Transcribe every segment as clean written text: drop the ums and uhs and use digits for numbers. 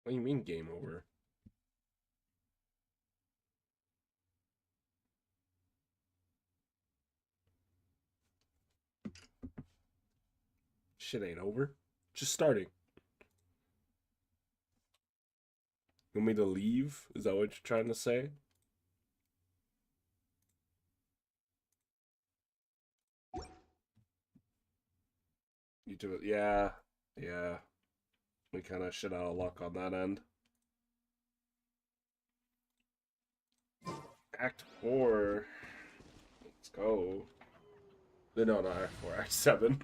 What do you mean game over? Shit ain't over. Just starting. You want me to leave? Is that what you're trying to say? You do it. Yeah. Yeah. We kind of shit out of luck on that end. Act 4. Let's go. No, not Act 4. Act 7.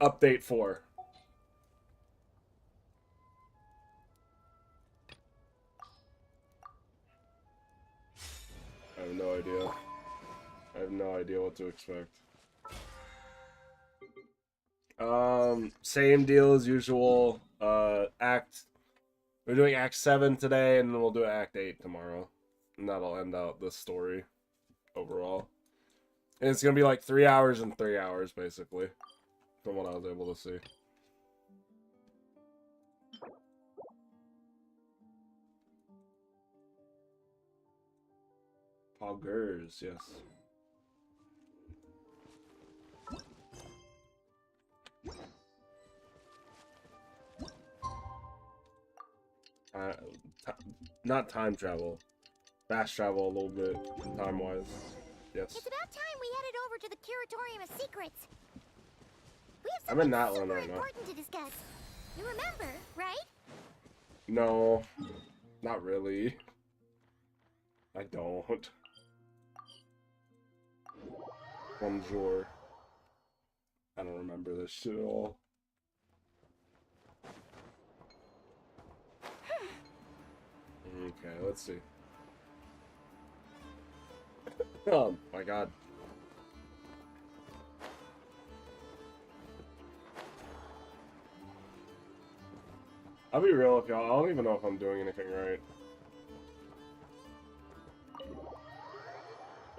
Update 4. I have no idea. I have no idea what to expect. Same deal as usual. We're doing Act 7 today, and then we'll do Act 8 tomorrow. And that'll end out this story overall. And it's gonna be like 3 hours and 3 hours, basically, from what I was able to see. Poggers, yes. Not time travel. Fast travel a little bit, time-wise. Yes. It's about time we headed over to the Curatorium of Secrets. We have I'm in something that one super right now. important to discuss. You remember, right? No, not really. I don't. Bonjour. I don't remember this shit at all. Okay, let's see. Oh my god. I'll be real with y'all, I don't even know if I'm doing anything right.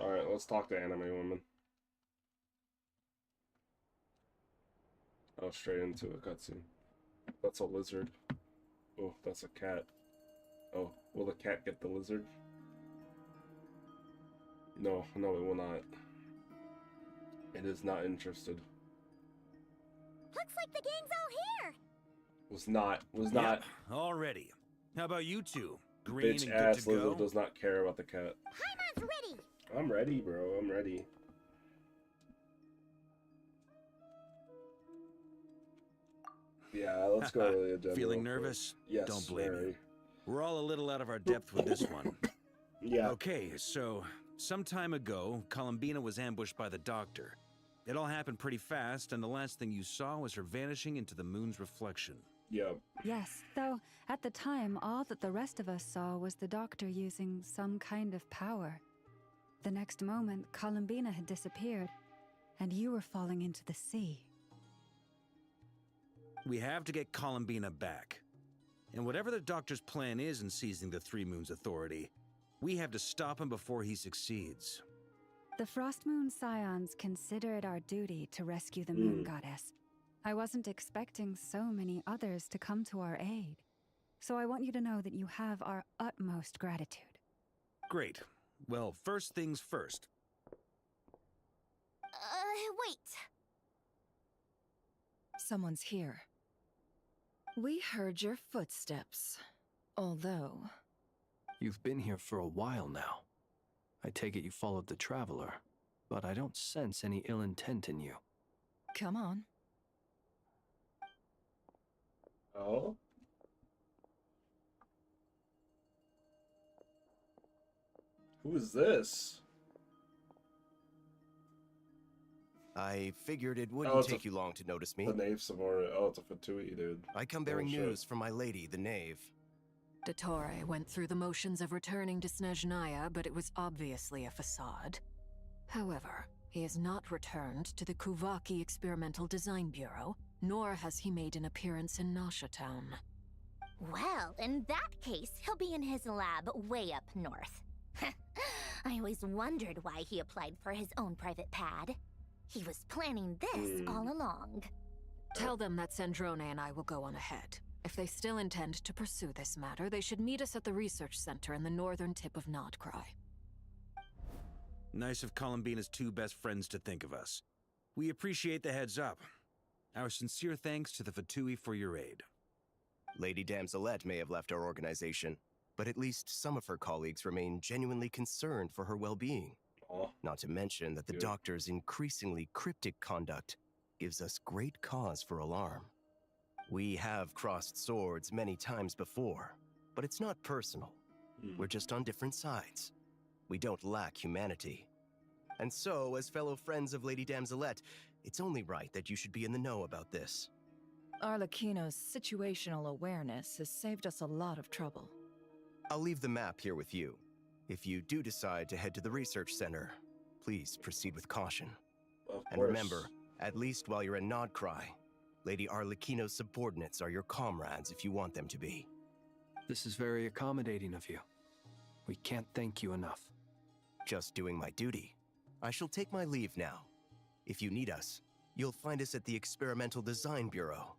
Alright, let's talk to anime women. Oh, straight into a cutscene. That's a lizard. Oh, that's a cat. Oh, will the cat get the lizard? No, no, it will not. It is not interested. Looks like the gang's all here. Was not. Yep, already. How about you two? Green Bitch and ass good to lizard go? does not care about the cat. Paimon's ready. I'm ready, bro. I'm ready. Yeah, let's go to the agenda. Feeling nervous? Yes, Don't blame very. you. We're all a little out of our depth with this one. Yeah. Okay, so some time ago, Columbina was ambushed by the doctor. It all happened pretty fast, and the last thing you saw was her vanishing into the moon's reflection. Yep. Yes, though at the time, all that the rest of us saw was the doctor using some kind of power. The next moment, Columbina had disappeared, and you were falling into the sea. We have to get Columbina back. And whatever the doctor's plan is in seizing the Three Moons Authority, we have to stop him before he succeeds. The Frost Moon Scions consider it our duty to rescue the Moon Goddess. I wasn't expecting so many others to come to our aid. So I want you to know that you have our utmost gratitude. Great. Well, first things first. Wait. Someone's here. We heard your footsteps. Although... You've been here for a while now. I take it you followed the Traveler, but I don't sense any ill intent in you. Come on. Oh? Who is this? I figured it wouldn't take you long to notice me. The Knave Samora. Oh, it's a Fatui, dude. I come bearing shit. news from my lady, the Knave. DOTTORE went through the motions of returning to Snezhnaya, but it was obviously a facade. However, he has not returned to the Kuvaki Experimental Design Bureau, nor has he made an appearance in Nasha Town. Well, in that case, he'll be in his lab way up north. I always wondered why he applied for his own private pad. He was planning this all along. Tell them that Sandrone and I will go on ahead. If they still intend to pursue this matter, they should meet us at the research center in the northern tip of Nodcry. Nice of Columbina's two best friends to think of us. We appreciate the heads up. Our sincere thanks to the Fatui for your aid. Lady Damselette may have left our organization, but at least some of her colleagues remain genuinely concerned for her well-being. Aw. Not to mention that the Good. doctor's increasingly cryptic conduct gives us great cause for alarm. We have crossed swords many times before, but it's not personal. We're just on different sides. We don't lack humanity. And so, as fellow friends of Lady Damselette, it's only right that you should be in the know about this. Arlecchino's situational awareness has saved us a lot of trouble. I'll leave the map here with you. If you do decide to head to the research center, please proceed with caution. Of And course. remember, at least while you're in Nodcry, Lady Arlecchino's subordinates are your comrades if you want them to be. This is very accommodating of you. We can't thank you enough. Just doing my duty. I shall take my leave now. If you need us, you'll find us at the Experimental Design Bureau.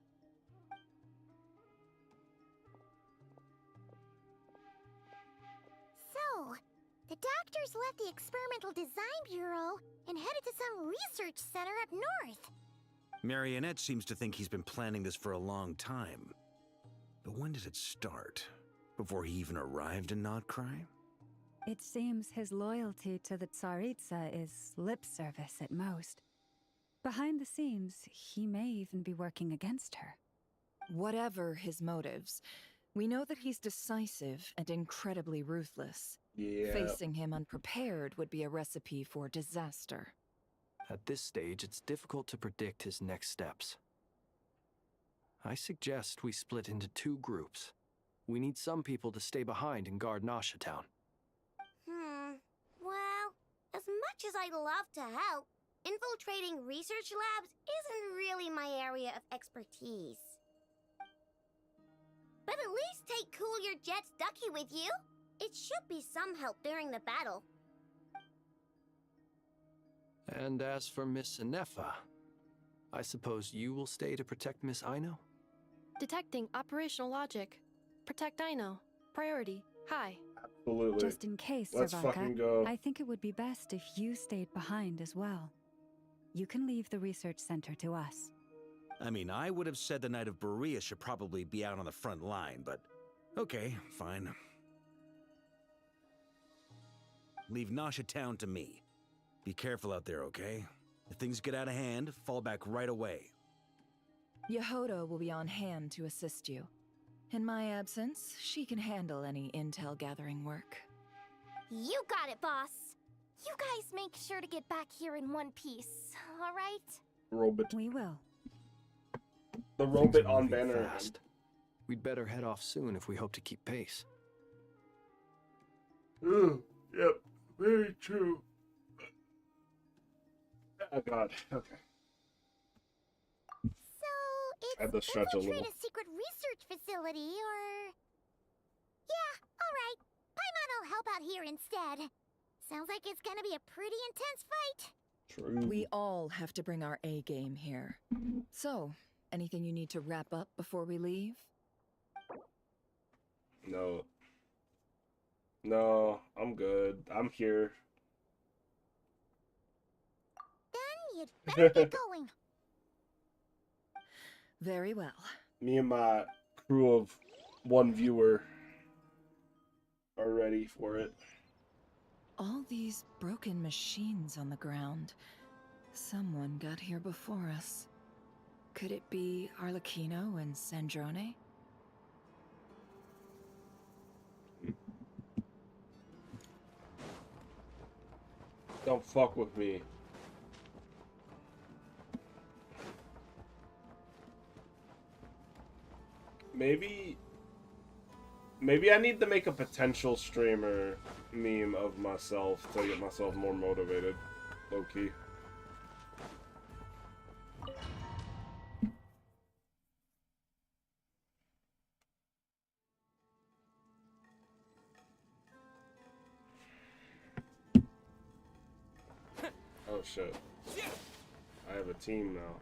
So, the doctors left the Experimental Design Bureau and headed to some research center up north. Marionette seems to think he's been planning this for a long time. But when did it start? Before he even arrived in Nodcry? It seems his loyalty to the Tsaritsa is lip service at most. Behind the scenes, he may even be working against her. Whatever his motives, we know that he's decisive and incredibly ruthless. Yeah. Facing him unprepared would be a recipe for disaster. At this stage, it's difficult to predict his next steps. I suggest we split into two groups. We need some people to stay behind and guard Nasha Town. Well, as much as I'd love to help, infiltrating research labs isn't really my area of expertise. But at least take Cool Your Jet's Ducky with you. It should be some help during the battle. And as for Miss Inefa, I suppose you will stay to protect Miss Aino? Detecting operational logic. Protect Aino. Priority. High. Absolutely. Just in case, Let's Servanka, fucking go. I think it would be best if you stayed behind as well. You can leave the research center to us. I mean, I would have said the Knight of Berea should probably be out on the front line, but okay, fine. Leave Nasha Town to me. Be careful out there, okay? If things get out of hand, fall back right away. Yehodo will be on hand to assist you. In my absence, she can handle any intel gathering work. You got it, boss. You guys make sure to get back here in one piece, all right? Robot. We will. The Things robot are on moving banner. fast. We'd better head off soon if we hope to keep pace. Yep. Very true. Oh god. Okay. So, Had to it's stretch a infiltrate little. a secret research facility, or... Yeah, alright. Paimon will help out here instead. Sounds like it's gonna be a pretty intense fight. True. We all have to bring our A game here. So, anything you need to wrap up before we leave? No. No, I'm good. I'm here. Then you'd better get going. Very well. Me and my crew of one viewer are ready for it. All these broken machines on the ground. Someone got here before us. Could it be Arlecchino and Sandrone? Don't fuck with me. Maybe I need to make a potential streamer meme of myself to get myself more motivated. Low key. Oh shit. I have a team now.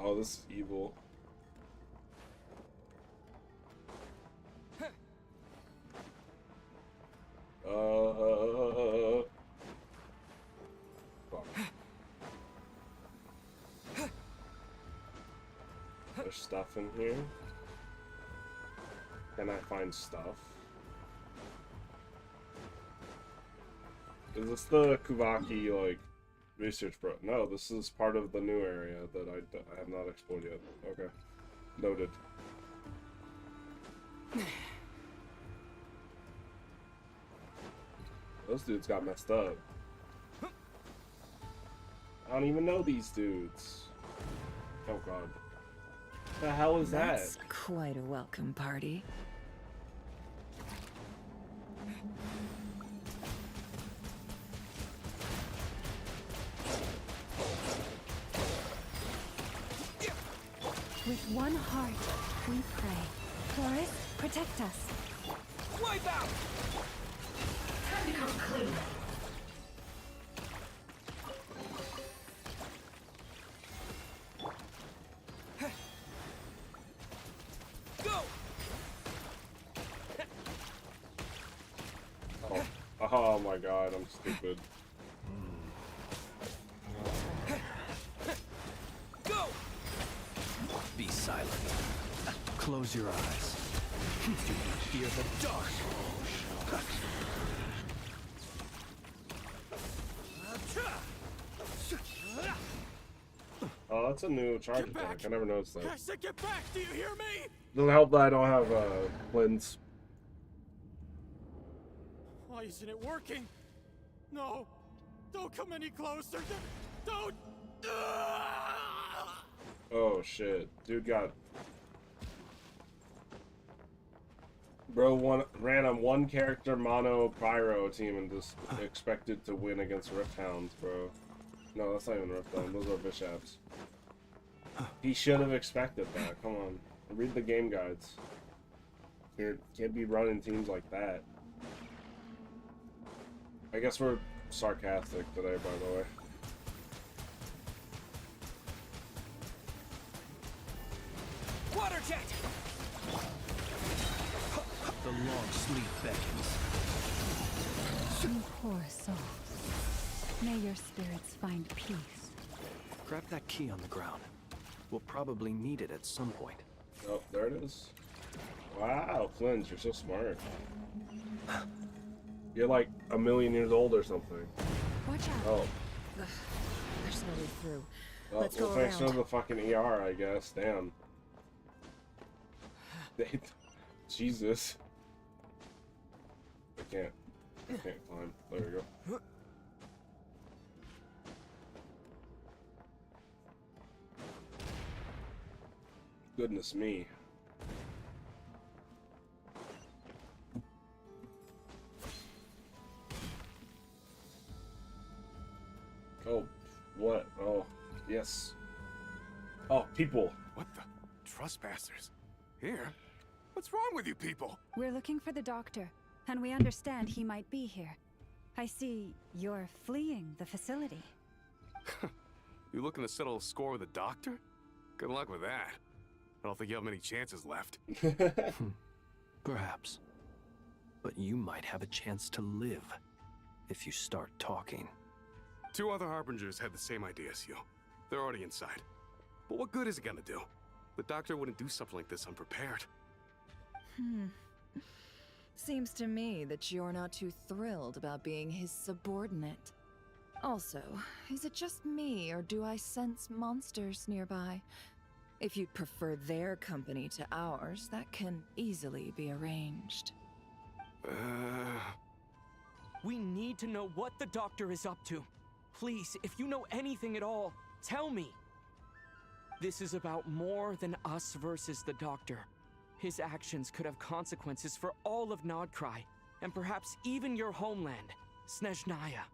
Oh, this is evil. Fuck. There's stuff in here. Can I find stuff? Is this the Kuvaki, like, research pro? No, this is part of the new area that I have not explored yet. Okay. Noted. Those dudes got messed up. I don't even know these dudes. Oh god. The hell is that? That's quite a welcome party. With one heart, we pray. Taurus, protect us. Wipe out! Time to come clean. Go! Oh my god, I'm stupid. Go! Be silent. Close your eyes. Do you fear the dark? Oh, that's a new charge attack. I never noticed that. I said get back! Do you hear me? Doesn't help that I don't have Lynn's. Why isn't it working? No! Don't come any closer! Don't! Oh shit. Dude got... Bro ran a one character mono pyro team and just expected to win against Rift Hounds, bro. No, that's not even Rift Hounds. Those are Bishops. He should have expected that. Come on. Read the game guides. You can't be running teams like that. I guess we're sarcastic today, by the way. Water jet! The long sleep beckons. You poor souls. May your spirits find peace. Grab that key on the ground. We'll probably need it at some point. Oh, there it is. Wow, Flint, you're so smart. You're like a million years old or something. Watch out. Oh. There's no way through. Well, Let's go thanks around. to the fucking ER, I guess. Damn. Jesus. I can't climb. There we go. Goodness me. Oh, what? Oh, yes. Oh, people. What the? Trespassers? Here? What's wrong with you people? We're looking for the doctor, and we understand he might be here. I see you're fleeing the facility. You looking to settle a score with a doctor? Good luck with that. I don't think you have many chances left. Perhaps. But you might have a chance to live if you start talking. 2 other Harbingers had the same idea as you. They're already inside. But what good is it gonna do? The doctor wouldn't do something like this unprepared. Seems to me that you're not too thrilled about being his subordinate. Also, is it just me, or do I sense monsters nearby? If you'd prefer their company to ours, that can easily be arranged. We need to know what the doctor is up to. Please, if you know anything at all, tell me. This is about more than us versus the doctor. His actions could have consequences for all of Nodcry, and perhaps even your homeland, Snezhnaya.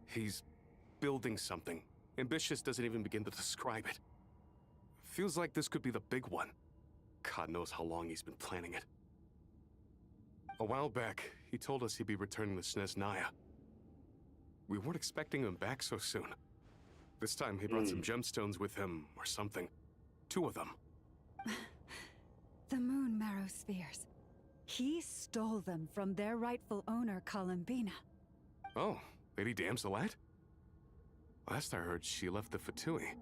He's building something. Ambitious doesn't even begin to describe it. Feels like this could be the big one. God knows how long he's been planning it. A while back, he told us he'd be returning to Snezhnaya. We weren't expecting him back so soon. This time, he brought some gemstones with him, or something. 2 of them. The moon marrow spheres. He stole them from their rightful owner, Columbina. Oh, Lady Damselat? Last I heard, she left the Fatui.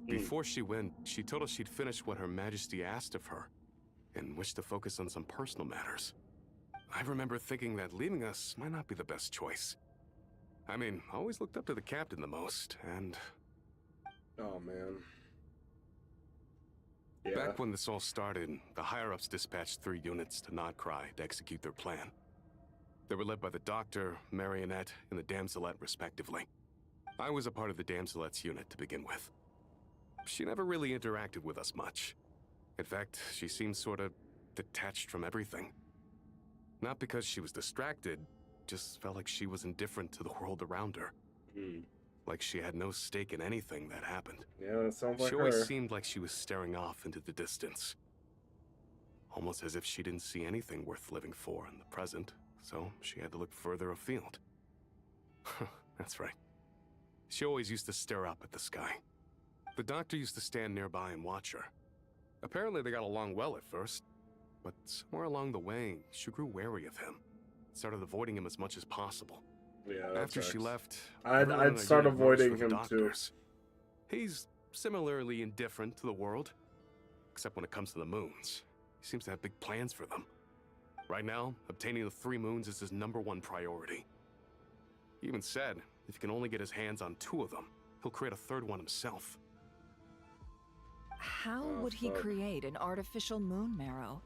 Before she went, she told us she'd finished what Her Majesty asked of her, and wished to focus on some personal matters. I remember thinking that leaving us might not be the best choice. I mean, I always looked up to the captain the most, and... Oh, man. Yeah. Back when this all started, the higher-ups dispatched 3 units to Nodcry to execute their plan. They were led by the Doctor, Marionette, and the Damselet, respectively. I was a part of the Damselet's unit to begin with. She never really interacted with us much. In fact, she seemed sort of detached from everything. Not because she was distracted, just felt like she was indifferent to the world around her. Like she had no stake in anything that happened. Yeah, that sounds like She her. always seemed like she was staring off into the distance. Almost as if she didn't see anything worth living for in the present, so she had to look further afield. That's right. She always used to stare up at the sky. The Doctor used to stand nearby and watch her. Apparently they got along well at first, but somewhere along the way, she grew wary of him. Started avoiding him as much as possible. Yeah, that After she sucks. left, I'd start avoiding him too. He's similarly indifferent to the world, except when it comes to the moons. He seems to have big plans for them. Right now, obtaining the 3 moons is his #1 priority. He even said, if he can only get his hands on 2 of them, he'll create a 3rd one himself. How would he create an artificial moon marrow?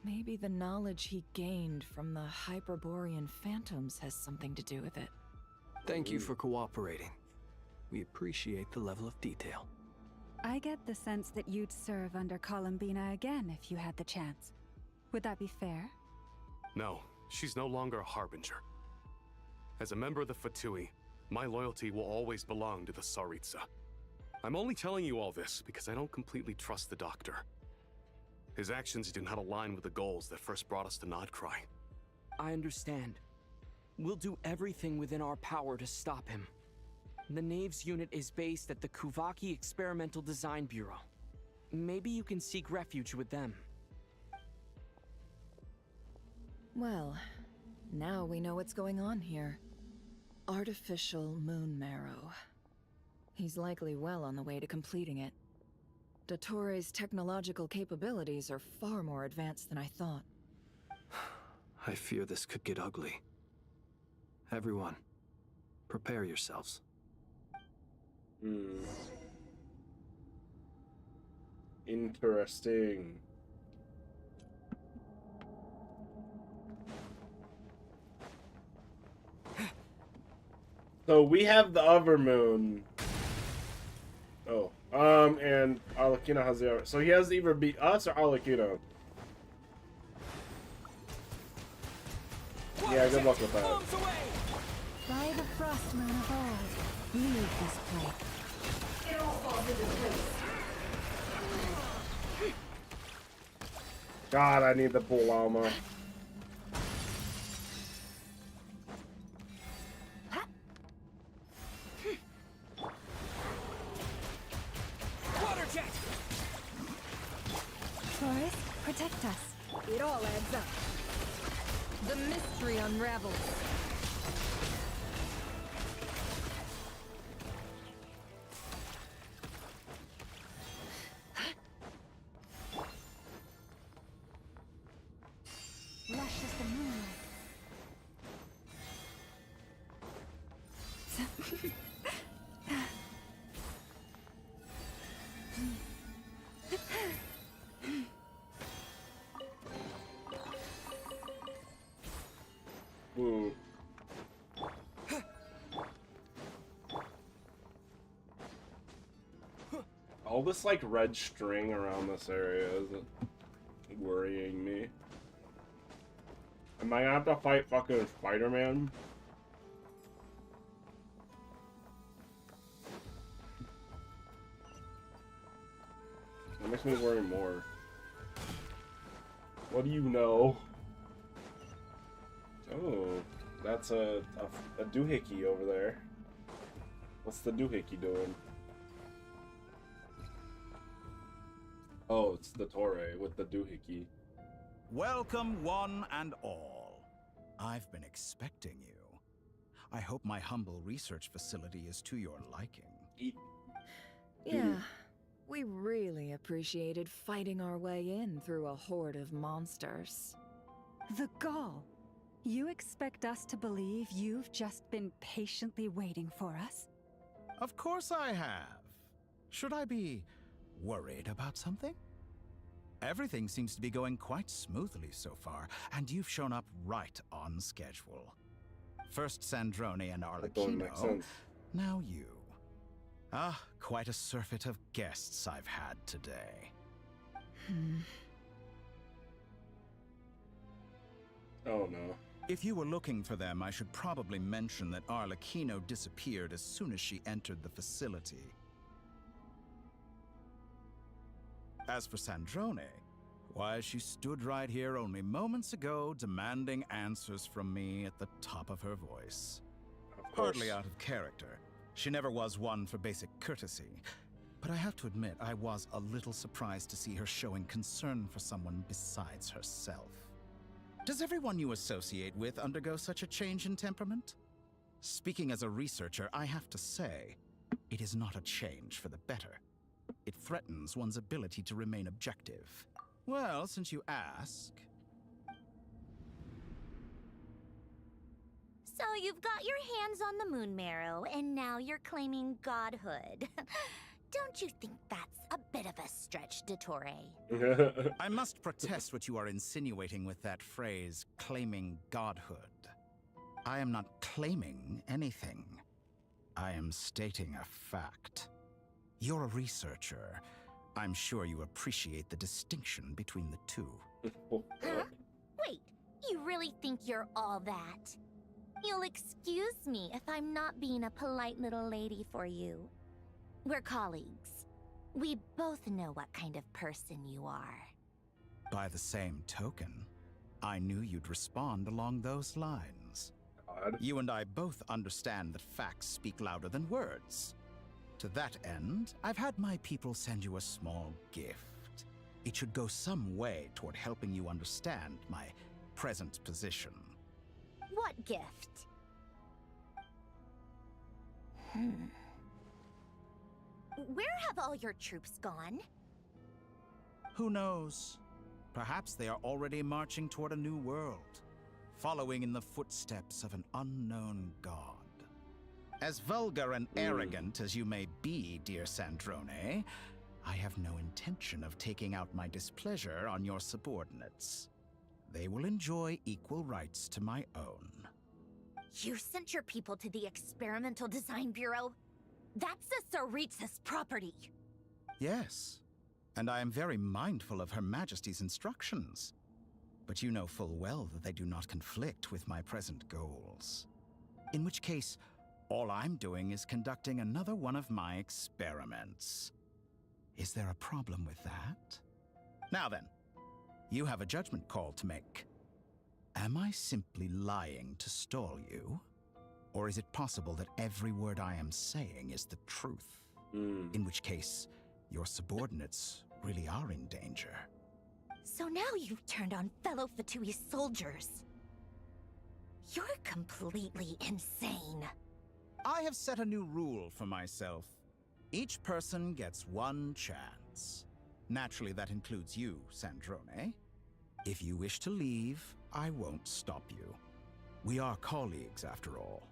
Maybe the knowledge he gained from the Hyperborean phantoms has something to do with it. Thank you for cooperating. We appreciate the level of detail. I get the sense that you'd serve under Columbina again if you had the chance. Would that be fair? No, she's no longer a Harbinger. As a member of the Fatui, my loyalty will always belong to the Tsaritsa. I'm only telling you all this because I don't completely trust the Doctor. His actions do not align with the goals that first brought us to Nodcry. I understand. We'll do everything within our power to stop him. The Knaves unit is based at the Kuvaki Experimental Design Bureau. Maybe you can seek refuge with them. Well, now we know what's going on here. Artificial moon marrow. He's likely well on the way to completing it. DOTTORE's technological capabilities are far more advanced than I thought. I fear this could get ugly. Everyone, prepare yourselves. Interesting. So we have the other moon. Oh, and Arlecchino has the other. So he has to either beat us or Arlecchino. Yeah, good luck with that. By the frost moon of old, leave this place. It all falls into place. God, I need the bull armor. Water jet! Taurus, protect us. It all adds up. The mystery unravels. Lush as the moonlight. Ooh. All this like red string around this area is worrying me. Am I gonna have to fight fucking Spider-Man? Let me likes me wearing more. What do you know? Oh, that's a doohickey over there. What's the doohickey doing? Oh, it's the DOTTORE with the doohickey. Welcome, one and all. I've been expecting you. I hope my humble research facility is to your liking. Yeah, we really appreciated fighting our way in through a horde of monsters. The gall. You expect us to believe you've just been patiently waiting for us? Of course I have. Should I be worried about something? Everything seems to be going quite smoothly so far, and you've shown up right on schedule. First Sandrone and Arlecchino, now you. Ah, quite a surfeit of guests I've had today. Oh no. If you were looking for them, I should probably mention that Arlecchino disappeared as soon as she entered the facility. As for Sandrone, why, she stood right here only moments ago demanding answers from me at the top of her voice. Hardly out of character. She never was one for basic courtesy. But I have to admit, I was a little surprised to see her showing concern for someone besides herself. Does everyone you associate with undergo such a change in temperament? Speaking as a researcher, I have to say, it is not a change for the better. It threatens one's ability to remain objective. Well, since you ask... So you've got your hands on the moon marrow, and now you're claiming godhood. Don't you think that's a bit of a stretch, DOTTORE? I must protest what you are insinuating with that phrase, claiming godhood. I am not claiming anything. I am stating a fact. You're a researcher. I'm sure you appreciate the distinction between the two. Huh? Wait, you really think you're all that? You'll excuse me if I'm not being a polite little lady for you. We're colleagues. We both know what kind of person you are. By the same token, I knew you'd respond along those lines. You and I both understand that facts speak louder than words. To that end, I've had my people send you a small gift. It should go some way toward helping you understand my present position. What gift? Where have all your troops gone? Who knows? Perhaps they are already marching toward a new world, following in the footsteps of an unknown god. As vulgar and arrogant as you may be, dear Sandrone, I have no intention of taking out my displeasure on your subordinates. They will enjoy equal rights to my own. You sent your people to the Experimental Design Bureau? That's a Tsaritsa's property. Yes, and I am very mindful of Her Majesty's instructions. But you know full well that they do not conflict with my present goals. In which case, all I'm doing is conducting another one of my experiments. Is there a problem with that? Now then, you have a judgment call to make. Am I simply lying to stall you? Or is it possible that every word I am saying is the truth? In which case, your subordinates really are in danger. So now you've turned on fellow Fatui soldiers. You're completely insane. I have set a new rule for myself. Each person gets one chance. Naturally, that includes you, Sandrone. If you wish to leave, I won't stop you. We are colleagues, after all.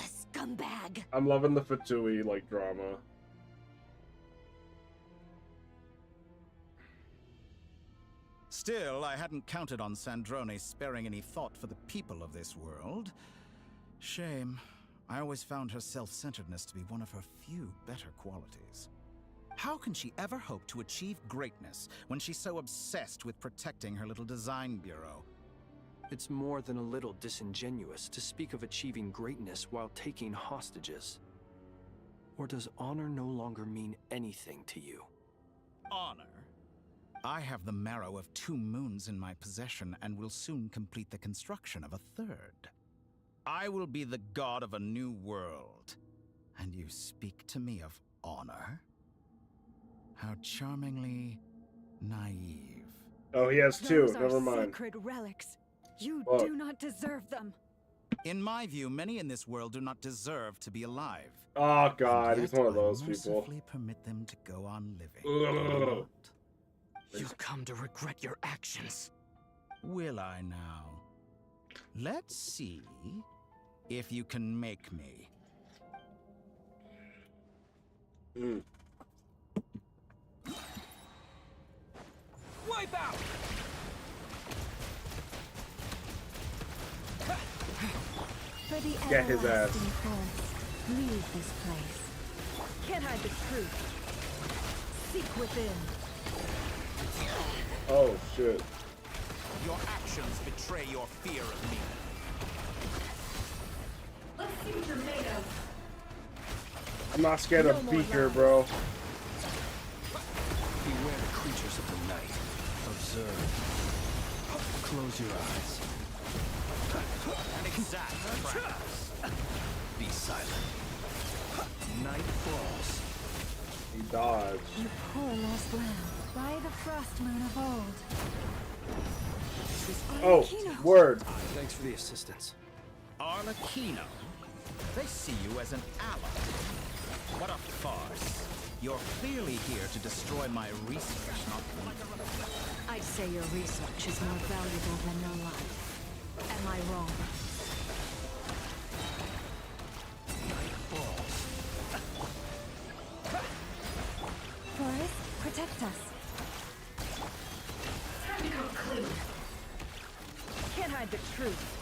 Scumbag! I'm loving the Fatui, like, drama. Still, I hadn't counted on Sandrone sparing any thought for the people of this world. Shame. I always found her self-centeredness to be one of her few better qualities. How can she ever hope to achieve greatness when she's so obsessed with protecting her little design bureau? It's more than a little disingenuous to speak of achieving greatness while taking hostages. Or does honor no longer mean anything to you? honor. I have the marrow of 2 moons in my possession and will soon complete the construction of a 3rd. I will be the god of a new world. And you speak to me of honor? How charmingly naive. Oh, he has 2. Those are Never mind. sacred relics. You Fuck. do not deserve them. In my view, many in this world do not deserve to be alive. Oh god, And he's yet one of I those people. mercifully permit them to go on living. Do you Ugh. not? You'll come to regret your actions. Will I now? Let's see if you can make me. Mm. Wipe out! For the Get his ass. everlasting forest, leave this place. Can't hide the truth. Seek within. Oh shit. Your actions betray your fear of me. Let's see what you're made of. I'm not scared No of more Beaker, lies. bro. Beware the creatures of the night. Observe. Close your eyes. An exact practice. Be silent. Night falls. He dodged. You poor lost lamb, by the frost moon of old. Oh, Arlecchino. word. Thanks for the assistance. Arlecchino. They see you as an ally. What a farce. You're clearly here to destroy my research, not me. I'd say your research is more valuable than your life. Am I wrong? Night falls. Forest, protect us. Time to conclude. Can't hide the truth.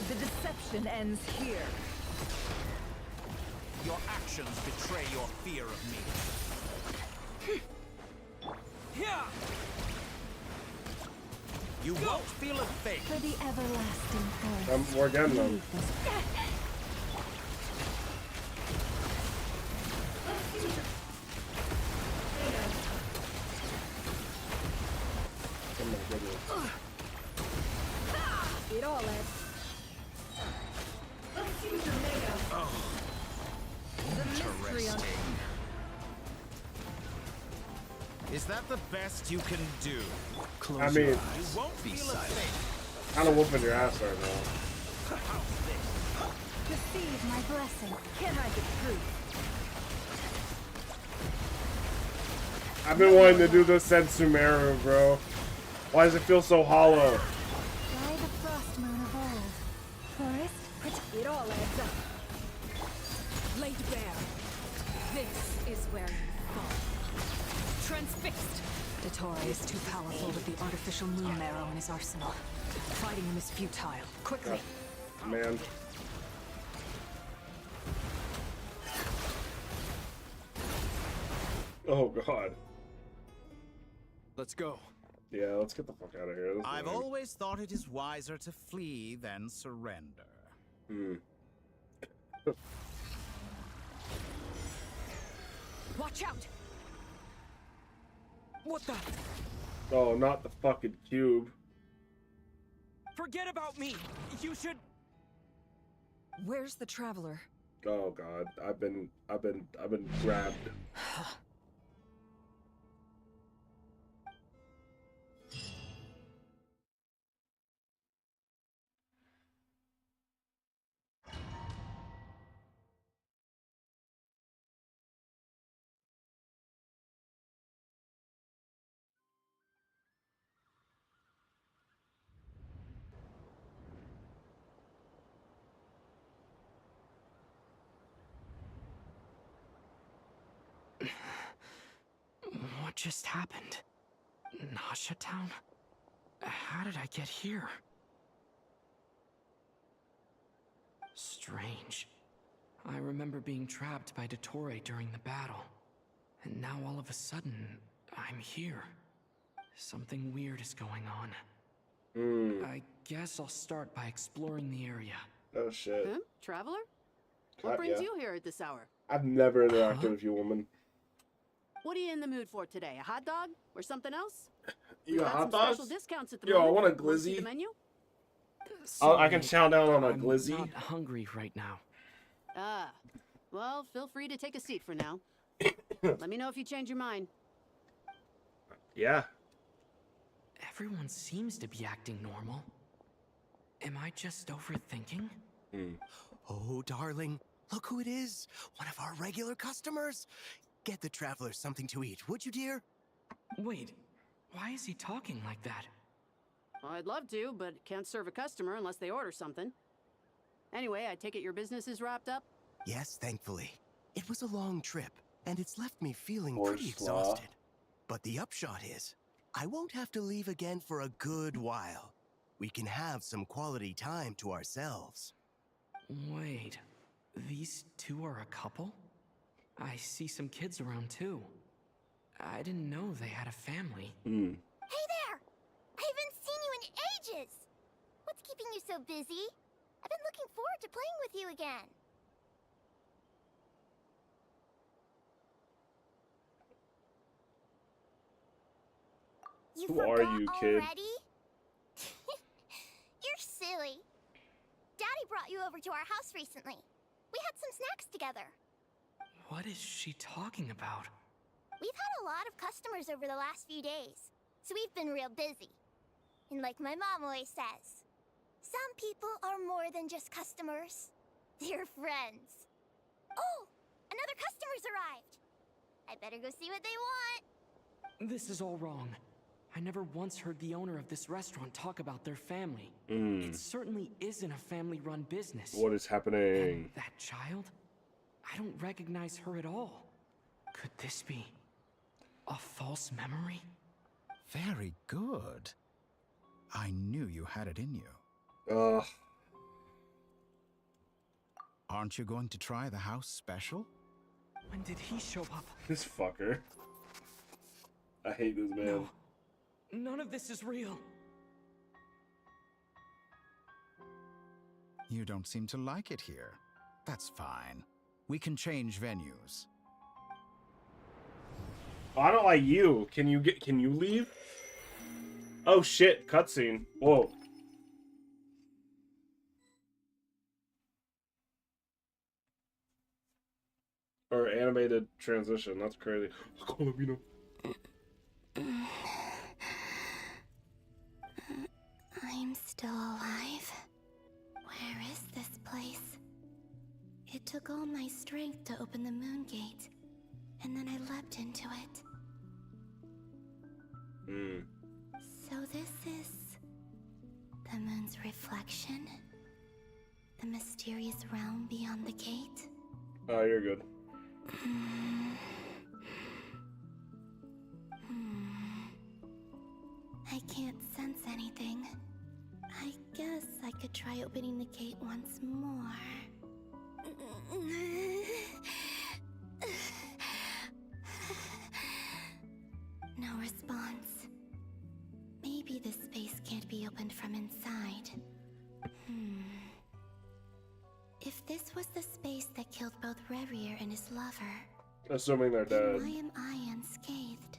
The deception ends here. Your actions betray your fear of me. You won't feel a thing. For the everlasting forest. We're getting them. leave this. Oh my goodness. It all ends. Let's see what you're made of. The mystery on Interesting. Is that the best you can do? Close I your mean, You eyes. won't Be feel a silent. thing. Kind of whooping your ass right now. receive my blessing. Can't hide the truth. I've been wanting to do this Sensumeru, bro. Why does it feel so hollow? By the frost moon of old. Forest, it all adds up. Laid bare. This is where you fall. Transfixed. DOTTORE is too powerful with the artificial moon marrow in his arsenal. Fighting him is futile. Quickly. Man. Oh god. Let's go. Yeah, let's get the fuck out of here. This is I've lame. always thought it is wiser to flee than surrender. Hmm. Watch out! What the? Oh, not the fucking cube. Forget about me. You should. Where's the traveler? Oh god, I've been grabbed. What just happened? Nasha Town? How did I get here? Strange. I remember being trapped by DOTTORE during the battle. And now all of a sudden, I'm here. Something weird is going on. I guess I'll start by exploring the area. Oh shit. Traveler? What brings you here at this hour? I've never interacted with you, woman. What are you in the mood for today? A hot dog or something else? You We've got got hot some dogs? special discounts at the Yo, I moment. want a Wanna see glizzy. the menu? I can chow down on a I'm glizzy. not hungry right now. Ah, well, feel free to take a seat for now. Let me know if you change your mind. Yeah. Everyone seems to be acting normal. Am I just overthinking? Oh, darling, look who it is. One of our regular customers. Get the travelers something to eat, would you, dear? Wait, why is he talking like that? Well, I'd love to, but can't serve a customer unless they order something. Anyway, I take it your business is wrapped up? Yes, thankfully. It was a long trip, and it's left me feeling Poor pretty slaw. exhausted. But the upshot is, I won't have to leave again for a good while. We can have some quality time to ourselves. Wait, these two are a couple? I see some kids around too. I didn't know they had a family. Hey there! I haven't seen you in ages! What's keeping you so busy? I've been looking forward to playing with you again. You Who forgot are you, kid? already? You're silly. Daddy brought you over to our house recently. We had some snacks together. What is she talking about? We've had a lot of customers over the last few days, so we've been real busy. And like my mom always says, some people are more than just customers. They're friends. Oh, another customer's arrived. I better go see what they want. This is all wrong. I never once heard the owner of this restaurant talk about their family. It certainly isn't a family-run business. What is happening? And that child? I don't recognize her at all. Could this be a false memory? Very good. I knew you had it in you. Ugh. Aren't you going to try the house special? When did he show up? This fucker. I hate this man. No. None of this is real. You don't seem to like it here. That's fine. We can change venues. Oh, I don't like you. Can you leave? Oh shit, cutscene. Whoa. Or animated transition. That's crazy. Columbino. I'm still alive. Where is this place? It took all my strength to open the moon gate, and then I leapt into it. So this is the moon's reflection? The mysterious realm beyond the gate? Oh, you're good. I can't sense anything. I guess I could try opening the gate once more. No response. Maybe this space can't be opened from inside. If this was the space that killed both Revier and his lover, Assuming they're then dead. why am I unscathed?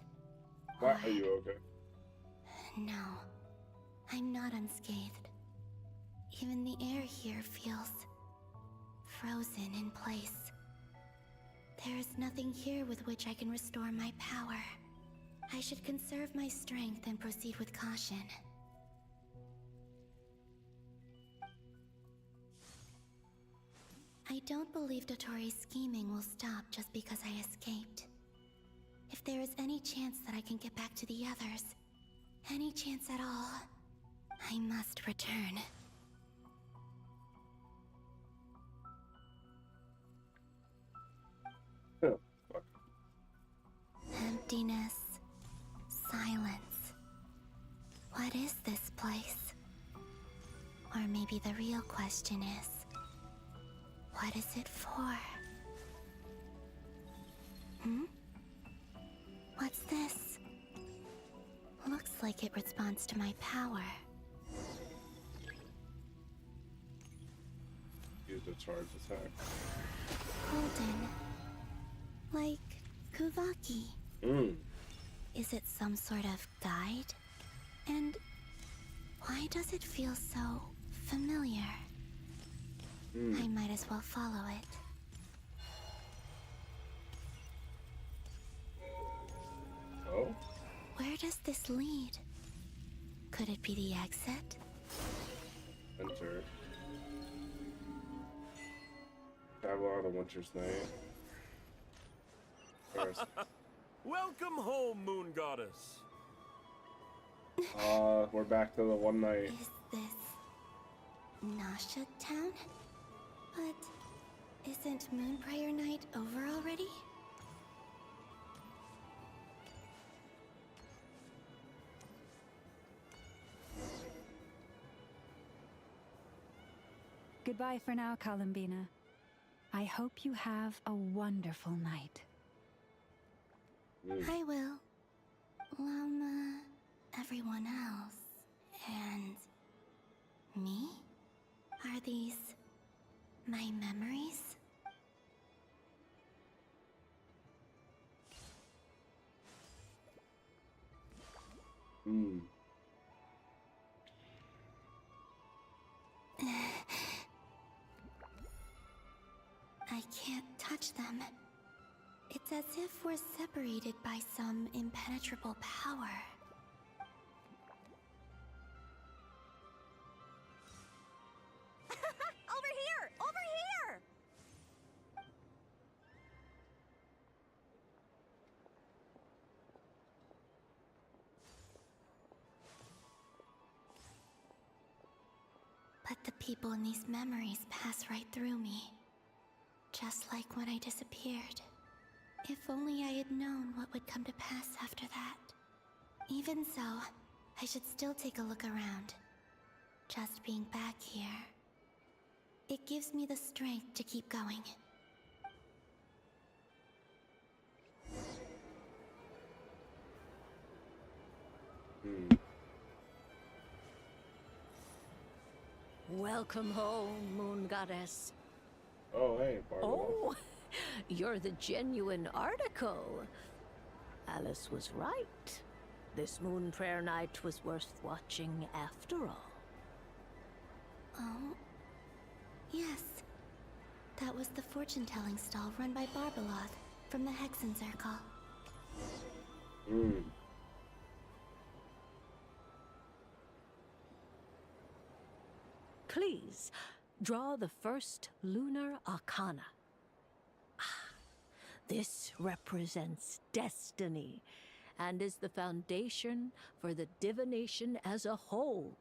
Why are you okay? No, I'm not unscathed. Even the air here feels frozen in place. There is nothing here with which I can restore my power. I should conserve my strength and proceed with caution. I don't believe DOTTORE's scheming will stop just because I escaped. If there is any chance that I can get back to the others, any chance at all, I must return. Oh, fuck. Emptiness, silence. What is this place? Or maybe the real question is, what is it for? What's this? Looks like it responds to my power. Use a charge attack. Golden. Like Kuvaki. Is it some sort of guide? And why does it feel so familiar? I might as well follow it. Oh? Where does this lead? Could it be the exit? Enter. Travel on a winter's night. First. Welcome home, Moon Goddess. We're back to the one night. Is this Nasha Town? But isn't Moon Prayer Night over already? Goodbye for now, Columbina. I hope you have a wonderful night. I will. Llama, everyone else, and me? Are these my memories? I can't touch them. It's as if we're separated by some impenetrable power. Over here! Over here! But the people in these memories pass right through me. Just like when I disappeared. If only I had known what would come to pass after that. Even so, I should still take a look around. Just being back here, it gives me the strength to keep going. Welcome home, Moon Goddess. Oh, hey, Barbara. Oh, you're the genuine article. Alice was right. This Moon Prayer Night was worth watching after all. Oh, yes. That was the fortune-telling stall run by Barbeloth from the Hexen Circle. Please, draw the first lunar arcana. This represents destiny and is the foundation for the divination as a whole.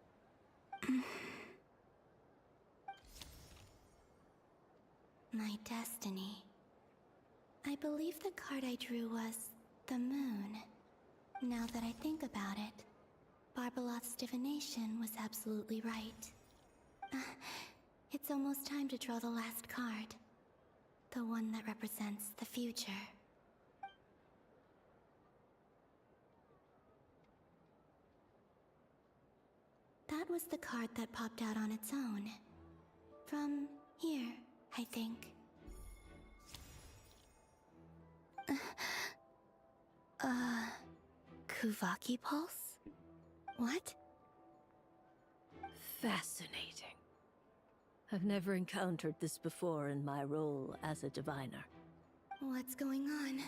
My destiny. I believe the card I drew was the moon. Now that I think about it, Barbeloth's divination was absolutely right. It's almost time to draw the last card. The one that represents the future. That was the card that popped out on its own. From here, I think. Kuvaki Pulse? What? Fascinating. I've never encountered this before in my role as a diviner. What's going on?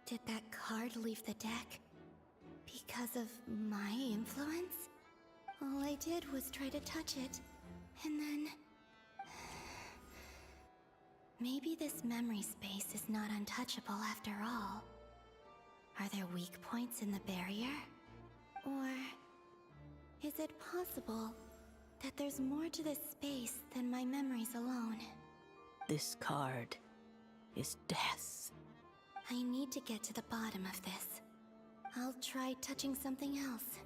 Did that card leave the deck? Because of my influence? All I did was try to touch it, and then... Maybe this memory space is not untouchable after all. Are there weak points in the barrier? Or... is it possible that there's more to this space than my memories alone? This card is death. I need to get to the bottom of this. I'll try touching something else.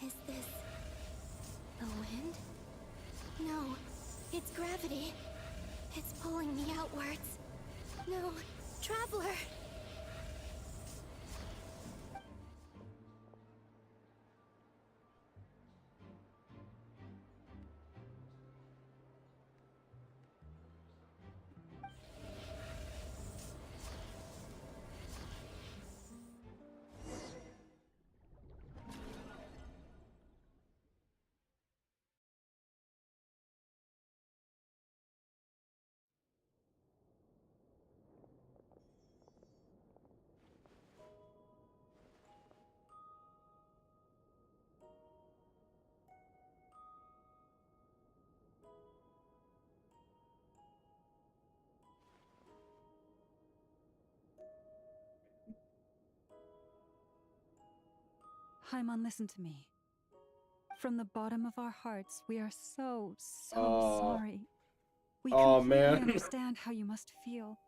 Is this... the wind? No, it's gravity. It's pulling me outwards. No, Traveler! Paimon, listen to me. From the bottom of our hearts, we are so sorry. We completely man. understand how you must feel.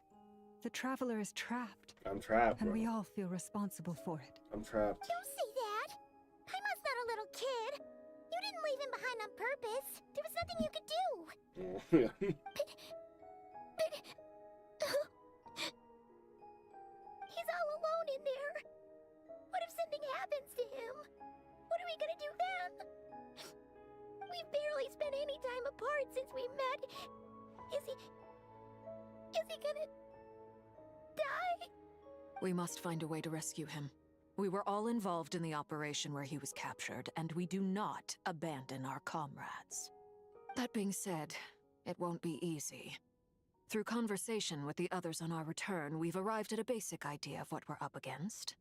The traveler is trapped. I'm trapped, and bro. we all feel responsible for it. I'm trapped. Don't say that! Paimon's not a little kid. You didn't leave him behind on purpose. There was nothing you could do. He's all alone in there. What if something happens to him? What are we gonna do then? We've barely spent any time apart since we met. Is he gonna die? We must find a way to rescue him. We were all involved in the operation where he was captured, and we do not abandon our comrades. That being said, it won't be easy. Through conversation with the others on our return, we've arrived at a basic idea of what we're up against.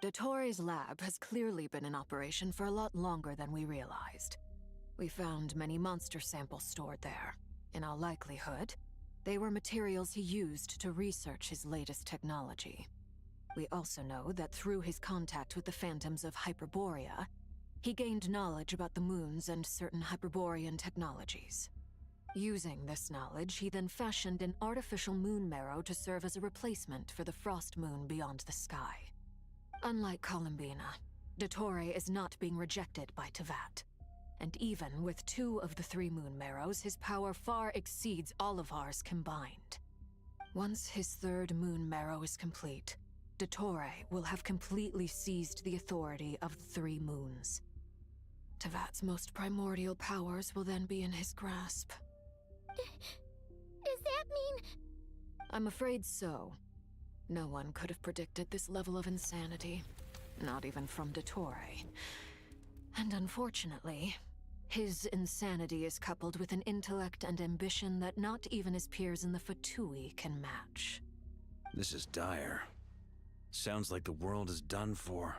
DOTTORE's lab has clearly been in operation for a lot longer than we realized. We found many monster samples stored there. In all likelihood, they were materials he used to research his latest technology. We also know that through his contact with the phantoms of Hyperborea, he gained knowledge about the moons and certain Hyperborean technologies. Using this knowledge, he then fashioned an artificial moon marrow to serve as a replacement for the frost moon beyond the sky. Unlike Columbina, DOTTORE is not being rejected by Teyvat. And even with 2 of the 3 moon marrows, his power far exceeds all of ours combined. Once his 3rd moon marrow is complete, DOTTORE will have completely seized the authority of the 3 moons. Teyvat's most primordial powers will then be in his grasp. Does that mean... I'm afraid so. No one could have predicted this level of insanity. Not even from DOTTORE. And unfortunately, his insanity is coupled with an intellect and ambition that not even his peers in the Fatui can match. This is dire. Sounds like the world is done for.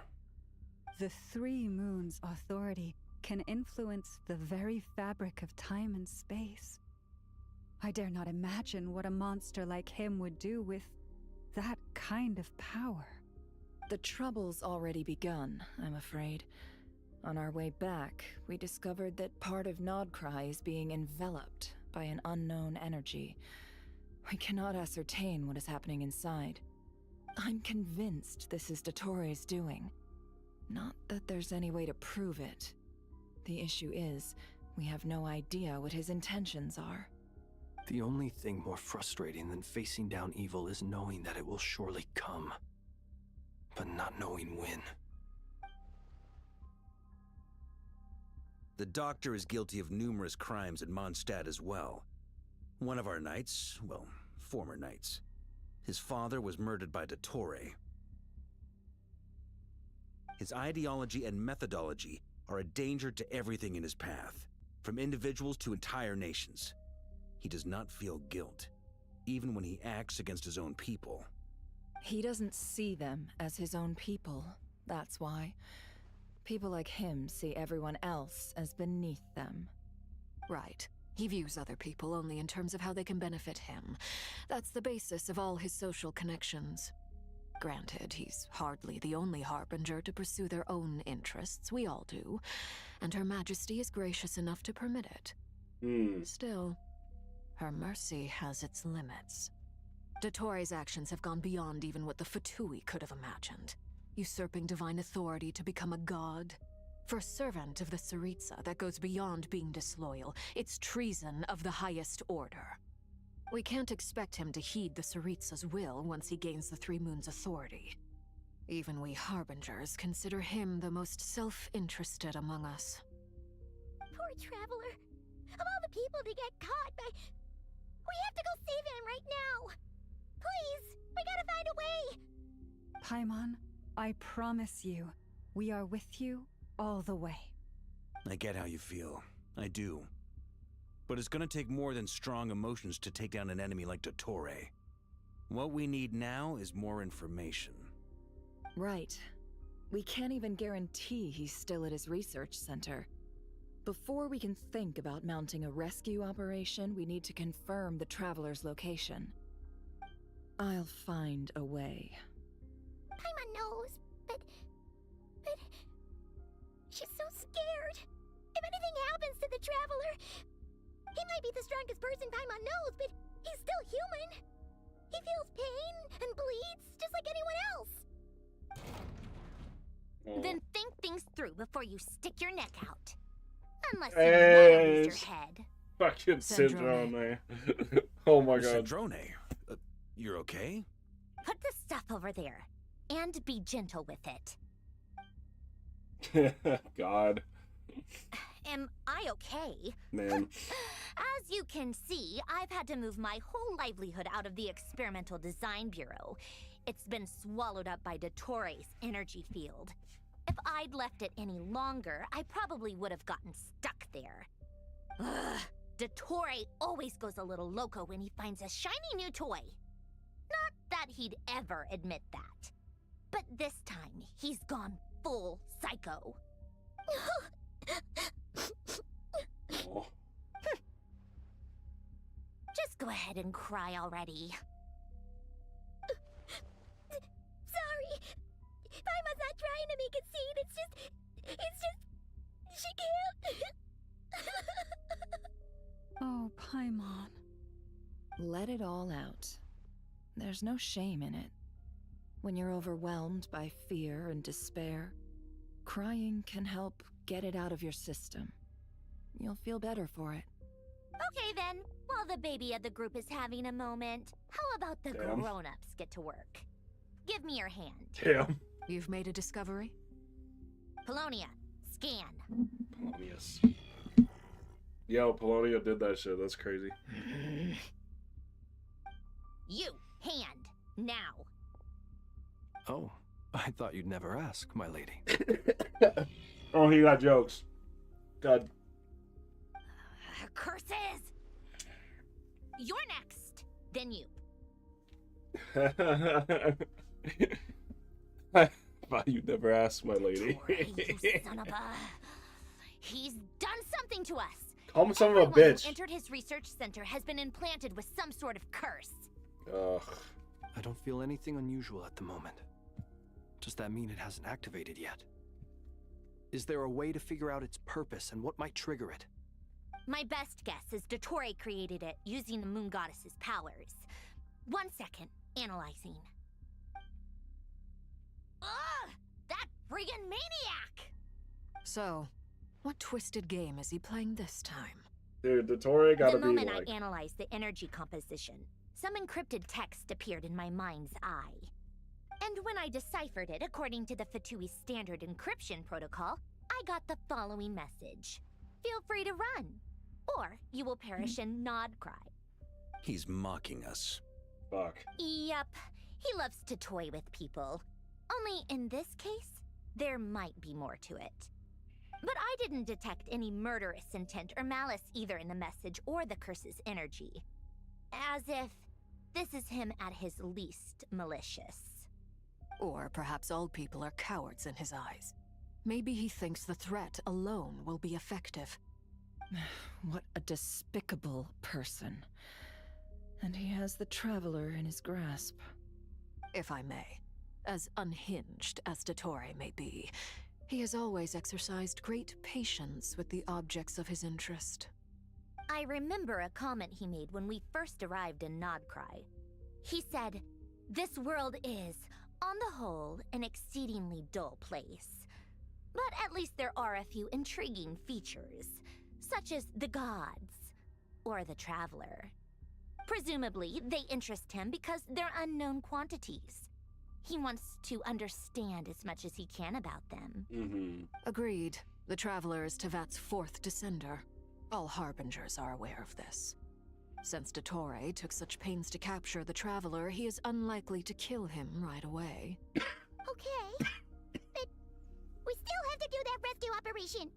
The 3 moons' authority can influence the very fabric of time and space. I dare not imagine what a monster like him would do with that kind of power. The trouble's already begun, I'm afraid. On our way back, we discovered that part of Nodcry is being enveloped by an unknown energy. We cannot ascertain what is happening inside. I'm convinced this is DOTTORE's doing. Not that there's any way to prove it. The issue is, we have no idea what his intentions are. The only thing more frustrating than facing down evil is knowing that it will surely come, but not knowing when. The Doctor is guilty of numerous crimes in Mondstadt as well. One of our knights, well, former knights, his father was murdered by DOTTORE. His ideology and methodology are a danger to everything in his path, from individuals to entire nations. He does not feel guilt, even when he acts against his own people. He doesn't see them as his own people, that's why. People like him see everyone else as beneath them. Right. He views other people only in terms of how they can benefit him. That's the basis of all his social connections. Granted, he's hardly the only harbinger to pursue their own interests. We all do. And Her Majesty is gracious enough to permit it. Still, her mercy has its limits. DOTTORE's actions have gone beyond even what the Fatui could have imagined. Usurping divine authority to become a god. For a servant of the Tsaritsa, that goes beyond being disloyal. It's treason of the highest order. We can't expect him to heed the Tsaritsa's will once he gains the 3 moons' authority. Even we harbingers consider him the most self-interested among us. Poor traveler. Of all the people to get caught by... We have to go save him right now! Please! We gotta find a way! Paimon, I promise you, we are with you all the way. I get how you feel. I do. But it's gonna take more than strong emotions to take down an enemy like DOTTORE. What we need now is more information. Right. We can't even guarantee he's still at his research center. Before we can think about mounting a rescue operation, we need to confirm the traveler's location. I'll find a way. Paimon knows, but... She's so scared. If anything happens to the Traveler, he might be the strongest person Paimon knows, but he's still human. He feels pain and bleeds just like anyone else. Then think things through before you stick your neck out. Unless you want to lose your head. Fucking Syndrome. Oh my god. Syndrome, you're okay? Put the stuff over there. And be gentle with it. God. Am I okay? Man. As you can see, I've had to move my whole livelihood out of the Experimental Design Bureau. It's been swallowed up by DOTTORE's energy field. If I'd left it any longer, I probably would have gotten stuck there. Ugh. DOTTORE always goes a little loco when he finds a shiny new toy. Not that he'd ever admit that. But this time, he's gone full psycho. Oh. Just go ahead and cry already. Sorry. Paimon's not trying to make a scene. It's just, she can't. Oh, Paimon. Let it all out. There's no shame in it. When you're overwhelmed by fear and despair, crying can help get it out of your system. You'll feel better for it. Okay then, while the baby of the group is having a moment, how about the grown-ups get to work? Give me your hand. Damn. You've made a discovery? Polonia, scan. Polonius. Yo, Polonia did that shit. That's crazy. You, hand, now. Oh, I thought you'd never ask, my lady. Oh, he got jokes. God. Curses! You're next, then you. I thought you'd never ask, my lady. You son of a... He's done something to us. Call him son of a Everyone bitch. who entered his research center has been implanted with some sort of curse. Ugh. I don't feel anything unusual at the moment. Does that mean it hasn't activated yet? Is there a way to figure out its purpose and what might trigger it? My best guess is DOTTORE created it using the Moon Goddess's powers. 1 second, analyzing. Ugh! That friggin' maniac! So, what twisted game is he playing this time? Dude, DOTTORE gotta The be moment like... I analyzed the energy composition, some encrypted text appeared in my mind's eye. And when I deciphered it according to the Fatui standard encryption protocol, I got the following message. Feel free to run, or you will perish in nod cry. He's mocking us. Fuck. Yep, he loves to toy with people. Only in this case, there might be more to it. But I didn't detect any murderous intent or malice either in the message or the curse's energy. As if this is him at his least malicious. Or perhaps all people are cowards in his eyes. Maybe he thinks the threat alone will be effective. What a despicable person. And he has the Traveler in his grasp. If I may, as unhinged as DOTTORE may be, he has always exercised great patience with the objects of his interest. I remember a comment he made when we first arrived in Nodcry. He said, "This world is, on the whole, an exceedingly dull place. But at least there are a few intriguing features, such as the gods, or the Traveler. Presumably, they interest him because they're unknown quantities. He wants to understand as much as he can about them." Agreed. The Traveler is Tevat's fourth descender. All Harbingers are aware of this. Since DOTTORE took such pains to capture the Traveler, he is unlikely to kill him right away. Okay, but we still have to do that rescue operation.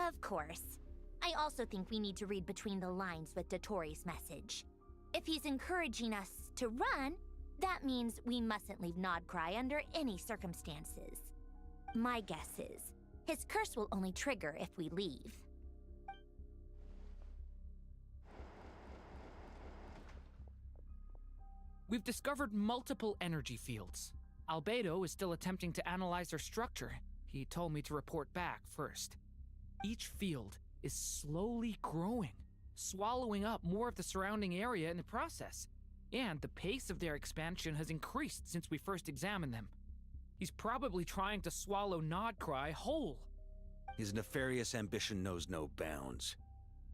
Of course. I also think we need to read between the lines with DOTTORE's message. If he's encouraging us to run, that means we mustn't leave Nodcry under any circumstances. My guess is, his curse will only trigger if we leave. We've discovered multiple energy fields. Albedo is still attempting to analyze their structure. He told me to report back first. Each field is slowly growing, swallowing up more of the surrounding area in the process. And the pace of their expansion has increased since we first examined them. He's probably trying to swallow Nodcry whole. His nefarious ambition knows no bounds.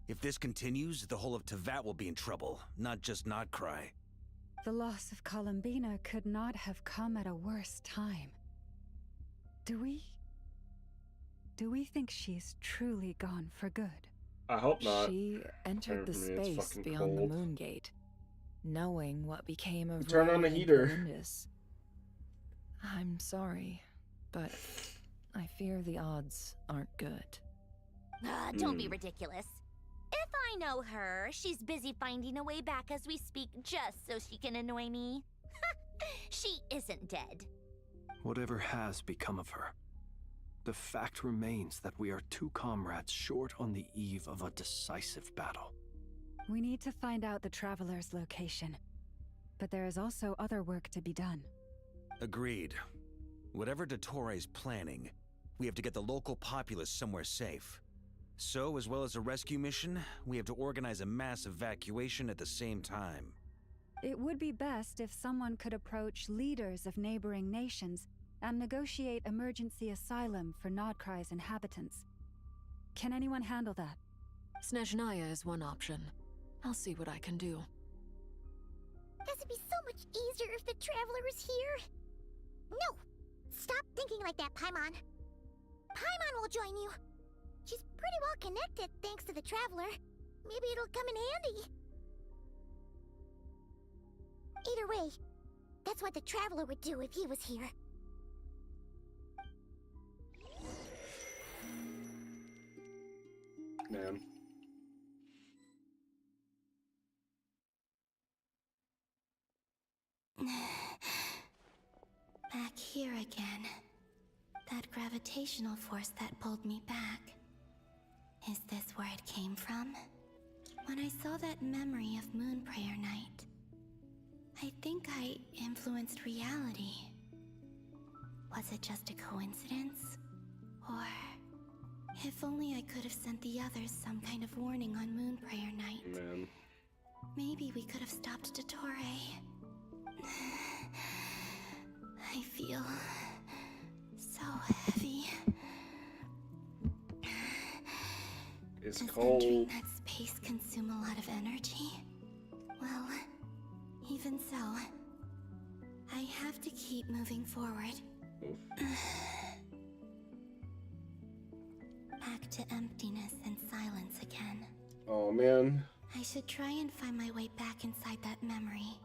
If this continues, the whole of Teyvat will be in trouble, not just Nodcry. The loss of Columbina could not have come at a worse time. Do we think she's truly gone for good? I hope not. She entered the space beyond the moon gate, knowing what became of Turn on the heater. I'm sorry, but I fear the odds aren't good. Don't be ridiculous. If I know her, she's busy finding a way back as we speak just so she can annoy me. She isn't dead. Whatever has become of her, the fact remains that we are two comrades short on the eve of a decisive battle. We need to find out the Traveler's location. But there is also other work to be done. Agreed. Whatever DOTTORE is planning, we have to get the local populace somewhere safe. So, as well as a rescue mission, we have to organize a mass evacuation at the same time. It would be best if someone could approach leaders of neighboring nations and negotiate emergency asylum for Nodcry's inhabitants. Can anyone handle that? Snezhnaya is one option. I'll see what I can do. This would be so much easier if the Traveler was here. No! Stop thinking like that, Paimon. Paimon will join you. She's pretty well connected thanks to the Traveler. Maybe it'll come in handy. Either way, that's what the Traveler would do if he was here. Man. Back here again. That gravitational force that pulled me back. Is this where it came from? When I saw that memory of Moon Prayer Night, I think I influenced reality. Was it just a coincidence? Or if only I could have sent the others some kind of warning on Moon Prayer Night. Man. Maybe we could have stopped DOTTORE. I feel so heavy. It's Does cold. entering that space consume a lot of energy? Well, even so, I have to keep moving forward. Back to emptiness and silence again. Oh man. I should try and find my way back inside that memory.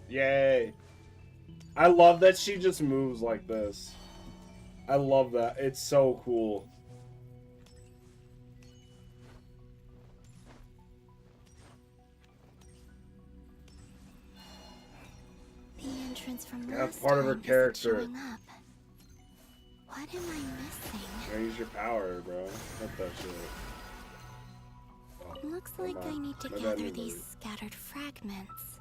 Yay. I love that she just moves like this. I love that. It's so cool. The entrance from That's last part of her time isn't character. showing up. What am I missing? Yeah, use your power, bro. What that shit. Oh, Looks come like on. I need to Maybe gather need these to- scattered fragments.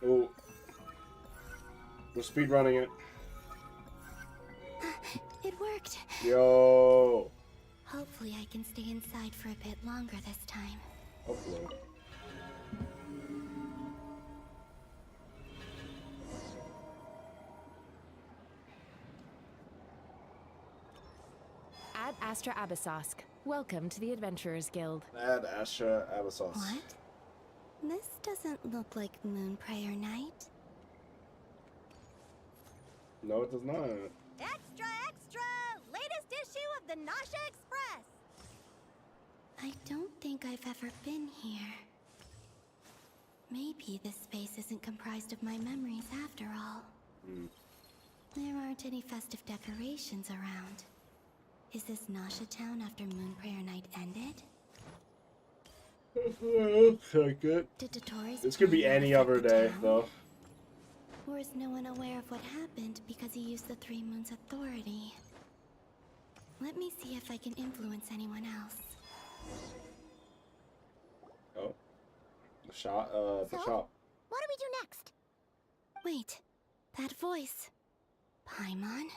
Oh. We're speedrunning it. It worked. Yo. Hopefully I can stay inside for a bit longer this time. Hopefully. Ad Astra Abyssosk. Welcome to the Adventurers Guild. Ad Astra Abyssos. What? This doesn't look like Moon Prayer Night. No, it does not. Extra, extra! Latest issue of the Nasha Express! I don't think I've ever been here. Maybe this space isn't comprised of my memories after all. There aren't any festive decorations around. Is this Nasha Town after Moon Prayer Night ended? Okay, good. Did DOTTORE's This could be plan any affect other the day, town? though. Or is no one aware of what happened because he used the Three Moons' authority? Let me see if I can influence anyone else. Oh. The shop. The shop. What do we do next? Wait, that voice. Paimon?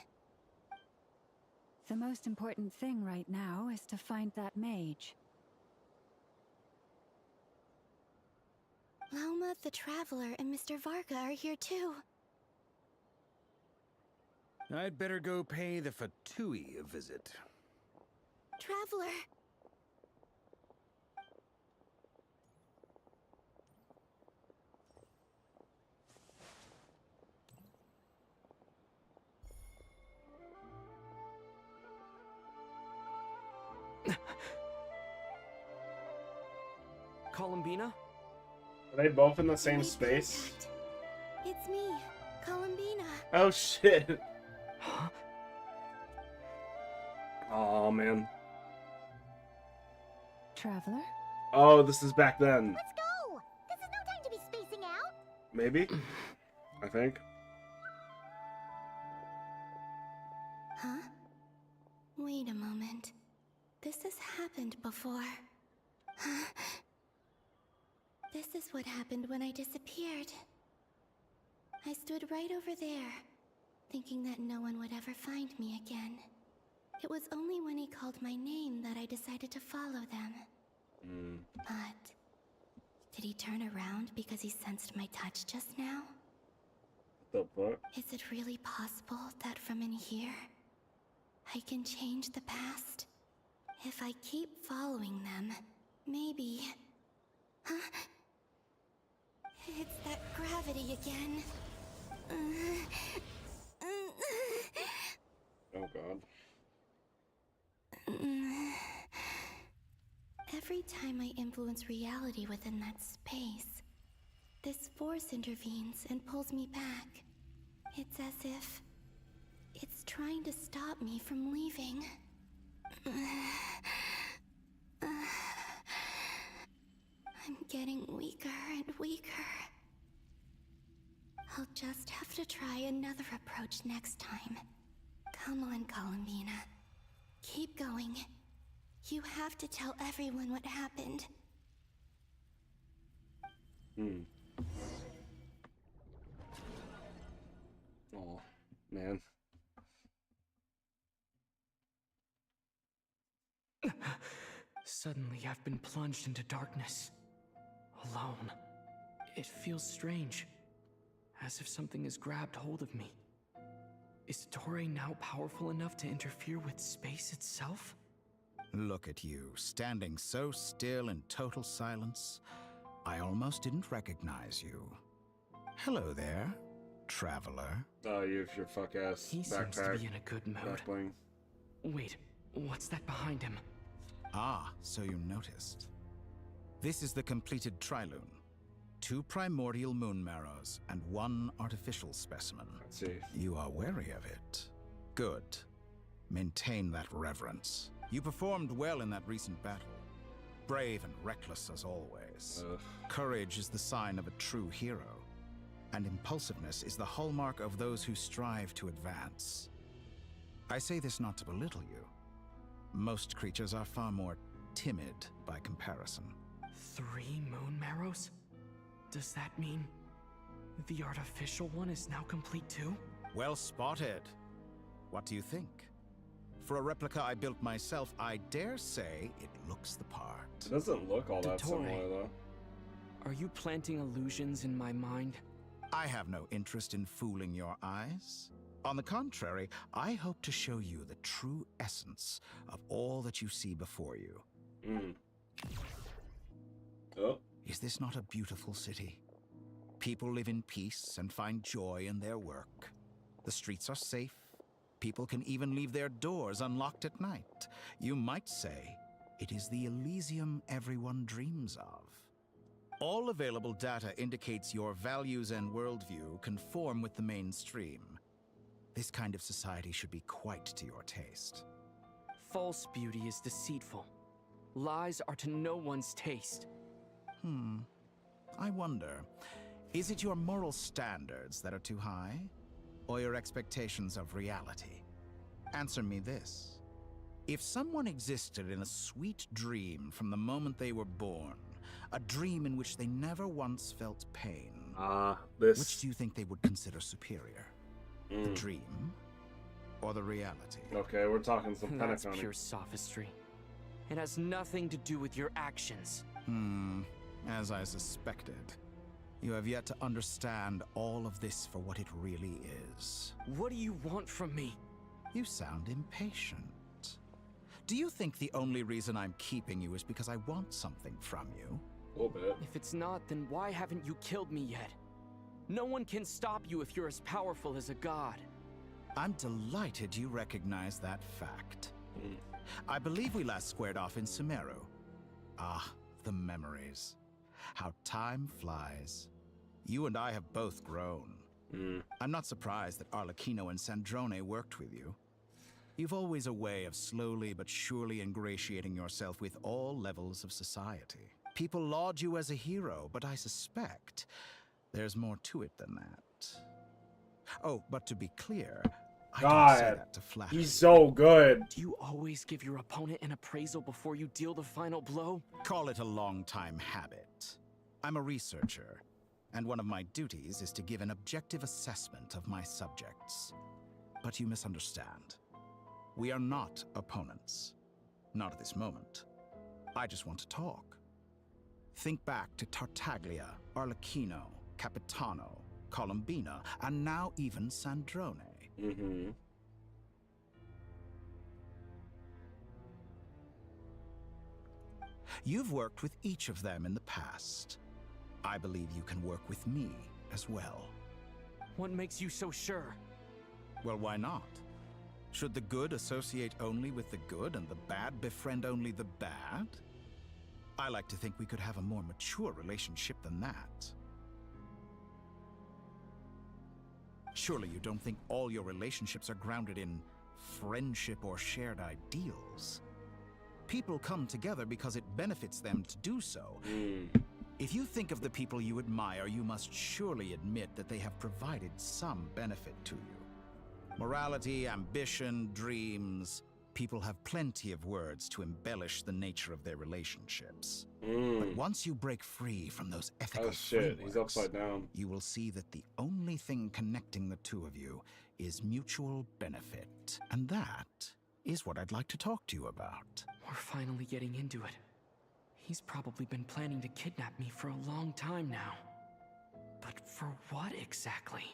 The most important thing right now is to find that mage. Lauma the Traveler and Mr. Varga are here too. I'd better go pay the Fatui a visit. Traveler! Columbina? Are they both in the same space? It's me, Columbina. Oh shit. Oh man. Traveler? Oh, this is back then. Let's go! This is no time to be spacing out! Maybe? I think. Huh? Wait a moment. This has happened before. This is what happened when I disappeared. I stood right over there, thinking that no one would ever find me again. It was only when he called my name that I decided to follow them. But did he turn around because he sensed my touch just now? The fuck? Is it really possible that from in here, I can change the past? If I keep following them, maybe... Huh? It's that gravity again. Oh god. Every time I influence reality within that space, this force intervenes and pulls me back. It's as if it's trying to stop me from leaving. I'm getting weaker and weaker. I'll just have to try another approach next time. Come on, Columbina. Keep going. You have to tell everyone what happened. Oh, man. Suddenly, I've been plunged into darkness. Alone. It feels strange. As if something has grabbed hold of me. Is DOTTORE now powerful enough to interfere with space itself? Look at you, standing so still in total silence. I almost didn't recognize you. Hello there, traveler. Oh, you your fuck ass He backpack. seems to be in a good mood. Backbling. Wait, what's that behind him? Ah, so you noticed. This is the completed Trilune. 2 primordial moon marrows and 1 artificial specimen. Let's see. You are wary of it. Good. Maintain that reverence. You performed well in that recent battle. Brave and reckless as always. Courage is the sign of a true hero. And impulsiveness is the hallmark of those who strive to advance. I say this not to belittle you. Most creatures are far more timid by comparison. 3 moon marrows? Does that mean the artificial one is now complete too? Well spotted. What do you think? For a replica I built myself, I dare say it looks the part. It doesn't look all that DOTTORE. similar, though. Are you planting illusions in my mind? I have no interest in fooling your eyes. On the contrary, I hope to show you the true essence of all that you see before you. Oh. Is this not a beautiful city? People live in peace and find joy in their work. The streets are safe. People can even leave their doors unlocked at night. You might say it is the Elysium everyone dreams of. All available data indicates your values and worldview conform with the mainstream. This kind of society should be quite to your taste. False beauty is deceitful. Lies are to no one's taste. I wonder, is it your moral standards that are too high? Or your expectations of reality? Answer me this. If someone existed in a sweet dream from the moment they were born, a dream in which they never once felt pain, which do you think they would consider superior? The dream or the reality? Okay, we're talking some That's Pentagon. pure sophistry. It has nothing to do with your actions. As I suspected. You have yet to understand all of this for what it really is. What do you want from me? You sound impatient. Do you think the only reason I'm keeping you is because I want something from you? A little bit. If it's not, then why haven't you killed me yet? No one can stop you if you're as powerful as a god. I'm delighted you recognize that fact. I believe we last squared off in Sumeru. Ah, the memories. How time flies. You and I have both grown. I'm not surprised that Arlecchino and Sandrone worked with you. You've always a way of slowly but surely ingratiating yourself with all levels of society. People laud you as a hero, but I suspect there's more to it than that. Oh, but to be clear, I don't say that to flatter you. He's so good. Do you always give your opponent an appraisal before you deal the final blow? Call it a long-time habit. I'm a researcher, and one of my duties is to give an objective assessment of my subjects. But you misunderstand. We are not opponents. Not at this moment. I just want to talk. Think back to Tartaglia, Arlecchino, Capitano, Colombina, and now even Sandrone. You've worked with each of them in the past. I believe you can work with me as well. What makes you so sure? Well, why not? Should the good associate only with the good and the bad befriend only the bad? I like to think we could have a more mature relationship than that. Surely you don't think all your relationships are grounded in friendship or shared ideals? People come together because it benefits them to do so. If you think of the people you admire, you must surely admit that they have provided some benefit to you. Morality, ambition, dreams. People have plenty of words to embellish the nature of their relationships. But once you break free from those ethical frameworks, he's upside down. you will see that the only thing connecting the two of you is mutual benefit. And that is what I'd like to talk to you about. We're finally getting into it. He's probably been planning to kidnap me for a long time now. But for what exactly?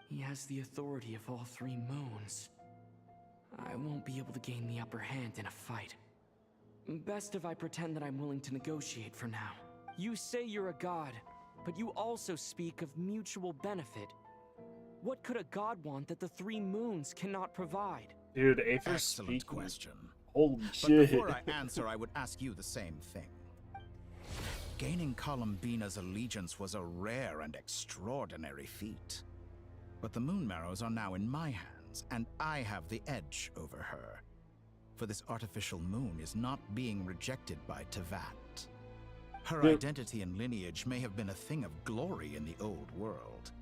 He has the authority of all three moons. I won't be able to gain the upper hand in a fight. Best if I pretend that I'm willing to negotiate for now. You say you're a god, but you also speak of mutual benefit. What could a god want that the three moons cannot provide? Dude, Aether's Excellent question. Holy But shit. before I answer, I would ask you the same thing. Gaining Colombina's allegiance was a rare and extraordinary feat. But the Moon Marrows are now in my hands, and I have the edge over her. For this artificial moon is not being rejected by Tevat. Her identity and lineage may have been a thing of glory in the old world.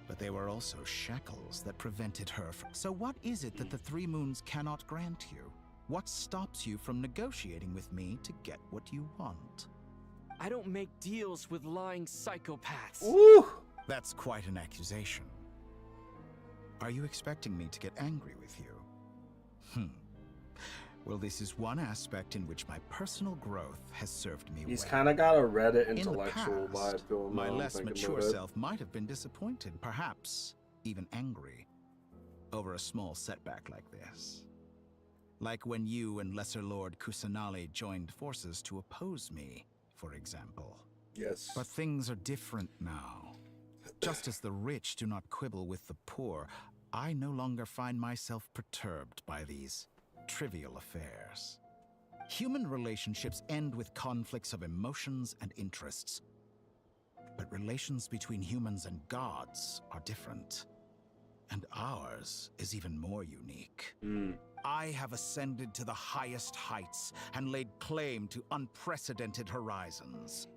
But they were also shackles that prevented her from... So what is it that the three moons cannot grant you? What stops you from negotiating with me to get what you want? I don't make deals with lying psychopaths. Ooh! That's quite an accusation. Are you expecting me to get angry with you? Well, this is one aspect in which my personal growth has served me He's well. kind of got a Reddit In the intellectual past, vibe to him. my now, less thinking mature about it. self might have been disappointed, perhaps even angry, over a small setback like this. Like when you and Lesser Lord Kusanali joined forces to oppose me, for example. Yes. But things are different now. Just as the rich do not quibble with the poor, I no longer find myself perturbed by these trivial affairs. Human relationships end with conflicts of emotions and interests. But relations between humans and gods are different. And ours is even more unique. I have ascended to the highest heights and laid claim to unprecedented horizons.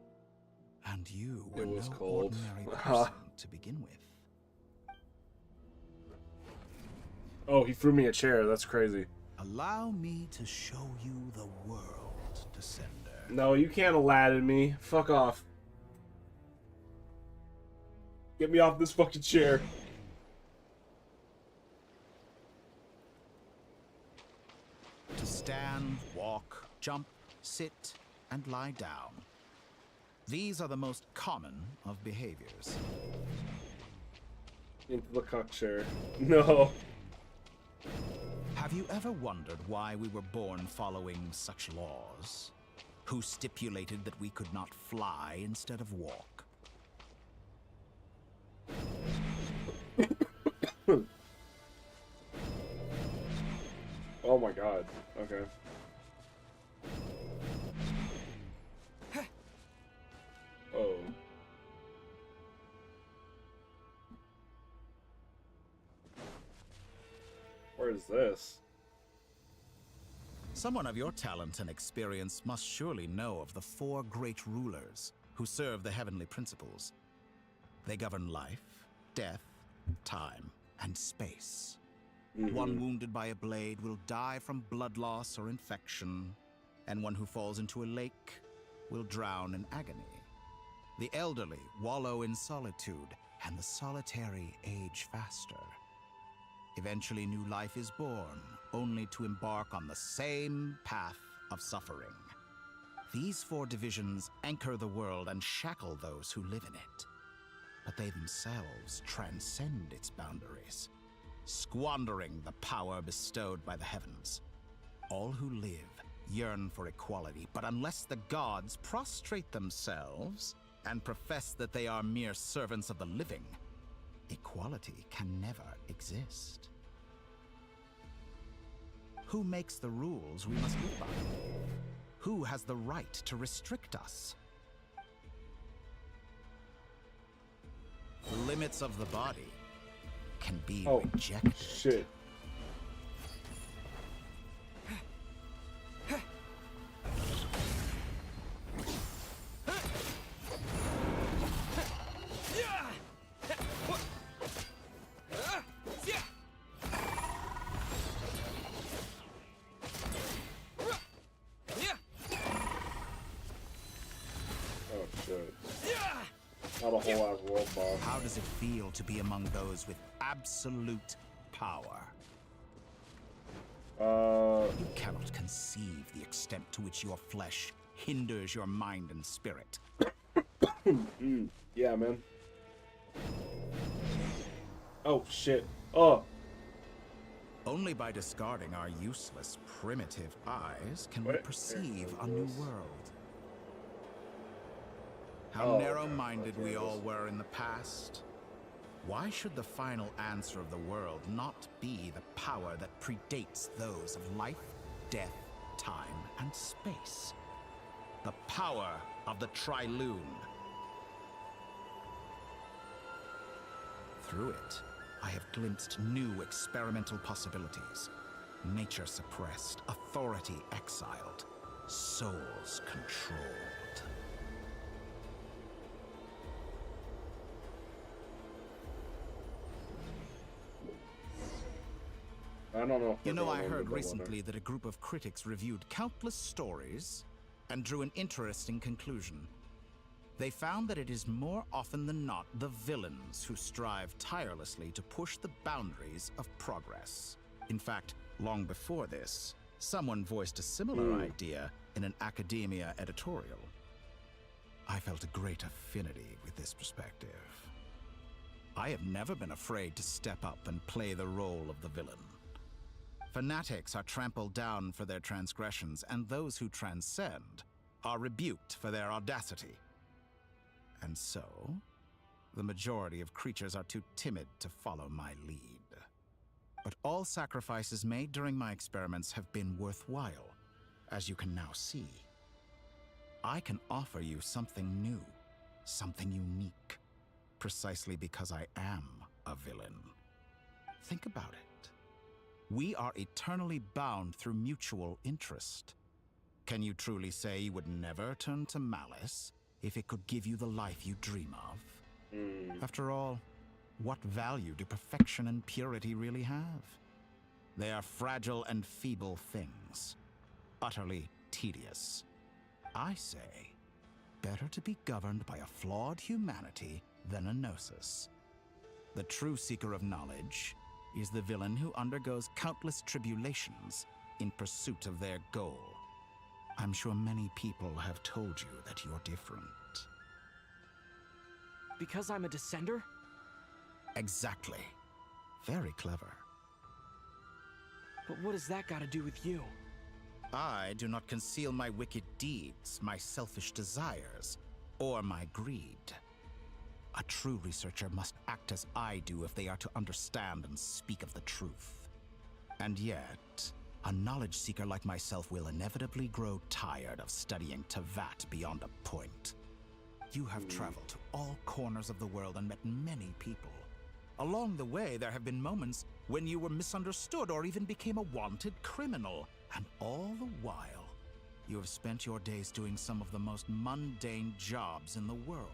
And you were no cold. ordinary person to begin with. Oh, he threw me a chair. That's crazy. Allow me to show you the world, Descender. No, you can't Aladdin me. Fuck off. Get me off this fucking chair. To stand, walk, jump, sit, and lie down. These are the most common of behaviors. Into the cock chair. No. Have you ever wondered why we were born following such laws? Who stipulated that we could not fly instead of walk? Oh my god. Okay. Oh. Where is this? Someone of your talent and experience must surely know of the 4 great rulers who serve the heavenly principles. They govern life, death, time, and space. One wounded by a blade will die from blood loss or infection, and one who falls into a lake will drown in agony. The elderly wallow in solitude, and the solitary age faster. Eventually, new life is born, only to embark on the same path of suffering. These 4 divisions anchor the world and shackle those who live in it. But they themselves transcend its boundaries, squandering the power bestowed by the heavens. All who live yearn for equality, but unless the gods prostrate themselves and profess that they are mere servants of the living, equality can never exist. Who makes the rules we must live by? Who has the right to restrict us? The limits of the body can be rejected. Shit. Not a whole ass world boss. How does it feel to be among those with absolute power? You cannot conceive the extent to which your flesh hinders your mind and spirit. Yeah, man. Oh, shit. Oh. Only by discarding our useless, primitive eyes can we perceive a new world. How narrow-minded we all were in the past. Why should the final answer of the world not be the power that predates those of life, death, time, and space? The power of the Triloon. Through it, I have glimpsed new experimental possibilities. Nature suppressed, authority exiled, souls controlled. I don't know. You know, I heard recently that a group of critics reviewed countless stories and drew an interesting conclusion. They found that it is more often than not the villains who strive tirelessly to push the boundaries of progress. In fact, long before this, someone voiced a similar idea in an academia editorial. I felt a great affinity with this perspective. I have never been afraid to step up and play the role of the villain. Fanatics are trampled down for their transgressions, and those who transcend are rebuked for their audacity. And so, the majority of creatures are too timid to follow my lead. But all sacrifices made during my experiments have been worthwhile, as you can now see. I can offer you something new, something unique, precisely because I am a villain. Think about it. We are eternally bound through mutual interest. Can you truly say you would never turn to malice if it could give you the life you dream of? After all, what value do perfection and purity really have? They are fragile and feeble things, utterly tedious. I say, better to be governed by a flawed humanity than a gnosis. The true seeker of knowledge is the villain who undergoes countless tribulations in pursuit of their goal. I'm sure many people have told you that you're different. Because I'm a descender? Exactly. Very clever. But what does that got to do with you? I do not conceal my wicked deeds, my selfish desires, or my greed. A true researcher must act as I do if they are to understand and speak of the truth. And yet, a knowledge seeker like myself will inevitably grow tired of studying Tevat beyond a point. You have traveled to all corners of the world and met many people. Along the way, there have been moments when you were misunderstood or even became a wanted criminal. And all the while, you have spent your days doing some of the most mundane jobs in the world.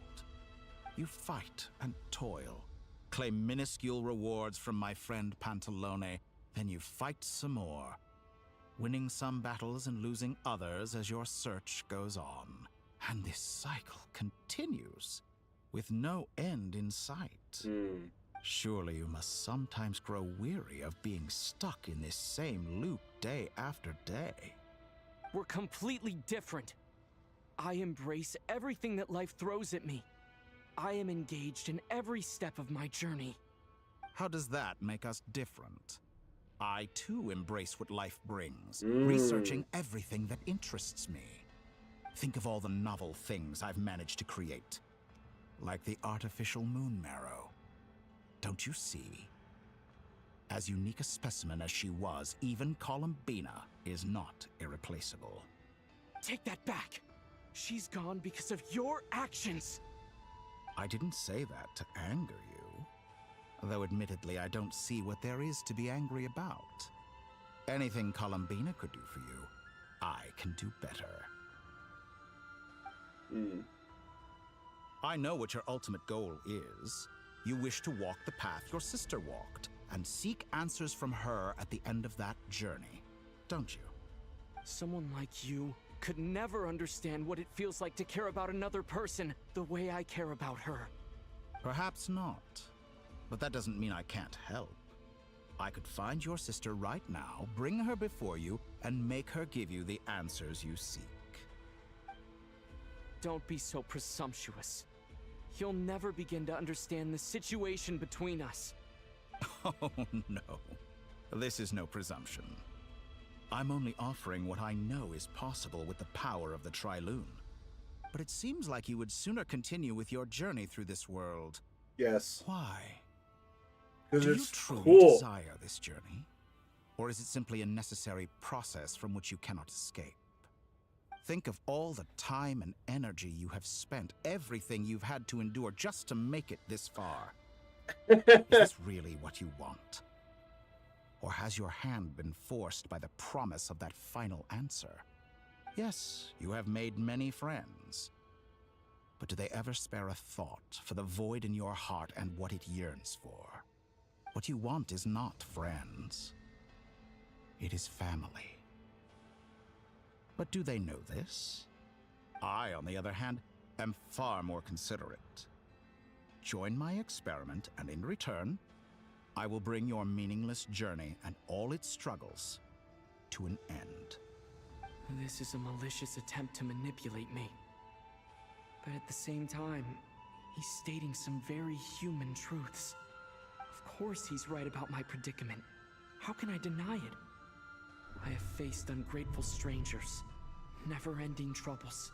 You fight and toil, claim minuscule rewards from my friend Pantalone, then you fight some more, winning some battles and losing others as your search goes on. And this cycle continues, with no end in sight. Surely you must sometimes grow weary of being stuck in this same loop day after day. We're completely different. I embrace everything that life throws at me. I am engaged in every step of my journey. How does that make us different? I too embrace what life brings, researching everything that interests me. Think of all the novel things I've managed to create, like the artificial moon marrow. Don't you see? As unique a specimen as she was, even Columbina is not irreplaceable. Take that back! She's gone because of your actions! I didn't say that to anger you. Though admittedly, I don't see what there is to be angry about. Anything Columbina could do for you, I can do better. I know what your ultimate goal is. You wish to walk the path your sister walked, and seek answers from her at the end of that journey, don't you? Someone like you could never understand what it feels like to care about another person the way I care about her. Perhaps not, but that doesn't mean I can't help. I could find your sister right now, bring her before you, and make her give you the answers you seek. Don't be so presumptuous. You'll never begin to understand the situation between us. Oh, no. This is no presumption. I'm only offering what I know is possible with the power of the Trilune. But it seems like you would sooner continue with your journey through this world. Yes. Why? Because Do it's you truly cool. desire this journey? Or is it simply a necessary process from which you cannot escape? Think of all the time and energy you have spent, everything you've had to endure just to make it this far. Is this really what you want? Or has your hand been forced by the promise of that final answer? Yes, you have made many friends. But do they ever spare a thought for the void in your heart and what it yearns for? What you want is not friends. It is family. But do they know this? I, on the other hand, am far more considerate. Join my experiment, and in return, I will bring your meaningless journey and all its struggles to an end. This is a malicious attempt to manipulate me. But at the same time, he's stating some very human truths. Of course he's right about my predicament. How can I deny it? I have faced ungrateful strangers, never-ending troubles,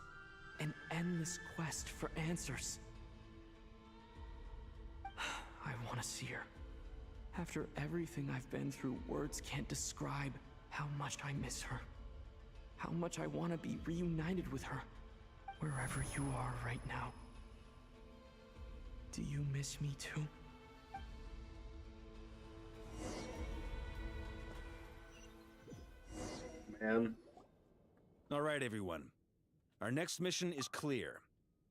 an endless quest for answers. I want to see her. After everything I've been through, words can't describe how much I miss her. How much I want to be reunited with her, wherever you are right now. Do you miss me too? All right, everyone. Our next mission is clear.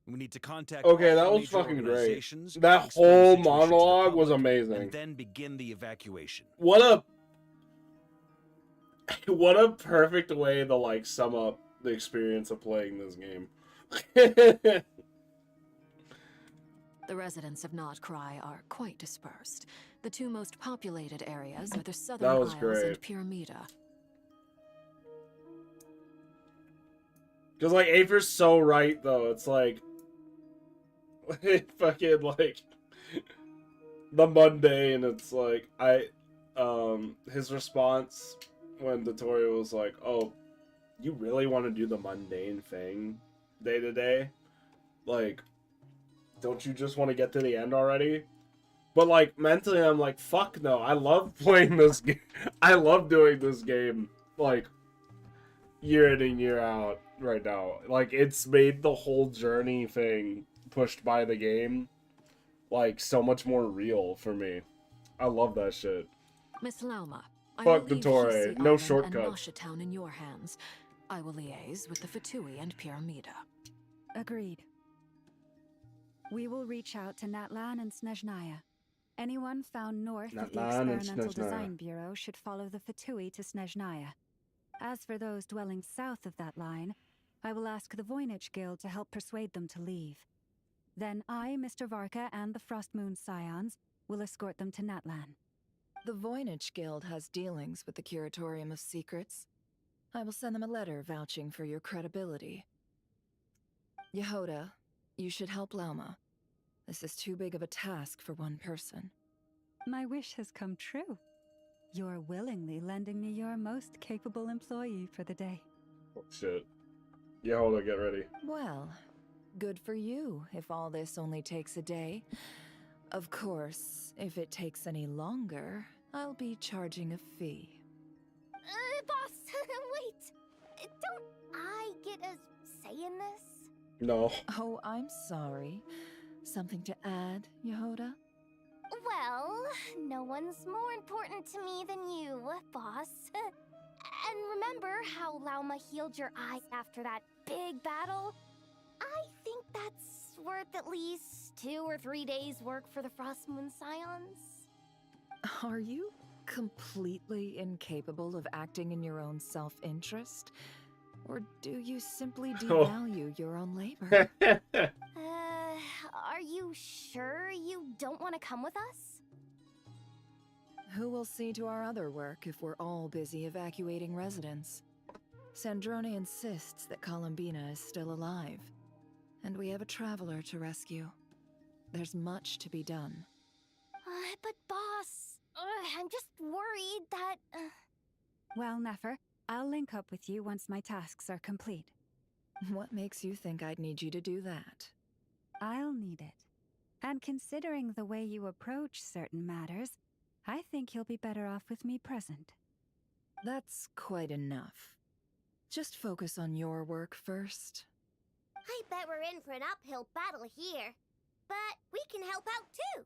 We need to contact Okay, that all was major fucking great. organizations, That explain the whole situation to the monologue was public, amazing. and then begin the evacuation. What a perfect way to like sum up the experience of playing this game. The residents of Not Cry are quite dispersed. The two most populated areas are the Southern Isles great. and Pyramida. Because like Aver's so right though. It's like fucking like the mundane. It's like his response when DOTTORE was like, "Oh, you really want to do the mundane thing day to day? Like, don't you just want to get to the end already?" But like mentally, I'm like, "Fuck no! I love playing this game. I love doing this game like year in and year out right now. Like, it's made the whole journey thing pushed by the game like so much more real for me. I love that shit. Miss Lauma, I Fuck will leave DOTTORE. Hisi No Island shortcuts. and Nasha Town in your hands. I will liaise with the Fatui and Pyramida. Agreed. We will reach out to Natlan and Snezhnaya. Anyone found north of the Natlan and Experimental Snezhnaya. Design Bureau should follow the Fatui to Snezhnaya. As for those dwelling south of that line, I will ask the Voynich Guild to help persuade them to leave. Then I, Mr. Varka, and the Frostmoon Scions will escort them to Natlan. The Voynich Guild has dealings with the Curatorium of Secrets. I will send them a letter vouching for your credibility. Yehoda, you should help Lauma. This is too big of a task for one person. My wish has come true. You're willingly lending me your most capable employee for the day. Oh, shit. Yeah, hold on, get ready. Well, good for you if all this only takes a day. Of course, if it takes any longer, I'll be charging a fee. Boss, wait. Don't I get a say in this? No. Oh, I'm sorry. Something to add, Yehoda? Well, no one's more important to me than you, boss. And remember how Lauma healed your eye after that big battle? I think that's worth at least 2 or 3 days' work for the Frostmoon Scions. Are you completely incapable of acting in your own self-interest? Or do you simply devalue your own labor? Are you sure you don't want to come with us? Who will see to our other work if we're all busy evacuating residents? Sandrone insists that Columbina is still alive, and we have a traveler to rescue. There's much to be done. But boss, I'm just worried that... Well, Nefer, I'll link up with you once my tasks are complete. What makes you think I'd need you to do that? I'll need it. And considering the way you approach certain matters, I think you'll be better off with me present. That's quite enough. Just focus on your work first. I bet we're in for an uphill battle here. But we can help out too.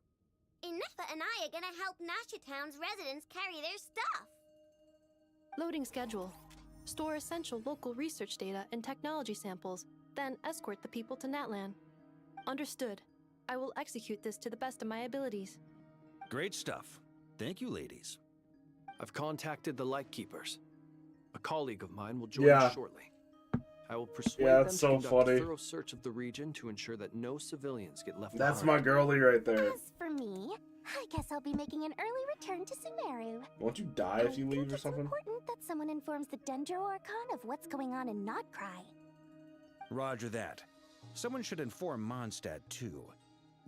Inefa and I are gonna help Nasha Town's residents carry their stuff. Loading schedule. Store essential local research data and technology samples, then escort the people to Natlan. Understood. I will execute this to the best of my abilities. Great stuff. Thank you, ladies. I've contacted the Lightkeepers. A colleague of mine will join Yeah. shortly. I will persuade Yeah, them it's to so conduct funny. a thorough search of the region to ensure that no civilians get left That's behind. my girlie right there. As for me, I guess I'll be making an early return to Sumeru. Won't you die if you leave or something? Important that someone informs the Dendro Archon of what's going on in Notcry. Roger that. Someone should inform Mondstadt, too.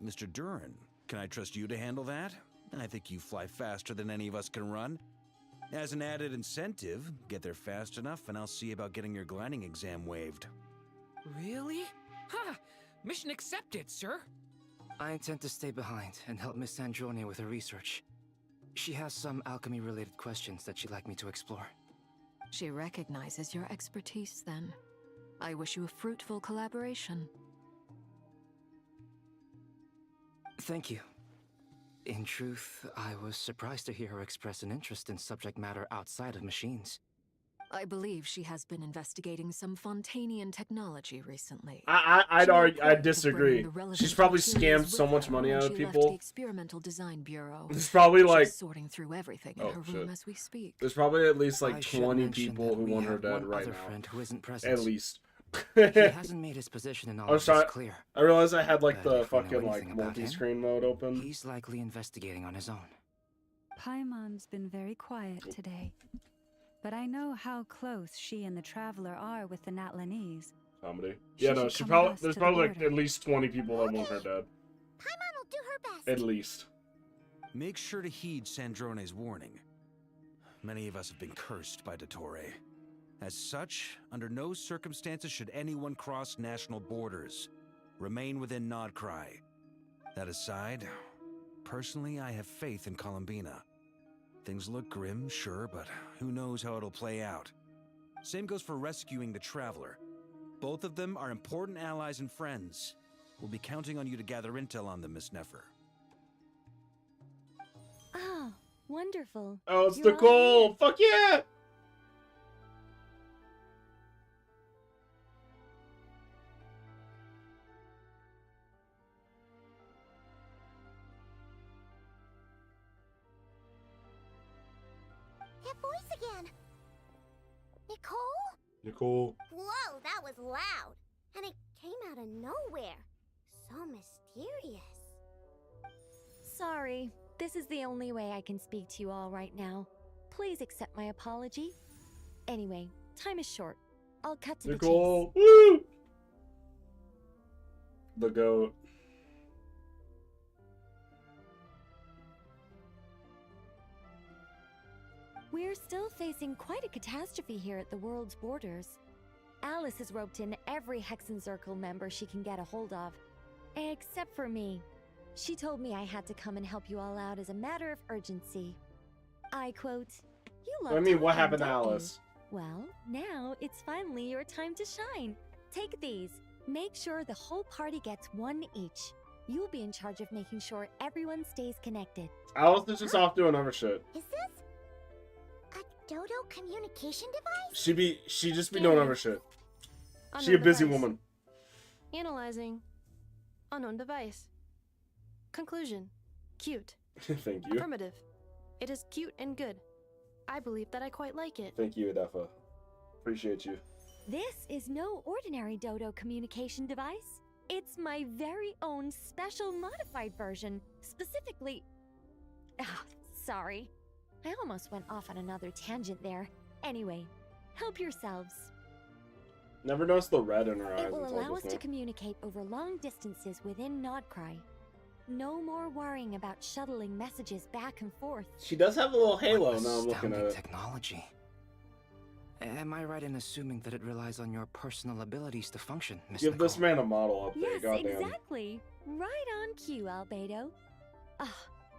Mr. Duran, can I trust you to handle that? I think you fly faster than any of us can run. As an added incentive, get there fast enough and I'll see about getting your gliding exam waived. Really? Ha! Mission accepted, sir. I intend to stay behind and help Miss Sandrone with her research. She has some alchemy-related questions that she'd like me to explore. She recognizes your expertise, then. I wish you a fruitful collaboration. Thank you. In truth, I was surprised to hear her express an interest in subject matter outside of machines. I believe she has been investigating some Fontanian technology recently. I'd She argue, I reported disagree. bringing the relevant She's probably materials scammed so with much her money when out of she left people. the Experimental Design Bureau. There's probably She's like sorting through everything in oh, her shit. room as we speak. There's probably at least I like should 20 mention people that who we want her have dead one right other now. friend who isn't present. At least. He hasn't made his position in all I was of this trying. clear. I realized I had like But the if we know fucking like anything about him, multi-screen mode open. He's likely investigating on his own. Paimon's been very quiet today. But I know how close she and the Traveler are with the Natlanese. Comedy. She Yeah, no, should she come probably with us there's to the probably like border. at least 20 people that want her dead. Paimon will do her best. At least. Make sure to heed Sandrone's warning. Many of us have been cursed by DOTTORE. As such, under no circumstances should anyone cross national borders. Remain within Nodcry. That aside, personally, I have faith in Columbina. Things look grim, sure, but who knows how it'll play out. Same goes for rescuing the Traveler. Both of them are important allies and friends. We'll be counting on you to gather intel on them, Miss Nefer. Oh, wonderful. Oh, it's You're all Nicole! here. Fuck yeah! That voice again. Nicole? Nicole. Whoa, that was loud. And it came out of nowhere. So mysterious. Sorry, this is the only way I can speak to you all right now. Please accept my apology. Anyway, time is short. I'll cut to Nicole. Woo! The goat. We're still facing quite a catastrophe here at the world's borders. Alice has roped in every Hexen Circle member she can get a hold of. Except for me. She told me I had to come and help you all out as a matter of urgency. I quote, "You love I mean, what talking, happened to don't you?" Alice? Well, now it's finally your time to shine. Take these. Make sure the whole party gets one each. You'll be in charge of making sure everyone stays connected. Alice is just off doing other shit. Is this a Dodo communication device? She just be doing other shit. She a Unknown busy device. woman. Analyzing. Unknown device. Conclusion. Cute. Thank you. Affirmative. It is cute and good. I believe that I quite like it. Thank you, Adefa. Appreciate you. This is no ordinary Dodo communication device. It's my very own special modified version, specifically... Ah, sorry. I almost went off on another tangent there. Anyway, help yourselves. Never noticed the red in her eyes It will until allow us just to now. communicate over long distances within Nodcry. No more worrying about shuttling messages back and forth. She does have a little halo now I'm looking Astounding at it. technology. Am I right in assuming that it relies on your personal abilities to function, Miss Give Nicole? this man a model update, Yes, goddamn. exactly. Right on cue, Albedo. Ah,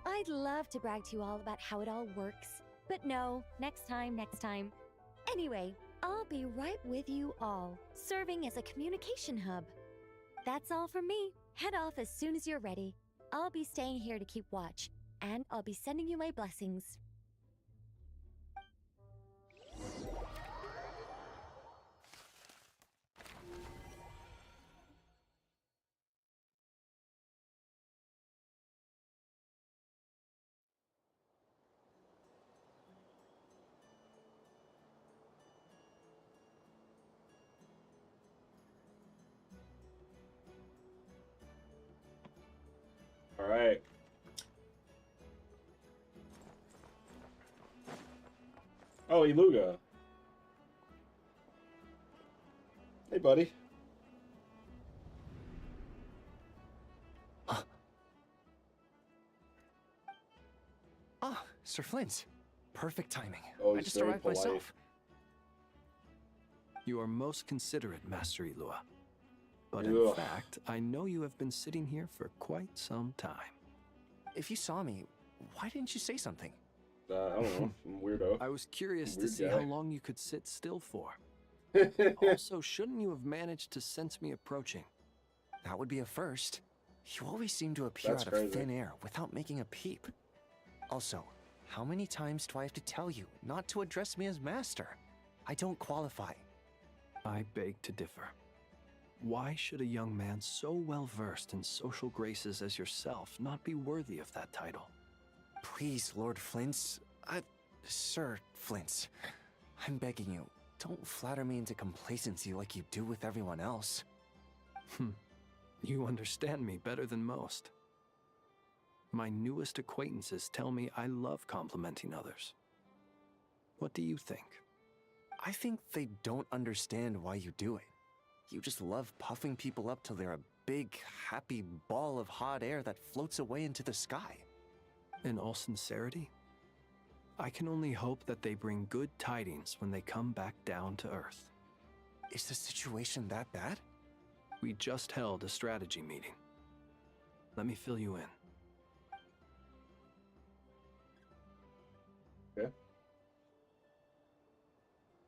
I'd love to brag to you all about how it all works. But no, next time, next time. Anyway, I'll be right with you all, serving as a communication hub. That's all from me. Head off as soon as you're ready. I'll be staying here to keep watch, and I'll be sending you my blessings. Alright. Oh, Iluga. Hey, buddy. Ah, Sir Flint. Perfect timing. Oh, I he's just very arrived polite. myself. You are most considerate, Master Ilua. But Ugh. in fact, I know you have been sitting here for quite some time. If you saw me, why didn't you say something? I don't know. I'm weirdo. I was curious to Weird see guy. how long you could sit still for. Also, shouldn't you have managed to sense me approaching? That would be a first. You always seem to appear That's out crazy. of thin air without making a peep. Also, how many times do I have to tell you not to address me as master? I don't qualify. I beg to differ. Why should a young man so well versed in social graces as yourself not be worthy of that title? Please, Lord Flint's... Sir Flint's. I'm begging you, don't flatter me into complacency like you do with everyone else. You understand me better than most. My newest acquaintances tell me I love complimenting others. What do you think? I think they don't understand why you do it. You just love puffing people up till they're a big, happy ball of hot air that floats away into the sky. In all sincerity, I can only hope that they bring good tidings when they come back down to Earth. Is the situation that bad? We just held a strategy meeting. Let me fill you in. Okay.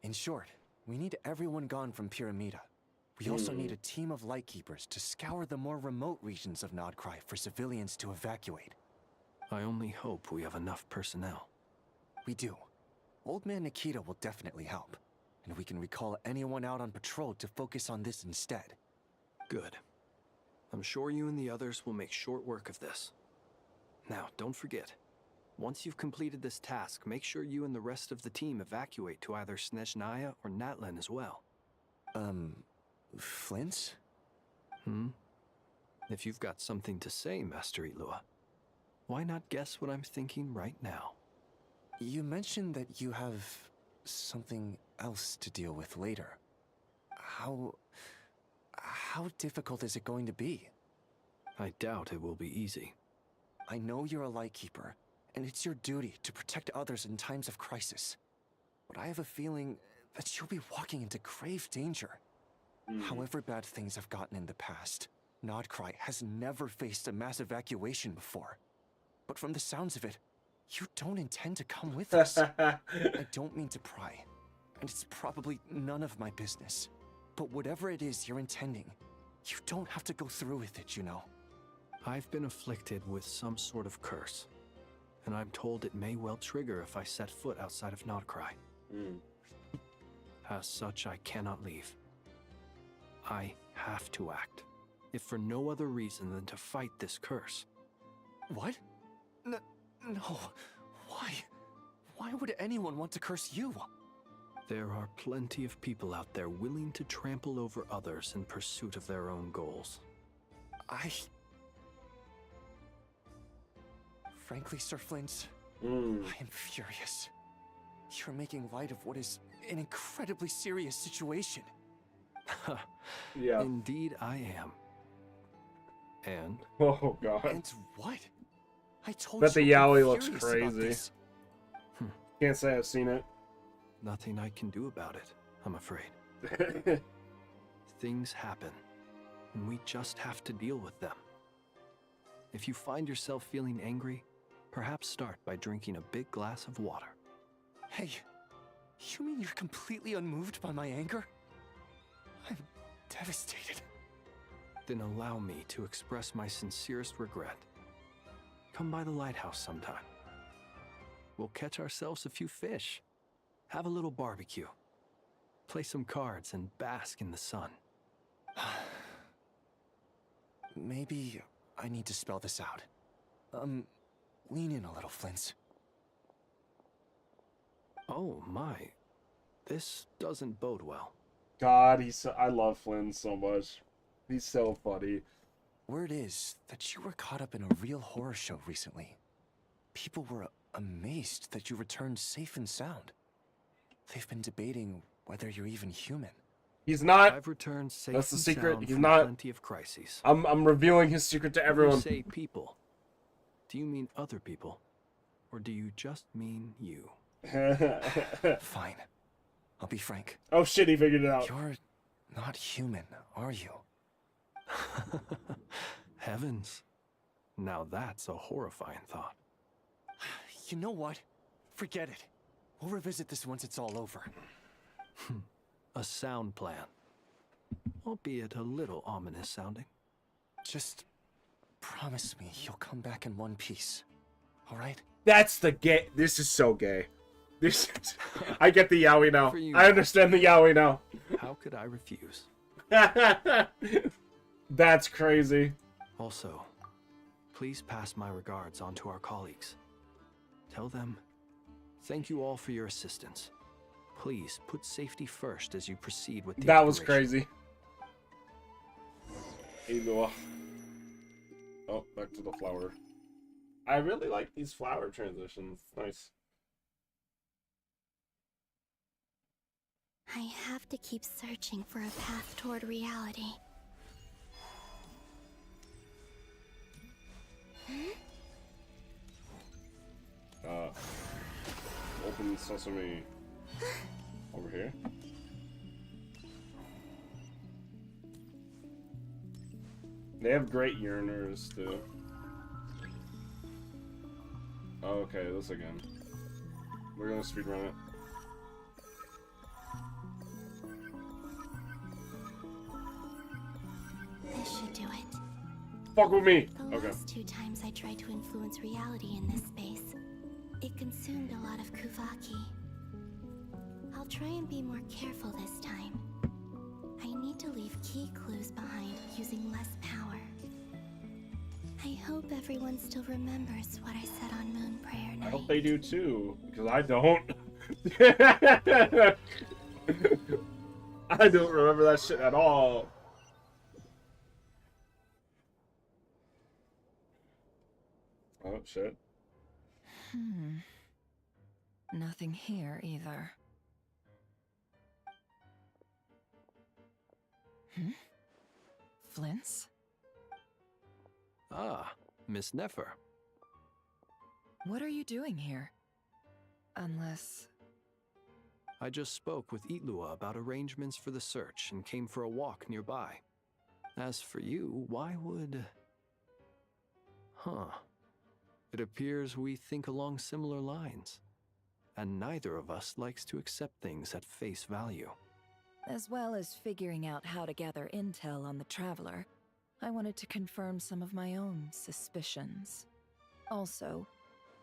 In short, we need everyone gone from Pyramida. We also need a team of lightkeepers to scour the more remote regions of Nodcry for civilians to evacuate. I only hope we have enough personnel. We do. Old Man Nikita will definitely help, and we can recall anyone out on patrol to focus on this instead. Good. I'm sure you and the others will make short work of this. Now, don't forget, once you've completed this task, make sure you and the rest of the team evacuate to either Snezhnaya or Natlan as well. Flint? If you've got something to say, Master Ilua, why not guess what I'm thinking right now? You mentioned that you have something else to deal with later. How difficult is it going to be? I doubt it will be easy. I know you're a lightkeeper, and it's your duty to protect others in times of crisis. But I have a feeling that you'll be walking into grave danger. However bad things have gotten in the past, Nodcry has never faced a mass evacuation before. But from the sounds of it, you don't intend to come with us. I don't mean to pry, and it's probably none of my business. But whatever it is you're intending, you don't have to go through with it, you know. I've been afflicted with some sort of curse, and I'm told it may well trigger if I set foot outside of Nodcry. As such, I cannot leave. I have to act, if for no other reason than to fight this curse. What? No. Why? Why would anyone want to curse you? There are plenty of people out there willing to trample over others in pursuit of their own goals. Frankly, Sir Flint, I am furious. You're making light of what is an incredibly serious situation. Yeah. Indeed I am. And? Oh god. And what? I told Bet you the I'm yaoi looks furious about crazy. this. Can't say I've seen it. Nothing I can do about it, I'm afraid. Things happen, and we just have to deal with them. If you find yourself feeling angry, perhaps start by drinking a big glass of water. Hey, you mean you're completely unmoved by my anger? I'm devastated. Then allow me to express my sincerest regret. Come by the lighthouse sometime. We'll catch ourselves a few fish, have a little barbecue, play some cards, and bask in the sun. Maybe I need to spell this out. Lean in a little, Flint. Oh my, this doesn't bode well. God, I love Flynn so much. He's so funny. Word is that you were caught up in a real horror show recently. People were amazed that you returned safe and sound. They've been debating whether you're even human. He's not. I've returned safe That's the and secret. sound He's from not. Plenty of crises. I'm revealing his secret to everyone. When you say people, do you mean other people, or do you just mean you? Fine. I'll be frank. Oh shit, he figured it out. You're not human, are you? Heavens. Now that's a horrifying thought. You know what? Forget it. We'll revisit this once it's all over. A sound plan. Albeit a little ominous sounding. Just promise me you'll come back in one piece. Alright? That's the gay. This is so gay. I get the yaoi now. For you, I understand the yaoi now. How could I refuse? That's crazy. Also, please pass my regards on to our colleagues. Tell them, thank you all for your assistance. Please put safety first as you proceed with the That was operation. crazy. Eagle. Oh, back to the flower. I really like these flower transitions. Nice. I have to keep searching for a path toward reality. Open sesame. Over here. They have great yearners too. Oh, okay, this again. We're gonna speedrun it. This should do it. Fuck with me! The Okay. last 2 times I tried to influence reality in this space, it consumed a lot of Kuvaki. I'll try and be more careful this time. I need to leave key clues behind using less power. I hope everyone still remembers what I said on Moon Prayer Night. I hope they do too, because I don't. I don't remember that shit at all. Oh, shit. Nothing here either. Flints? Ah, Miss Nefer. What are you doing here? Unless... I just spoke with Itlua about arrangements for the search and came for a walk nearby. As for you, why would... Huh. It appears we think along similar lines. And neither of us likes to accept things at face value. As well as figuring out how to gather intel on the Traveler, I wanted to confirm some of my own suspicions. Also,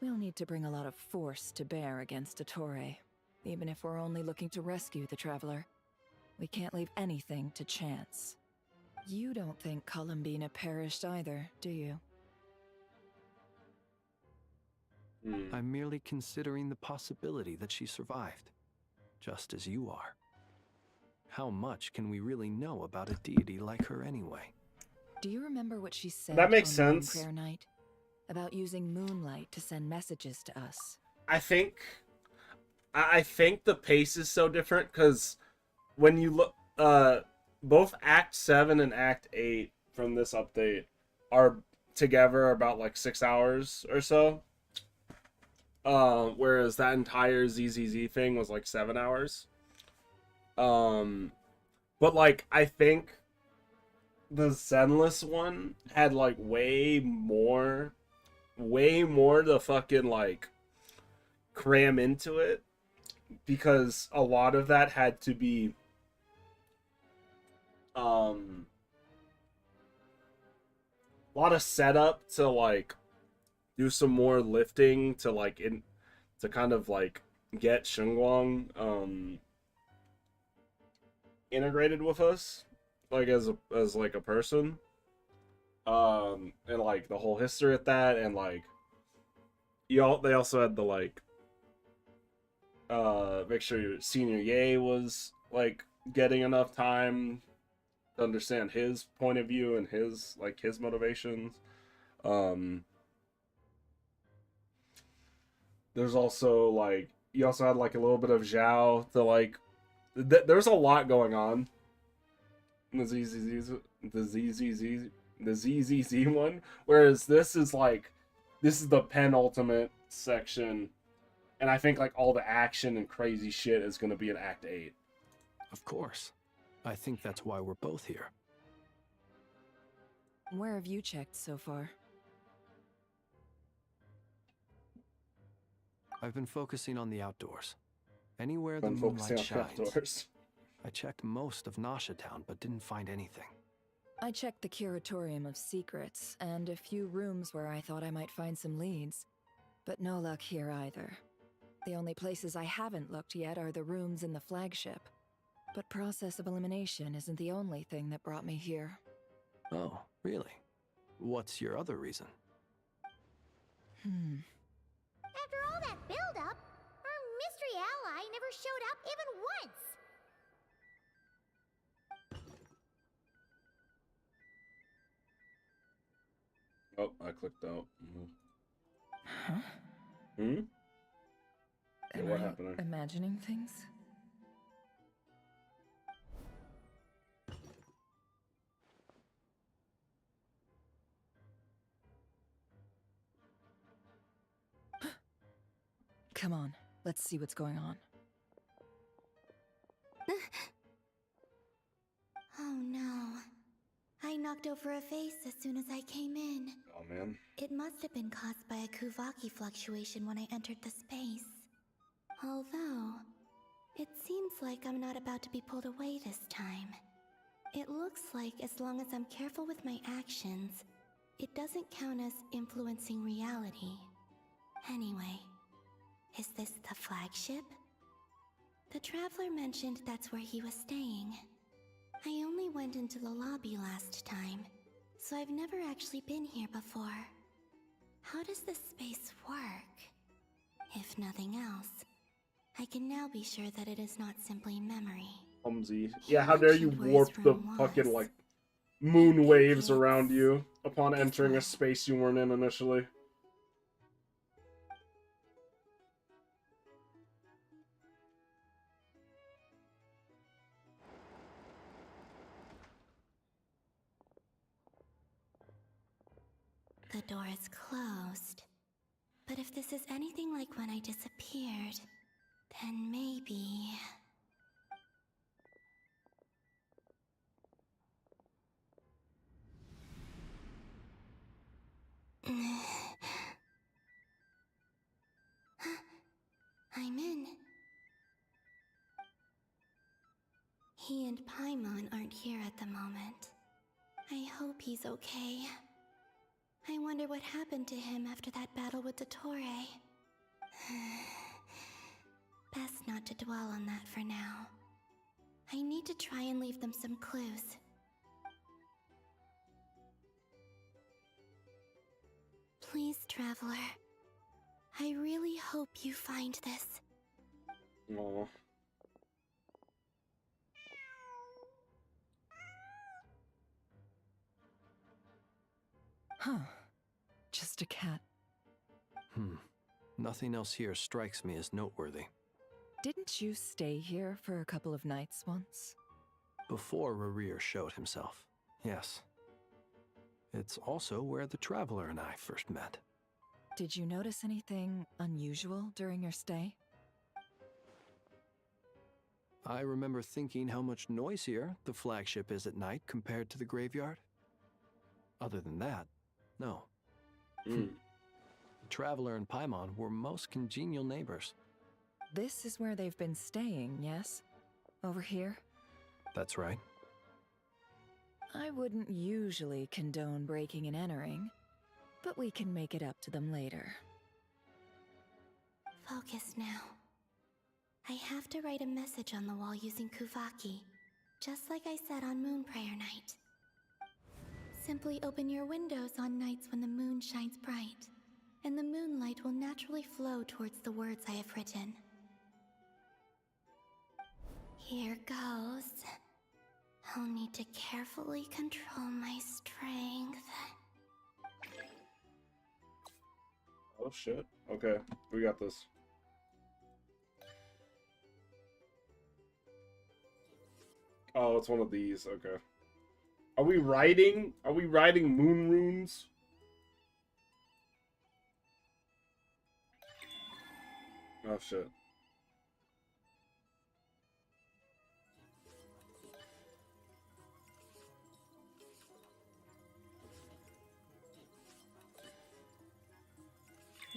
we'll need to bring a lot of force to bear against DOTTORE, even if we're only looking to rescue the Traveler. We can't leave anything to chance. You don't think Columbina perished either, do you? I'm merely considering the possibility that she survived, just as you are. How much can we really know about a deity like her anyway? Do you remember what she said That makes on Moon sense. Prayer Night? About using moonlight to send messages to us. I think the pace is so different because when you look, both Act 7 and Act 8 from this update are together about like 6 hours or so. Whereas that entire ZZZ thing was like 7 hours. But like I think the Zenless one had like way more to fucking like cram into it, because a lot of that had to be a lot of setup to like do some more lifting to like to kind of like get Shengguang integrated with us, like as like a person, and like the whole history of that, and like they also had the like make sure your Senior Ye was like getting enough time to understand his point of view and his motivations. There's also like you also had like a little bit of Zhao to like there's a lot going on in the ZZZ one, whereas this is the penultimate section, and I think like all the action and crazy shit is going to be in Act 8. Of course. I think that's why we're both here. Where have you checked so far? I've been focusing on the outdoors. Anywhere the moonlight shines. I checked most of Nasha Town, but didn't find anything. I checked the Curatorium of Secrets, and a few rooms where I thought I might find some leads. But no luck here either. The only places I haven't looked yet are the rooms in the flagship. But process of elimination isn't the only thing that brought me here. Oh, really? What's your other reason? After all that build-up, our mystery ally never showed up even once! Oh, I clicked out. Huh? Hmm? Yeah, Am what I happened there? imagining things? Come on, let's see what's going on. Oh no. I knocked over a vase as soon as I came in. Oh man. It must have been caused by a Kuvaki fluctuation when I entered the space. Although, it seems like I'm not about to be pulled away this time. It looks like as long as I'm careful with my actions, it doesn't count as influencing reality. Anyway, is this the flagship? The Traveler mentioned that's where he was staying. I only went into the lobby last time, so I've never actually been here before. How does this space work? If nothing else, I can now be sure that it is not simply memory. Clumsy. Yeah, how dare you warp the fucking, like, moon waves around you upon entering a space you weren't in initially. The door is closed. But if this is anything like when I disappeared, then maybe... I'm in. He and Paimon aren't here at the moment. I hope he's okay. I wonder what happened to him after that battle with DOTTORE. Best not to dwell on that for now. I need to try and leave them some clues. Please, Traveler. I really hope you find this. Aw. Huh. Just a cat. Nothing else here strikes me as noteworthy. Didn't you stay here for a couple of nights once? Before Rerir showed himself, yes. It's also where the Traveler and I first met. Did you notice anything unusual during your stay? I remember thinking how much noisier the flagship is at night compared to the graveyard. Other than that, no. The Traveler and Paimon were most congenial neighbors. This is where they've been staying, yes? Over here? That's right. I wouldn't usually condone breaking and entering, but we can make it up to them later. Focus now. I have to write a message on the wall using Kuvaki, just like I said on Moon Prayer Night. Simply open your windows on nights when the moon shines bright, and the moonlight will naturally flow towards the words I have written. Here goes. I'll need to carefully control my strength. Oh shit. Okay, we got this. Oh, it's one of these. Okay. Are we writing moon runes? Oh shit.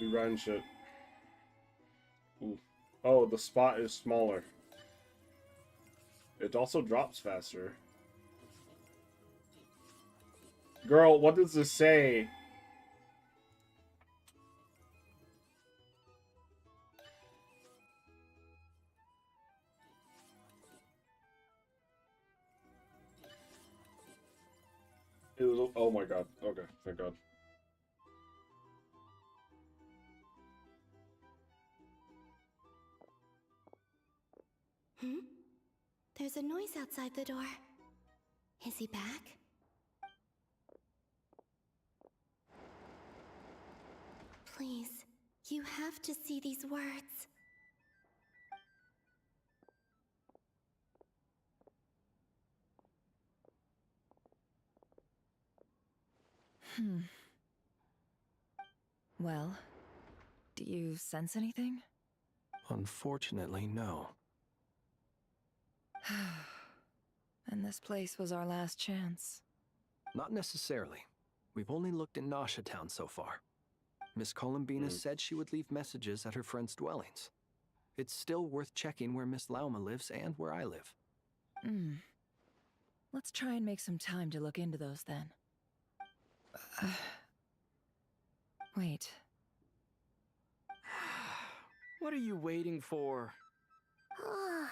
We writing shit. Ooh. Oh, the spot is smaller. It also drops faster. Girl, what does this say? Oh my god. Okay, thank god. Hmm? There's a noise outside the door. Is he back? Please, you have to see these words. Well, do you sense anything? Unfortunately, no. And this place was our last chance. Not necessarily. We've only looked in Nasha Town so far. Miss Columbina said she would leave messages at her friends' dwellings. It's still worth checking where Miss Lauma lives and where I live. Let's try and make some time to look into those then. Wait. What are you waiting for? Oh,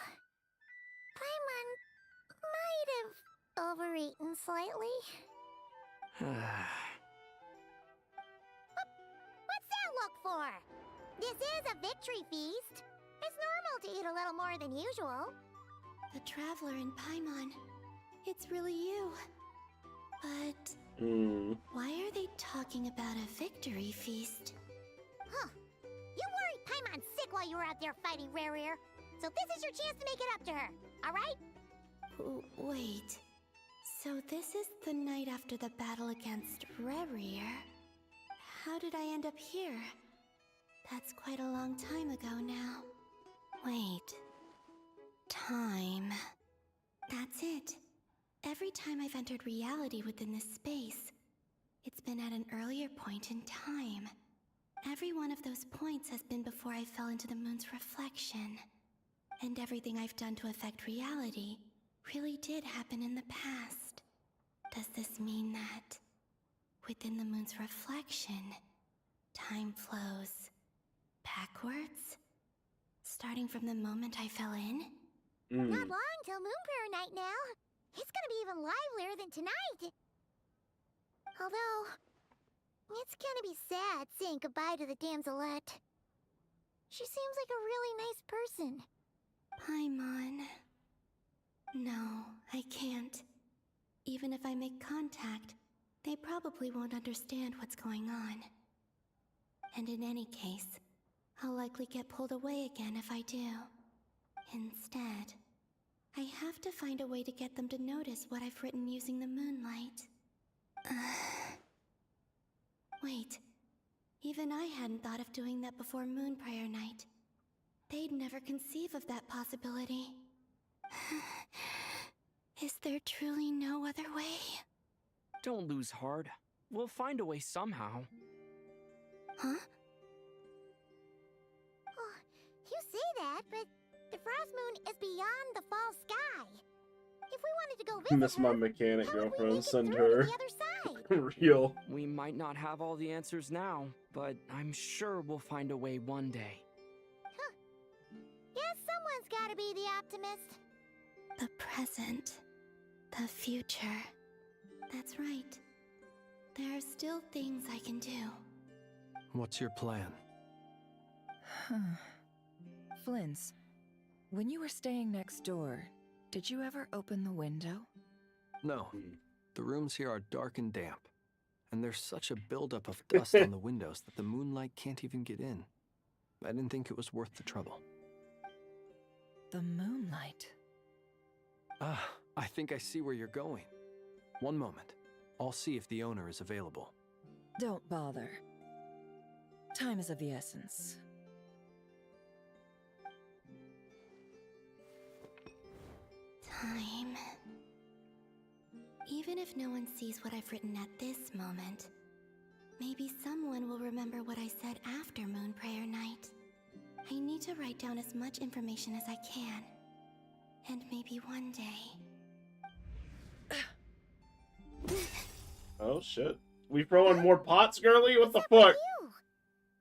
Paimon might have overeaten slightly. What's that look for? This is a victory feast. It's normal to eat a little more than usual. The Traveler in Paimon. It's really you. But why are they talking about a victory feast? Huh. You worried Paimon sick while you were out there fighting Rerir. So this is your chance to make it up to her, alright? Wait. So this is the night after the battle against Rerir. How did I end up here? That's quite a long time ago now. Wait. Time. That's it. Every time I've entered reality within this space, it's been at an earlier point in time. Every one of those points has been before I fell into the moon's reflection. And everything I've done to affect reality really did happen in the past. Does this mean that within the moon's reflection, time flows backwards? Starting from the moment I fell in? Not long till Moon Prayer Night now. It's gonna be even livelier than tonight. Although, it's gonna be sad saying goodbye to the damselette. She seems like a really nice person. Paimon. No, I can't. Even if I make contact, they probably won't understand what's going on. And in any case, I'll likely get pulled away again if I do. Instead, I have to find a way to get them to notice what I've written using the moonlight. Wait, even I hadn't thought of doing that before Moon Prayer Night. They'd never conceive of that possibility. Is there truly no other way? Don't lose heart. We'll find a way somehow. Huh? Oh, you say that, but the Frost Moon is beyond the fall sky. If we wanted to go visit Miss my mechanic how would we girlfriend. make it Send through to her. the other side? Real. We might not have all the answers now, but I'm sure we'll find a way one day. Huh. Guess someone's gotta be the optimist. The present. The future. That's right. There are still things I can do. What's your plan? Flins, when you were staying next door, did you ever open the window? No. The rooms here are dark and damp, and there's such a buildup of dust on the windows that the moonlight can't even get in. I didn't think it was worth the trouble. The moonlight? Ah, I think I see where you're going. One moment. I'll see if the owner is available. Don't bother. Time is of the essence. Time. Even if no one sees what I've written at this moment, maybe someone will remember what I said after Moon Prayer Night. I need to write down as much information as I can. And maybe one day... Oh shit. We throwing more pots, girly? What the fuck?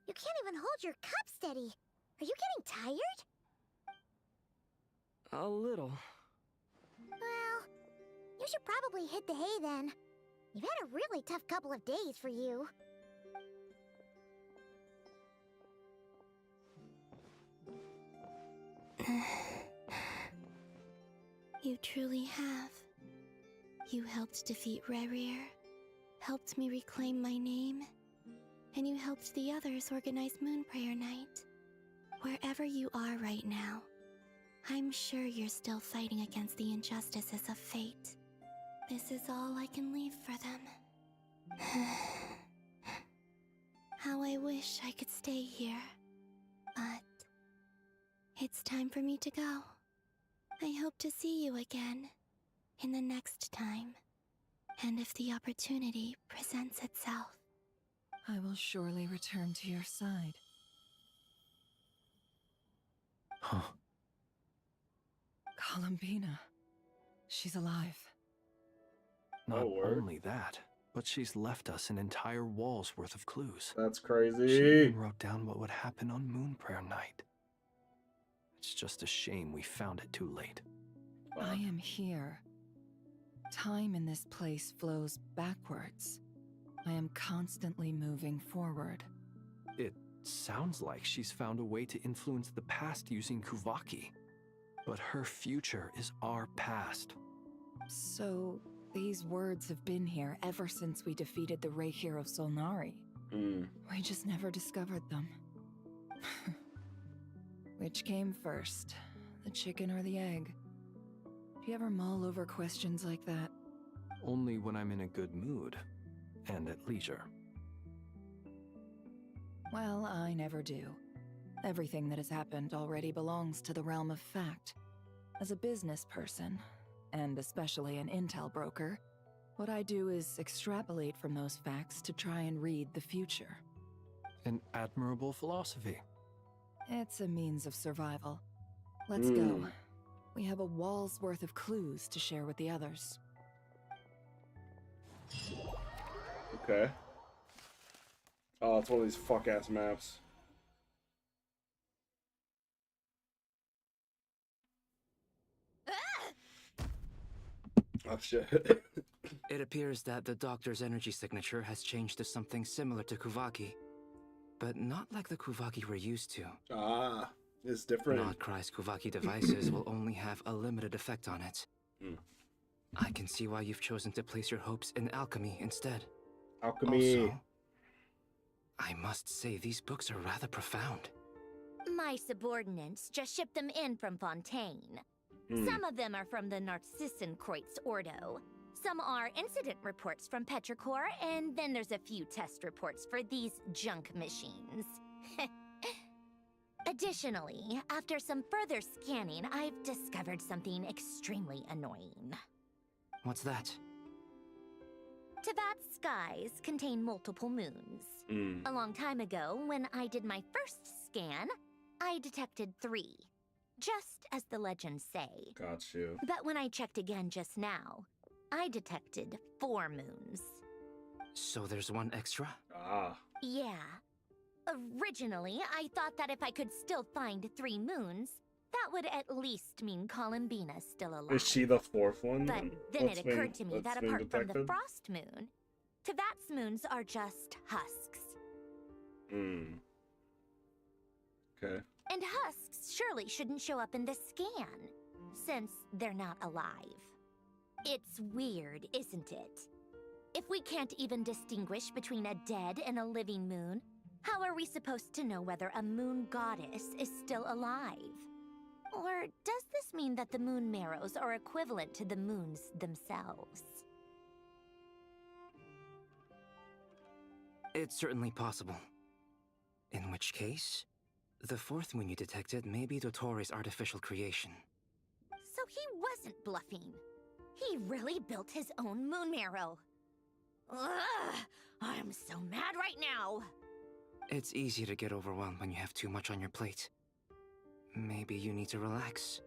You can't even hold your cup steady. Are you getting tired? A little. Well, you should probably hit the hay then. You've had a really tough couple of days for you. You truly have. You helped defeat Rerir, helped me reclaim my name, and you helped the others organize Moon Prayer Night. Wherever you are right now, I'm sure you're still fighting against the injustices of fate. This is all I can leave for them. How I wish I could stay here. But it's time for me to go. I hope to see you again in the next time. And if the opportunity presents itself. I will surely return to your side. Huh. Columbina. She's alive. Not Oh, word. only that, but she's left us an entire wall's worth of clues. That's She crazy. even wrote down what would happen on Moon Prayer Night. It's just a shame we found it too late. I am here. Time in this place flows backwards. I am constantly moving forward. It sounds like she's found a way to influence the past using Kuvaki. But her future is our past. So, these words have been here ever since we defeated the Ray Hero Solnari. We just never discovered them. Which came first, the chicken or the egg? Do you ever mull over questions like that? Only when I'm in a good mood and at leisure. Well, I never do. Everything that has happened already belongs to the realm of fact. As a business person, and especially an intel broker, what I do is extrapolate from those facts to try and read the future. An admirable philosophy. It's a means of survival. Let's go. We have a wall's worth of clues to share with the others. Okay. Oh, it's one of these fuck-ass maps. Oh, shit. It appears that the doctor's energy signature has changed to something similar to Kuvaki, but not like the Kuvaki we're used to. Ah, it's different. Notcry's Kuvaki devices will only have a limited effect on it. I can see why you've chosen to place your hopes in alchemy instead. Alchemy. Also, I must say these books are rather profound. My subordinates just shipped them in from Fontaine. Some of them are from the Narcissenkreuz Ordo. Some are incident reports from Petrichor, and then there's a few test reports for these junk machines. Additionally, after some further scanning, I've discovered something extremely annoying. What's that? Teyvat's skies contain multiple moons. A long time ago, when I did my first scan, I detected 3. Just as the legends say. Got you. But when I checked again just now, I detected 4 moons. So there's one extra? Ah. Yeah. Originally, I thought that if I could still find 3 moons, that would at least mean Columbina's still alive. Is she the 4th one? But then it occurred to me that apart from the Frost Moon, Teyvat's moons are just husks. Okay. And husks surely shouldn't show up in the scan, since they're not alive. It's weird, isn't it? If we can't even distinguish between a dead and a living moon, how are we supposed to know whether a moon goddess is still alive? Or does this mean that the moon marrows are equivalent to the moons themselves? It's certainly possible. In which case, the 4th moon you detected may be DOTTORE's artificial creation. So he wasn't bluffing. He really built his own moon marrow. Ugh! I'm so mad right now! It's easy to get overwhelmed when you have too much on your plate. Maybe you need to relax.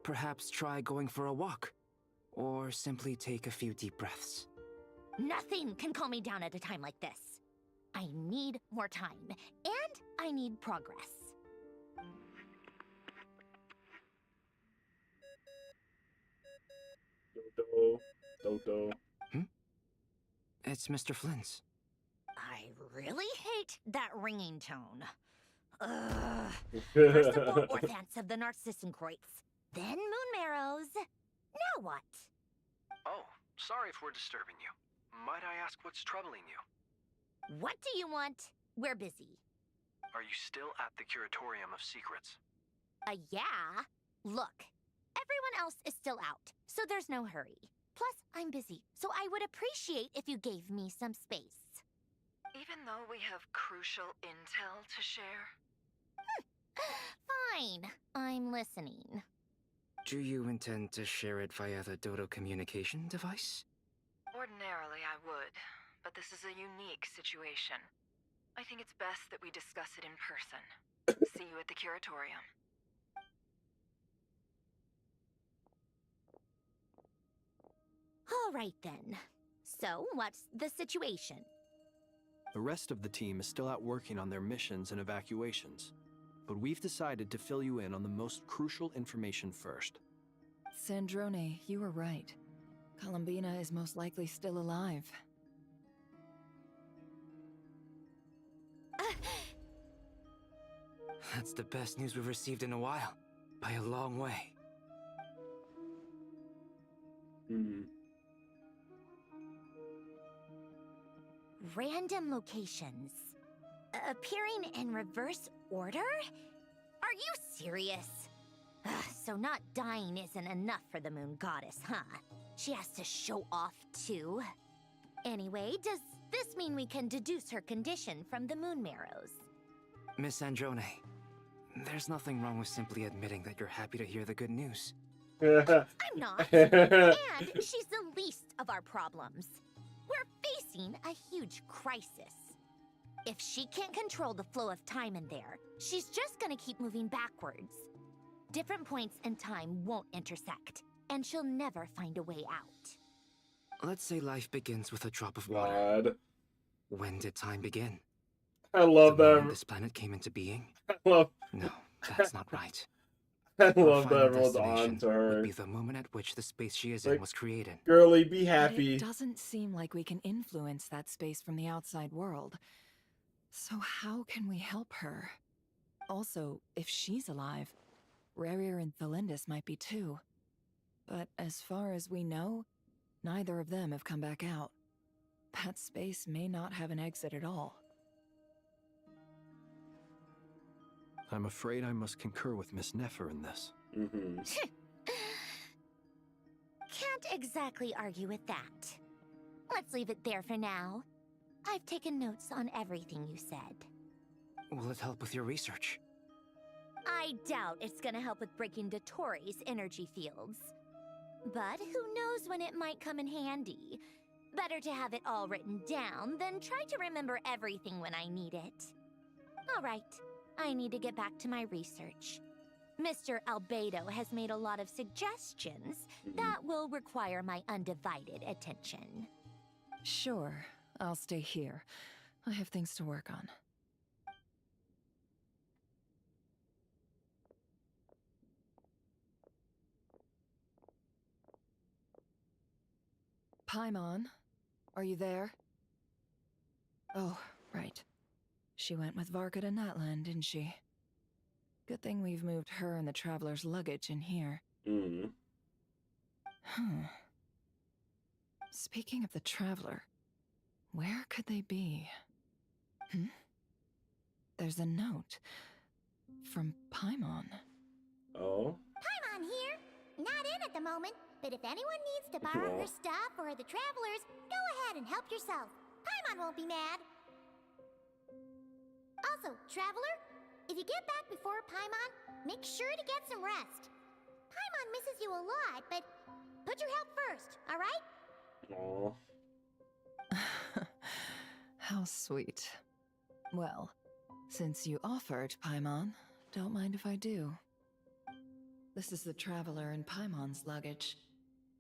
Perhaps try going for a walk. Or simply take a few deep breaths. Nothing can calm me down at a time like this. I need more time, and I need progress. Dodo. It's Mr. Flynn's. I really hate that ringing tone. Ugh. First the Orthants of the Narcissenkreuz, then Moon Marrows. Now what? Oh, sorry if we're disturbing you. Might I ask what's troubling you? What do you want? We're busy. Are you still at the Curatorium of Secrets? Yeah. Look, everyone else is still out, so there's no hurry. Plus, I'm busy, so I would appreciate if you gave me some space. Even though we have crucial intel to share? Fine, I'm listening. Do you intend to share it via the Dodo communication device? Ordinarily, I would, but this is a unique situation. I think it's best that we discuss it in person. See you at the Curatorium. All right then. So, what's the situation? The rest of the team is still out working on their missions and evacuations, but we've decided to fill you in on the most crucial information first. Sandrone, you were right. Columbina is most likely still alive. That's the best news we've received in a while. By a long way. Random locations. Appearing in reverse order? Are you serious? So not dying isn't enough for the Moon Goddess, huh? She has to show off too. Anyway, does this mean we can deduce her condition from the Moon Marrows? Miss Androne, there's nothing wrong with simply admitting that you're happy to hear the good news. I'm not. And she's the least of our problems. We're facing a huge crisis. If she can't control the flow of time in there, she's just gonna keep moving backwards. Different points in time won't intersect, and she'll never find a way out. Let's say life begins with a drop of water. God. When did time begin? I love The moment that. this planet came into being? I love. No, that's not right. I Our love that final everyone's destination on to her. would be the moment at which the space she is Like, in was created. Girlie, be But happy. it doesn't seem like we can influence that space from the outside world. So how can we help her? Also, if she's alive, Rerir and Thalindis might be too. But as far as we know, neither of them have come back out. That space may not have an exit at all. I'm afraid I must concur with Miss Nefer in this. Can't exactly argue with that. Let's leave it there for now. I've taken notes on everything you said. Will it help with your research? I doubt it's gonna help with breaking DOTTORE's energy fields. But who knows when it might come in handy. Better to have it all written down than try to remember everything when I need it. All right, I need to get back to my research. Mr. Albedo has made a lot of suggestions that will require my undivided attention. Sure, I'll stay here. I have things to work on. Paimon, are you there? Oh, right. She went with Varka to Natlan, didn't she? Good thing we've moved her and the Traveler's luggage in here. Speaking of the Traveler, where could they be? There's a note from Paimon. Oh? Paimon here. Not in at the moment, but if anyone needs to borrow her stuff or the Travelers, go ahead and help yourself. Paimon won't be mad. Also, Traveler, if you get back before Paimon, make sure to get some rest. Paimon misses you a lot, but put your health first, all right? Aw. How sweet. Well, since you offered, Paimon, don't mind if I do. This is the Traveler and Paimon's luggage.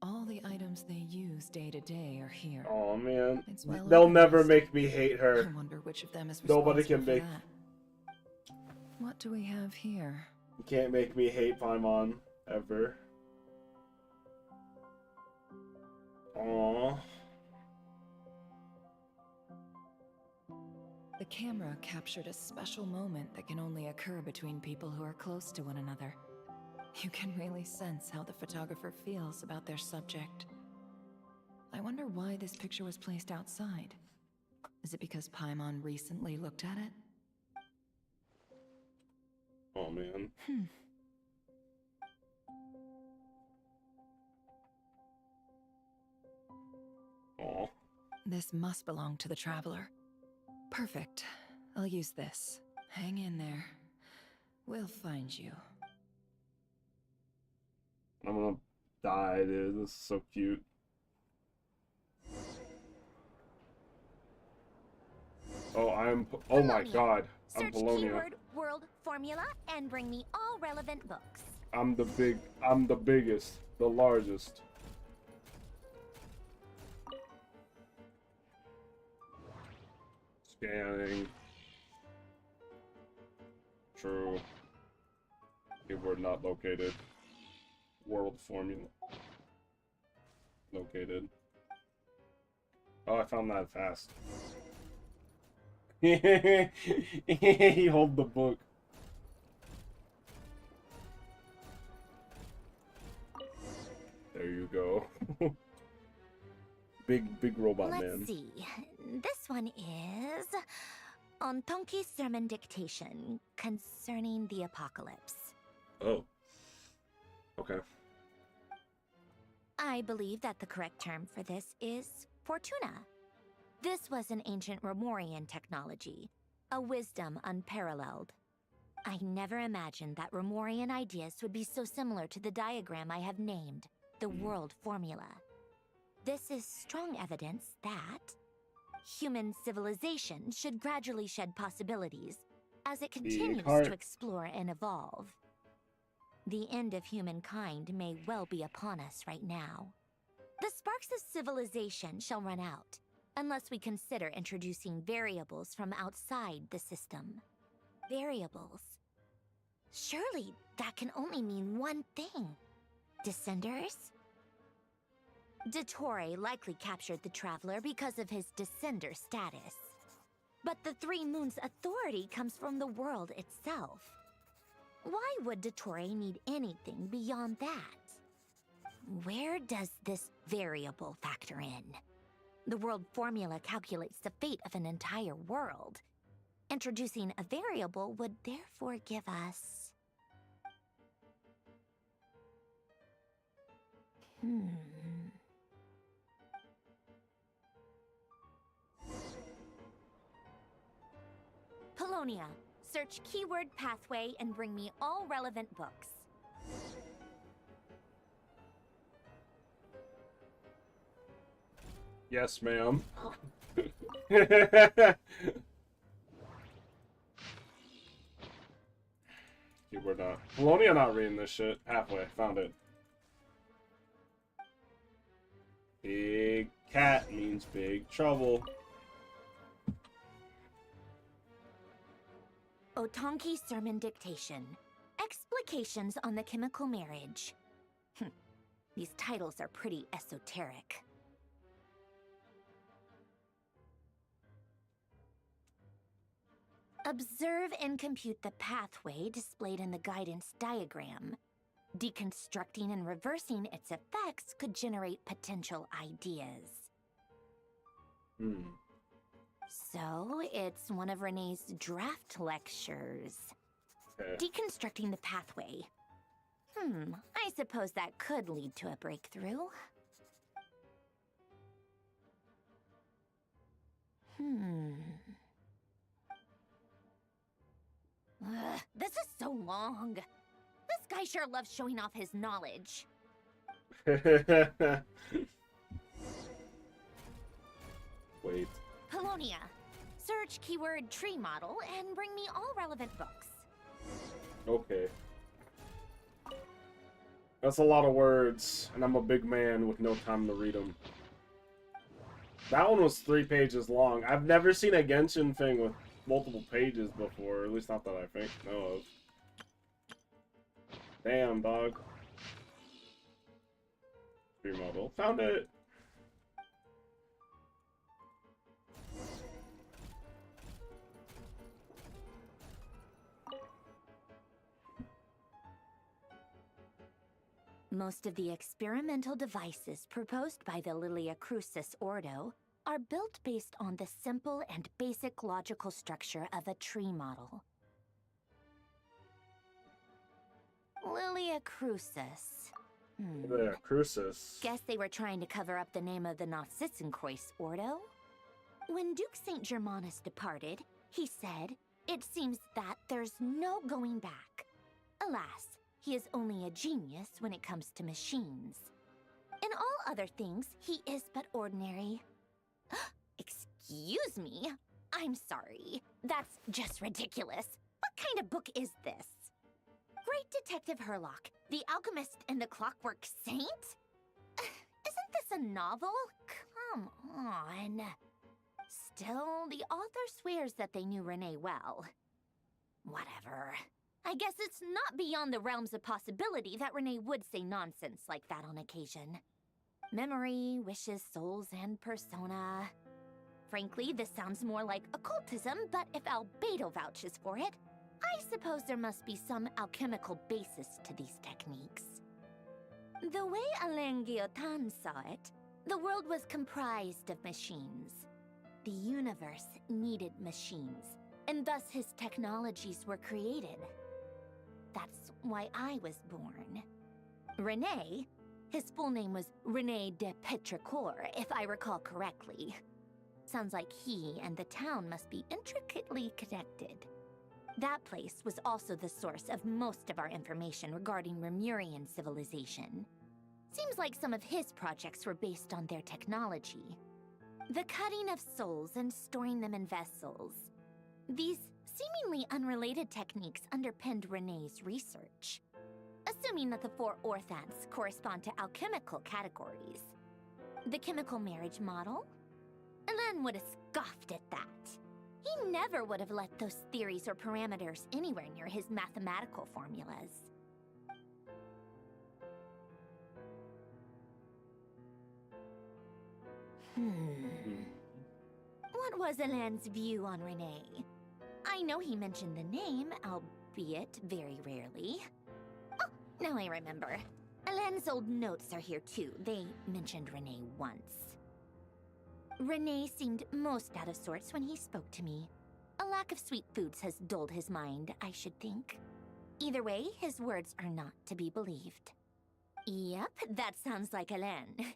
All the items they use day to day are here. Oh man, It's well they'll never organized. make me hate her. I wonder which of them is Nobody responsible can for make. that. What do we have here? You can't make me hate Paimon ever. Aww. The camera captured a special moment that can only occur between people who are close to one another. You can really sense how the photographer feels about their subject. I wonder why this picture was placed outside. Is it because Paimon recently looked at it? Oh man. Oh. This must belong to the Traveler. Perfect. I'll use this. Hang in there. We'll find you. I'm gonna die, dude. This is so cute. Oh my god. I'm Search Polonia. keyword world formula and bring me all relevant books. I'm the biggest, the largest. Scanning. True. Keyword not located. World formula. Located. Oh, I found that fast. He hold the book. There you go. big robot man. Let's see. This one is on Tonki's sermon dictation concerning the apocalypse. Oh. Okay. I believe that the correct term for this is Fortuna. This was an ancient Romorian technology, a wisdom unparalleled. I never imagined that Romorian ideas would be so similar to the diagram I have named, the world formula. This is strong evidence that human civilization should gradually shed possibilities as it continues to explore and evolve. The end of humankind may well be upon us right now. The sparks of civilization shall run out, unless we consider introducing variables from outside the system. Variables. Surely that can only mean one thing. Descenders? DOTTORE likely captured the Traveler because of his descender status. But the Three Moons' authority comes from the world itself. Why would DOTTORE need anything beyond that? Where does this variable factor in? The world formula calculates the fate of an entire world. Introducing a variable would therefore give us... Polonia, search keyword pathway and bring me all relevant books. Yes, ma'am. Keyword not. Polonia not reading this shit. Halfway. Found it. Big cat means big trouble. Otonki sermon dictation. Explications on the chemical marriage. These titles are pretty esoteric. Observe and compute the pathway displayed in the guidance diagram. Deconstructing and reversing its effects could generate potential ideas. So, it's one of Renee's draft lectures. Deconstructing the pathway. I suppose that could lead to a breakthrough. This is so long. This guy sure loves showing off his knowledge. Wait. Polonia, search keyword tree model and bring me all relevant books. Okay. That's a lot of words, and I'm a big man with no time to read them. That one was 3 pages long. I've never seen a Genshin thing with multiple pages before, at least not that I know of. Damn, dog. Tree model. Found it! Most of the experimental devices proposed by the Lilia Crucis Ordo are built based on the simple and basic logical structure of a tree model. Lilia Crucis. Lilia Crucis. Guess they were trying to cover up the name of the Nautitzenkreuz Ordo? When Duke St. Germanus departed, he said, "It seems that there's no going back." Alas, he is only a genius when it comes to machines. In all other things, he is but ordinary. Excuse me? I'm sorry. That's just ridiculous. What kind of book is this? Great Detective Herlock, the Alchemist and the Clockwork Saint? Isn't this a novel? Come on. Still, the author swears that they knew Renee well. Whatever. I guess it's not beyond the realms of possibility that Renee would say nonsense like that on occasion. Memory, wishes, souls, and persona. Frankly, this sounds more like occultism, but if Albedo vouches for it, I suppose there must be some alchemical basis to these techniques. The way Alain Guillotin saw it, the world was comprised of machines. The universe needed machines, and thus his technologies were created. That's why I was born. René, his full name was René de Petrichor, if I recall correctly. Sounds like he and the town must be intricately connected. That place was also the source of most of our information regarding Remurian civilization. Seems like some of his projects were based on their technology. The cutting of souls and storing them in vessels. These seemingly unrelated techniques underpinned René's research. Assuming that the four orthants correspond to alchemical categories. The chemical marriage model? Alain would have scoffed at that. He never would have let those theories or parameters anywhere near his mathematical formulas. What was Alain's view on Renee? I know he mentioned the name, albeit very rarely. Oh, now I remember. Alain's old notes are here too. They mentioned Renee once. Renee seemed most out of sorts when he spoke to me. A lack of sweet foods has dulled his mind, I should think. Either way, his words are not to be believed. Yep, that sounds like Alain.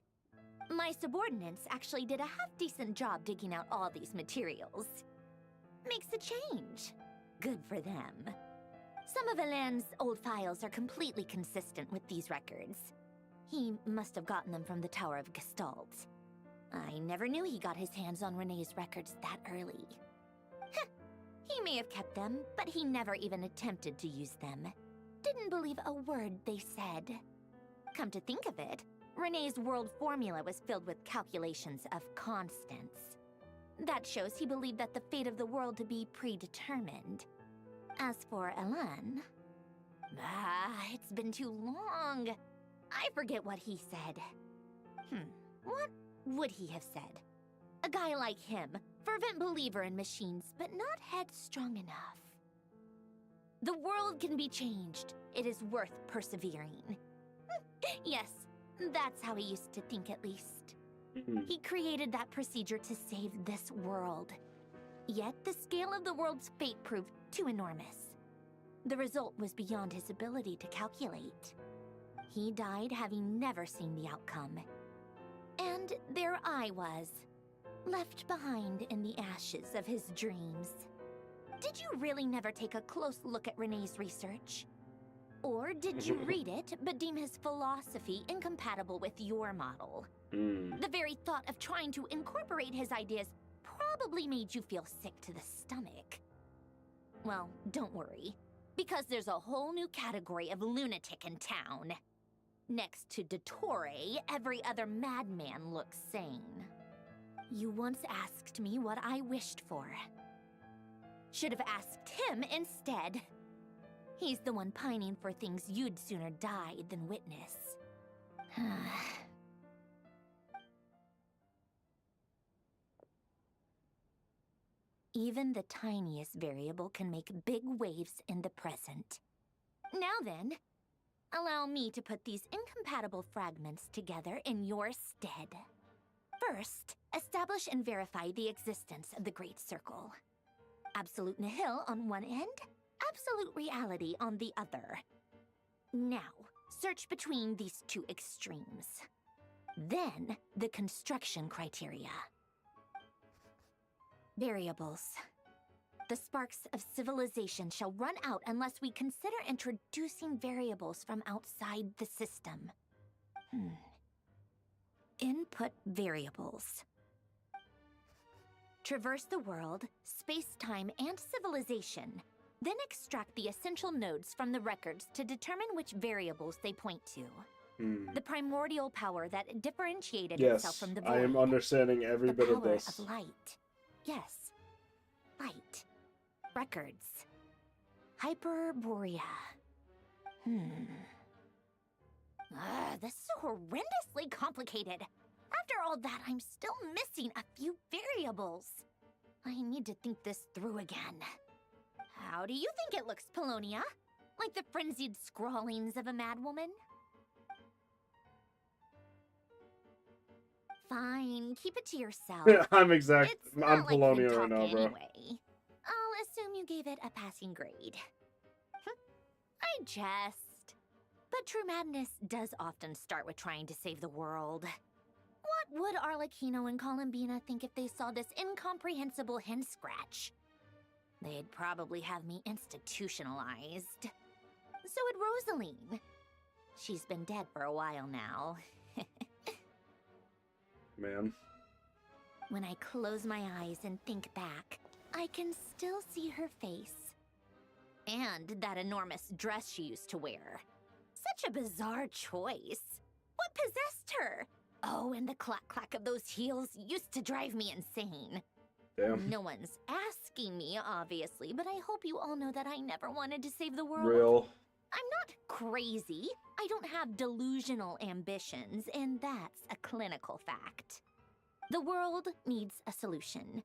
My subordinates actually did a half-decent job digging out all these materials. Makes a change. Good for them. Some of Alain's old files are completely consistent with these records. He must have gotten them from the Tower of Gestalt. I never knew he got his hands on Renée's records that early. Heh, he may have kept them, but he never even attempted to use them. Didn't believe a word they said. Come to think of it, Renée's world formula was filled with calculations of constants. That shows he believed that the fate of the world to be predetermined. As for Alain... it's been too long. I forget what he said. What would he have said? A guy like him, fervent believer in machines, but not headstrong enough. The world can be changed. It is worth persevering. Yes, that's how he used to think at least. He created that procedure to save this world. Yet the scale of the world's fate proved too enormous. The result was beyond his ability to calculate. He died having never seen the outcome. And there I was, left behind in the ashes of his dreams. Did you really never take a close look at Renée's research? Or did you read it, but deem his philosophy incompatible with your model? The very thought of trying to incorporate his ideas probably made you feel sick to the stomach. Well, don't worry, because there's a whole new category of lunatic in town. Next to DOTTORE, every other madman looks sane. You once asked me what I wished for. Should have asked him instead. He's the one pining for things you'd sooner die than witness. Even the tiniest variable can make big waves in the present. Now then, Allow me to put these incompatible fragments together in your stead. First, establish and verify the existence of the Great Circle. Absolute nihil on one end, absolute reality on the other. Now, search between these two extremes. Then, the construction criteria. Variables. The sparks of civilization shall run out unless we consider introducing variables from outside the system. Input variables. Traverse the world, space-time, and civilization. Then extract the essential nodes from the records to determine which variables they point to. The primordial power that differentiated itself from the void. I am understanding every bit of this. The power of light. Yes. Light. Records. Hyperborea. This is horrendously complicated. After all that, I'm still missing a few variables. I need to think this through again. How do you think it looks, Polonia? Like the frenzied scrawlings of a madwoman? Fine, keep it to yourself. I'm Not Polonia like right now, bro. anyway. I'll assume you gave it a passing grade. I jest. But true madness does often start with trying to save the world. What would Arlecchino and Columbina think if they saw this incomprehensible hen scratch? They'd probably have me institutionalized. So would Rosaline. She's been dead for a while now. Man. When I close my eyes and think back, I can still see her face. And that enormous dress she used to wear. Such a bizarre choice. What possessed her? Oh, and the clack-clack of those heels used to drive me insane. Damn. No one's asking me, obviously, but I hope you all know that I never wanted to save the world. Real. I'm not crazy. I don't have delusional ambitions, and that's a clinical fact. The world needs a solution,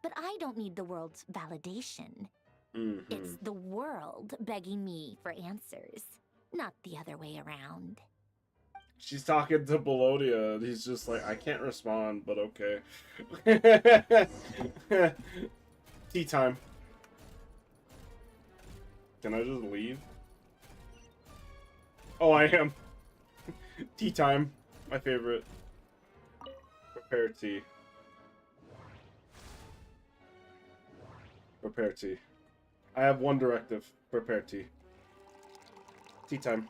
but I don't need the world's validation. It's the world begging me for answers, not the other way around. She's talking to Belodia, and he's just like, I can't respond, but okay. Tea time. Can I just leave? Oh, I am. Tea time. My favorite. Prepare tea. Prepare tea. I have one directive. Prepare tea. Tea time.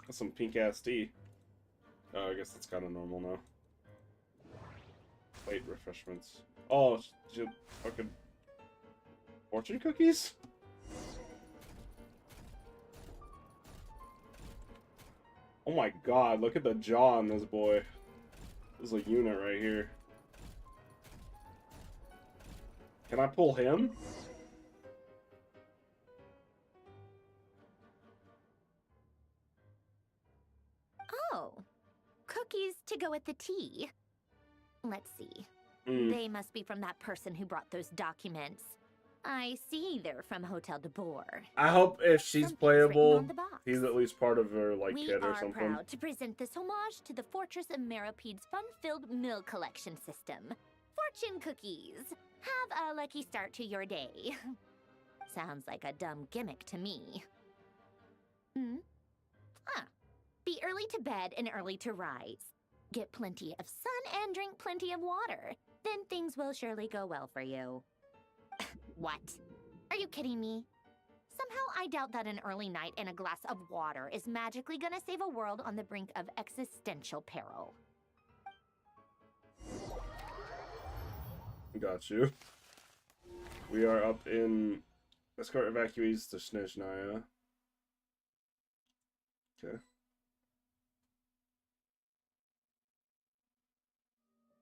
That's some pink-ass tea. Oh, I guess that's kind of normal now. Plate refreshments. Oh, fucking... fortune cookies? Oh my god, look at the jaw on this boy. This is a unit right here. Can I pull him? Oh, cookies to go with the tea. Let's see. Mm. They must be from that person who brought those documents. I see they're from Hotel DOTTORE. I hope if she's Something's playable, written on the box. he's at least part of her, like, We kit or are something. proud to present this homage to the Fortress of Meropede's fun-filled mill collection system. Fortune cookies. Have a lucky start to your day. Sounds like a dumb gimmick to me. Be early to bed and early to rise. Get plenty of sun and drink plenty of water. Then things will surely go well for you. What? Are you kidding me? Somehow I doubt that an early night and a glass of water is magically gonna save a world on the brink of existential peril. Got you. We are up in escort evacuees to Snezhnaya. Okay.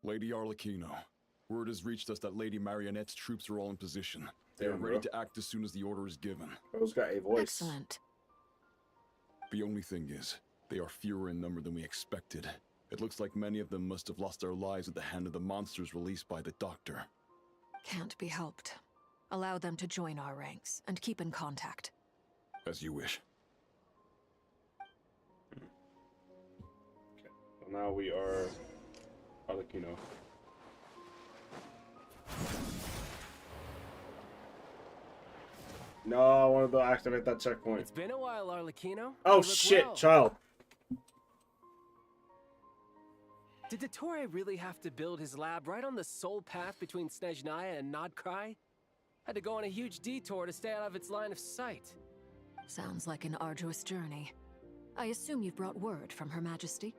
Lady Arlecchino, word has reached us that Lady Marionette's troops are all in position. They are Damn, ready bro. to act as soon as the order is given. Bro's got a voice. Excellent. The only thing is, they are fewer in number than we expected. It looks like many of them must have lost their lives at the hand of the monsters released by the Doctor. Can't be helped. Allow them to join our ranks and keep in contact. As you wish. Now we are Arlecchino. No, I wanted to activate that checkpoint. It's been a while, Arlecchino. Oh You look shit, well. child. Did DOTTORE really have to build his lab right on the sole path between Snezhnaya and Nodkrai? Had to go on a huge detour to stay out of its line of sight. Sounds like an arduous journey. I assume you've brought word from Her Majesty?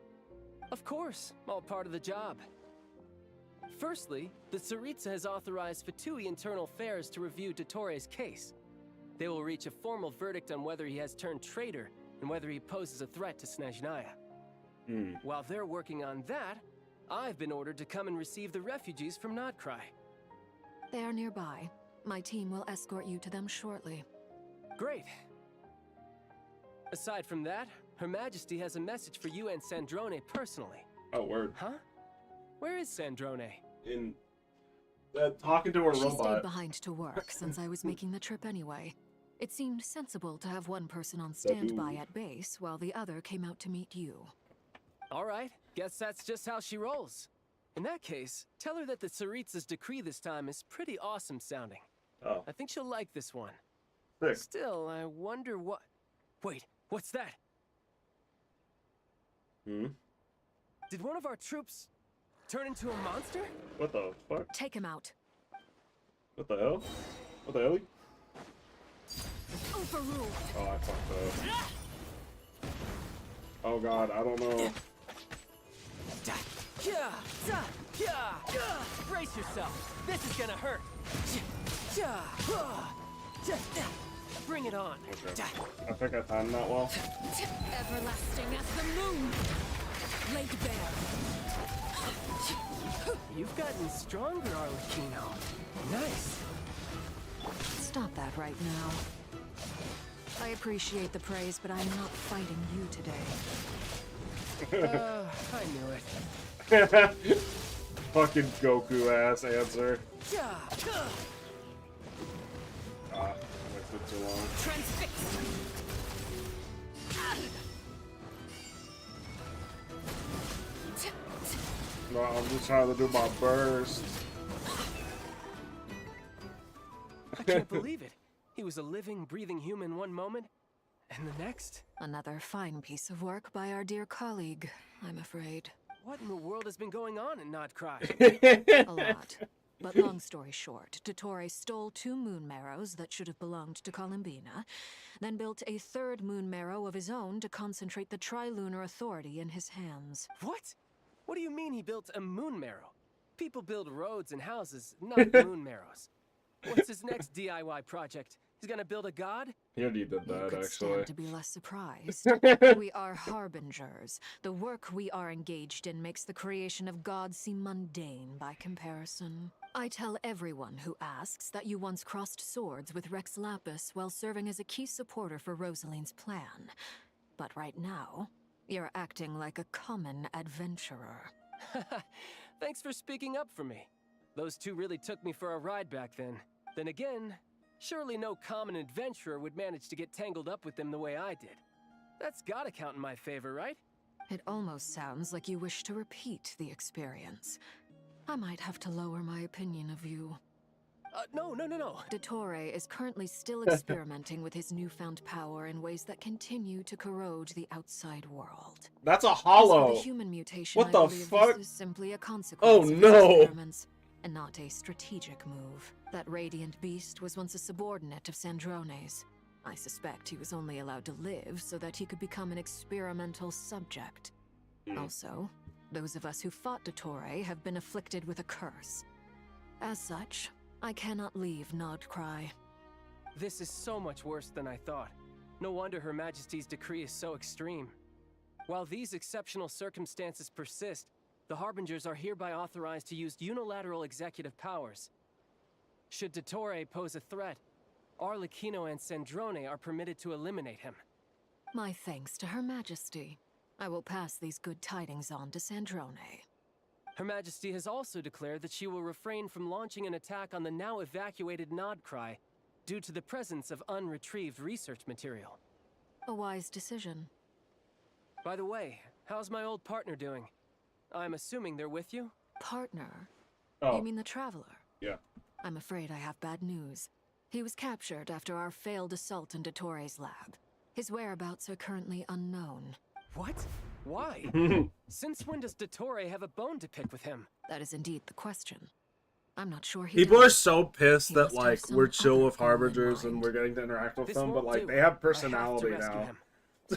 Of course, all part of the job. Firstly, the Tsaritsa has authorized Fatui Internal Affairs to review DOTTORE's case. They will reach a formal verdict on whether he has turned traitor and whether he poses a threat to Snezhnaya. While they're working on that, I've been ordered to come and receive the refugees from Nodkrai. They are nearby. My team will escort you to them shortly. Great. Aside from that, Her Majesty has a message for you and Sandrone personally. Oh, word. Huh? Where is Sandrone? In talking to a She robot. stayed behind to work since I was making the trip anyway. It seemed sensible to have one person on standby at base while the other came out to meet you. All right, guess that's just how she rolls. In that case, tell her that the Tsaritsa's decree this time is pretty awesome sounding. Oh. I think she'll like this one. Sick. Still, I wonder what... Wait, what's that? Did one of our troops turn into a monster? What the fuck? Take him out. What the hell? What the hell? Overruled. Oh, I fucked up. Oh god, I don't know. Brace yourself. This is gonna hurt. Bring it on. Okay. I think I timed that well. Everlasting as the moon. Laid bare. You've gotten stronger, Arlecchino. Nice. Stop that right now. I appreciate the praise, but I'm not fighting you today. I knew it. Fucking Goku ass answer. I waited too long. Transfix. No, I'm just trying to do my burst. I can't believe it. He was a living, breathing human one moment, and the next? Another fine piece of work by our dear colleague, I'm afraid. What in the world has been going on in Nodkrai? A lot. But long story short, DOTTORE stole 2 moon marrows that should have belonged to Columbina, then built a 3rd moon marrow of his own to concentrate the Trilunar Authority in his hands. What? What do you mean he built a moon marrow? People build roads and houses, not moon marrows. What's his next DIY project? He's gonna build a god? He already did that, actually. To be less surprised. We are harbingers. The work we are engaged in makes the creation of gods seem mundane by comparison. I tell everyone who asks that you once crossed swords with Rex Lapis while serving as a key supporter for Rosaline's plan. But right now, you're acting like a common adventurer. Thanks for speaking up for me. Those 2 really took me for a ride back then. Then again, surely no common adventurer would manage to get tangled up with them the way I did. That's gotta count in my favor, right? It almost sounds like you wish to repeat the experience. I might have to lower my opinion of you. No. DOTTORE is currently still experimenting with his newfound power in ways that continue to corrode the outside world. That's a As hollow. for the human mutation, What I the believe fuck? This is simply a Oh consequence of his no. experiments, and not a strategic move. That radiant beast was once a subordinate of Sandrone's. I suspect he was only allowed to live so that he could become an experimental subject. Also, those of us who fought DOTTORE have been afflicted with a curse. As such, I cannot leave Nodkrai. This is so much worse than I thought. No wonder Her Majesty's decree is so extreme. While these exceptional circumstances persist, the Harbingers are hereby authorized to use unilateral executive powers. Should DOTTORE pose a threat, Arlecchino and Sandrone are permitted to eliminate him. My thanks to Her Majesty. I will pass these good tidings on to Sandrone. Her Majesty has also declared that she will refrain from launching an attack on the now evacuated Nodkrai due to the presence of unretrieved research material. A wise decision. By the way, how's my old partner doing? I'm assuming they're with you? Partner? Oh. You mean the Traveler? Yeah. I'm afraid I have bad news. He was captured after our failed assault in DOTTORE's lab. His whereabouts are currently unknown. What? Why? Since when does DOTTORE have a bone to pick with him? That is indeed the question. I'm not sure he People are does. so pissed He that must have like some we're chill other with goal in Harbingers and mind. we're getting to interact with This them, but won't like do. they have I personality have to rescue now. him.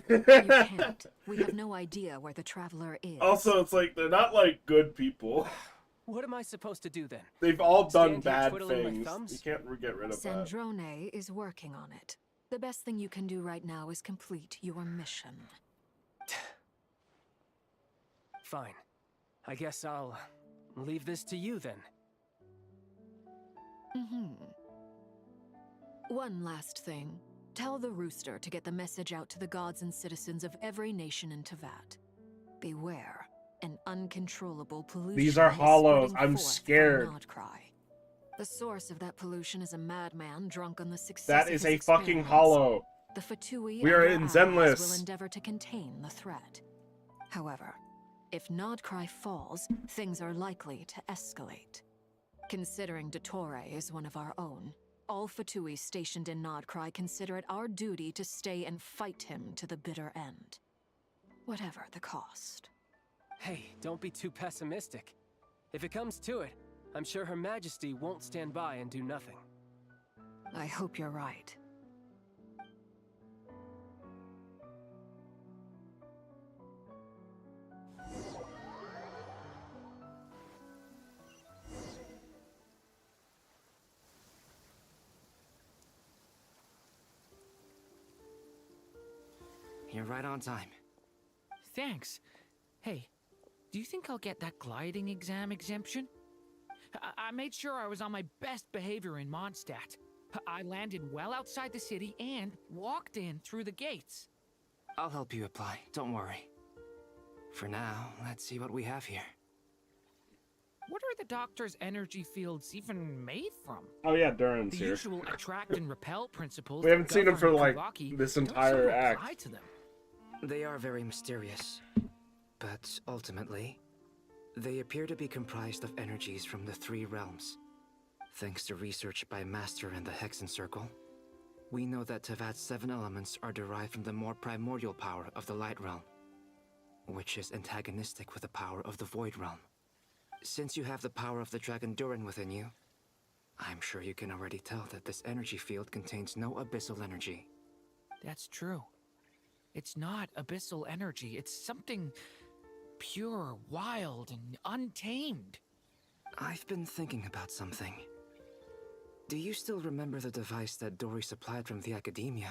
You can't. We have no idea where the Traveler is. Also, it's like they're not like good people. What am I supposed to do then? They've all done Stand here bad twiddling my things. thumbs? You can't get rid of that. Sandrone is working on it. The best thing you can do right now is complete your mission. Fine. I guess I'll leave this to you then. One last thing. Tell the Rooster to get the message out to the gods and citizens of every nation in Tevat. Beware. An uncontrollable pollution. These are is hollows. spreading I'm forth from scared. Nodcry. The source of that pollution is a madman drunk on the success That of is his a fucking experiments. hollow. The Fatui We are and in their allies Zenless. will endeavor to contain the threat. However, if Nodcry falls, things are likely to escalate. Considering DOTTORE is one of our own, all Fatui stationed in Nodcry consider it our duty to stay and fight him to the bitter end. Whatever the cost. Hey, don't be too pessimistic. If it comes to it, I'm sure Her Majesty won't stand by and do nothing. I hope you're right. You're right on time. Thanks. Hey, do you think I'll get that gliding exam exemption? I made sure I was on my best behavior in Mondstadt. I landed well outside the city and walked in through the gates. I'll help you apply, don't worry. For now, let's see what we have here. What are the Doctor's energy fields even made from? Oh yeah, Durin's The here. usual attract and repel principles We haven't that seen him for govern like Kuvaki this don't entire seem to act. apply to them. They are very mysterious, but ultimately, they appear to be comprised of energies from the three realms. Thanks to research by Master in the Hexen Circle, we know that Tevat's 7 elements are derived from the more primordial power of the Light Realm, which is antagonistic with the power of the Void Realm. Since you have the power of the Dragon Durin within you, I'm sure you can already tell that this energy field contains no abyssal energy. That's true. It's not abyssal energy. It's something pure, wild, and untamed. I've been thinking about something. Do you still remember the device that Dory supplied from the Academia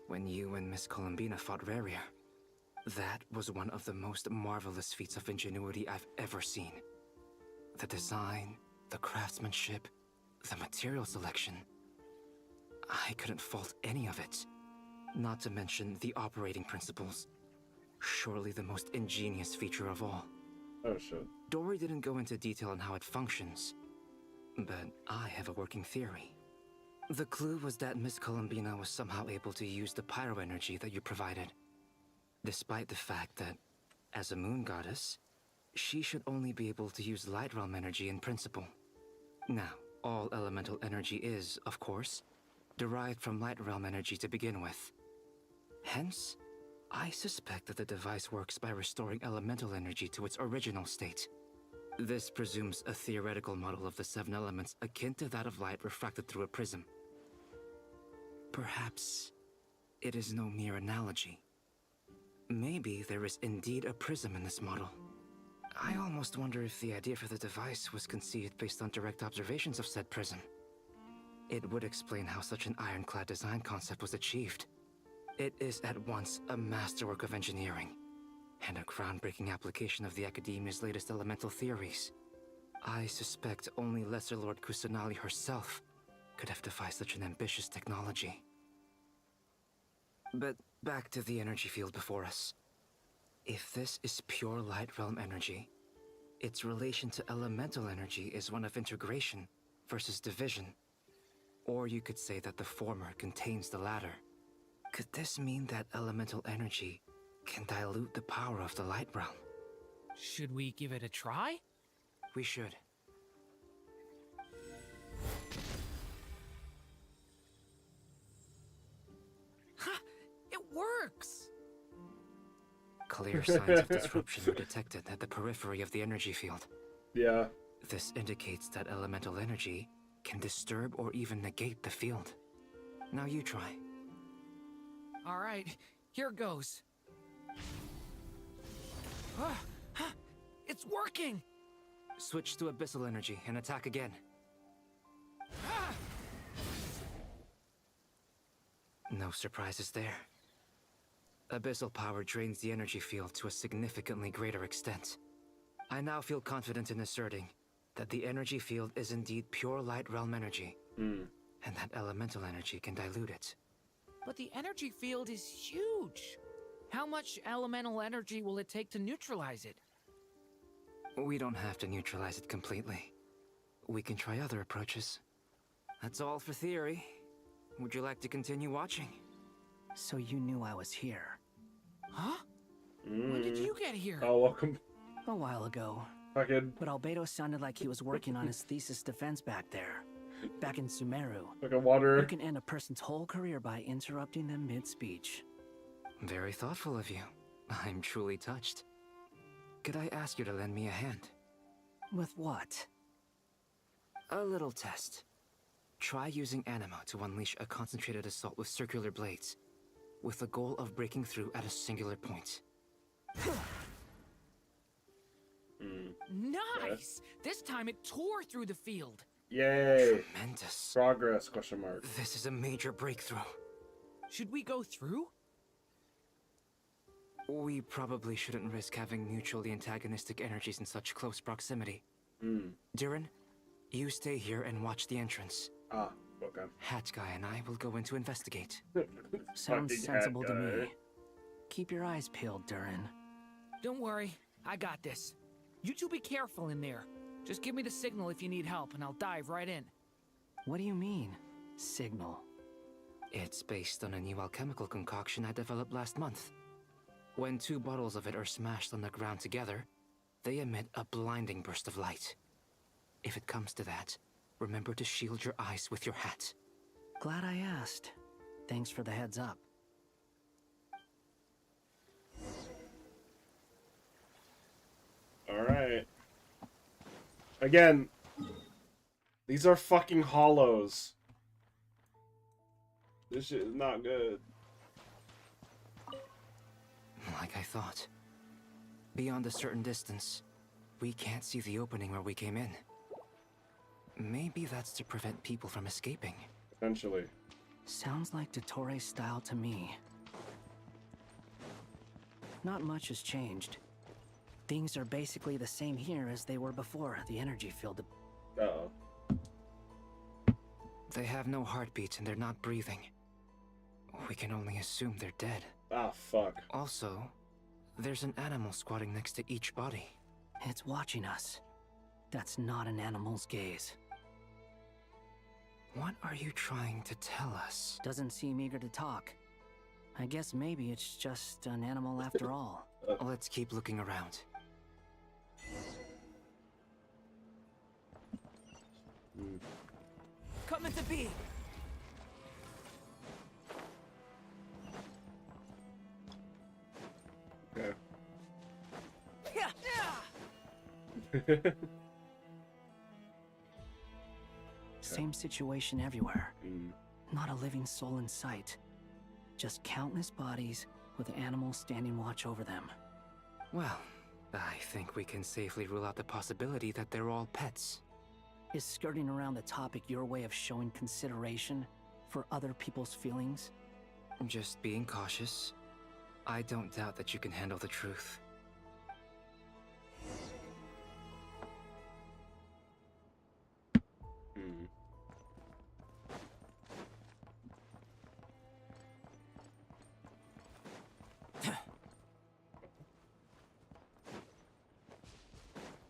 when you and Miss Columbina fought Raria? That was one of the most marvelous feats of ingenuity I've ever seen. The design, the craftsmanship, the material selection. I couldn't fault any of it. Not to mention the operating principles. Surely the most ingenious feature of all. Oh shit. Dory didn't go into detail on how it functions, but I have a working theory. The clue was that Miss Columbina was somehow able to use the pyro energy that you provided, despite the fact that, as a moon goddess, she should only be able to use light realm energy in principle. Now, all elemental energy is, of course, derived from light realm energy to begin with. Hence, I suspect that the device works by restoring elemental energy to its original state. This presumes a theoretical model of the 7 elements akin to that of light refracted through a prism. Perhaps it is no mere analogy. Maybe there is indeed a prism in this model. I almost wonder if the idea for the device was conceived based on direct observations of said prism. It would explain how such an ironclad design concept was achieved. It is at once a masterwork of engineering and a groundbreaking application of the Academia's latest elemental theories. I suspect only Lesser Lord Kusanali herself could have devised such an ambitious technology. But back to the energy field before us. If this is pure light realm energy, its relation to elemental energy is one of integration versus division. Or you could say that the former contains the latter. Could this mean that elemental energy can dilute the power of the light realm? Should we give it a try? We should. Ha! It works! Clear signs of disruption were detected at the periphery of the energy field. Yeah. This indicates that elemental energy can disturb or even negate the field. Now you try. All right, here goes. It's working! Switch to abyssal energy and attack again. No surprises there. Abyssal power drains the energy field to a significantly greater extent. I now feel confident in asserting that the energy field is indeed pure light realm energy, and that elemental energy can dilute it. But the energy field is huge. How much elemental energy will it take to neutralize it? We don't have to neutralize it completely. We can try other approaches. That's all for theory. Would you like to continue watching? So you knew I was here. Huh? When did you get here? Oh, welcome. A while ago. Fucking. But Albedo sounded like he was working on his thesis defense back there. Back in Sumeru. Like a wanderer. You can end a person's whole career by interrupting them mid-speech. Very thoughtful of you. I'm truly touched. Could I ask you to lend me a hand? With what? A little test. Try using Animo to unleash a concentrated assault with circular blades, with the goal of breaking through at a singular point. Nice! This time it tore through the field. Yay! Tremendous. Progress, question mark. This is a major breakthrough. Should we go through? We probably shouldn't risk having mutually antagonistic energies in such close proximity. Durin, you stay here and watch the entrance. Ah, okay. Hat Guy and I will go in to investigate. Sounds sensible to me. Keep your eyes peeled, Durin. Don't worry, I got this. You two be careful in there. Just give me the signal if you need help, and I'll dive right in. What do you mean, signal? It's based on a new alchemical concoction I developed last month. When 2 bottles of it are smashed on the ground together, they emit a blinding burst of light. If it comes to that, remember to shield your eyes with your hat. Glad I asked. Thanks for the heads up. Alright. Again, these are fucking hollows. This shit is not good. Like I thought. Beyond a certain distance, we can't see the opening where we came in. Maybe that's to prevent people from escaping. Potentially. Sounds like DOTTORE's style to me. Not much has changed. Things are basically the same here as they were before the energy field. Uh-oh. They have no heartbeat and they're not breathing. We can only assume they're dead. Ah, fuck. Also, there's an animal squatting next to each body. It's watching us. That's not an animal's gaze. What are you trying to tell us? Doesn't seem eager to talk. I guess maybe it's just an animal after all. Let's keep looking around. Come into B. Okay. Same situation everywhere. Not a living soul in sight. Just countless bodies with animals standing watch over them. Well, I think we can safely rule out the possibility that they're all pets. Is skirting around the topic your way of showing consideration for other people's feelings? Just being cautious. I don't doubt that you can handle the truth.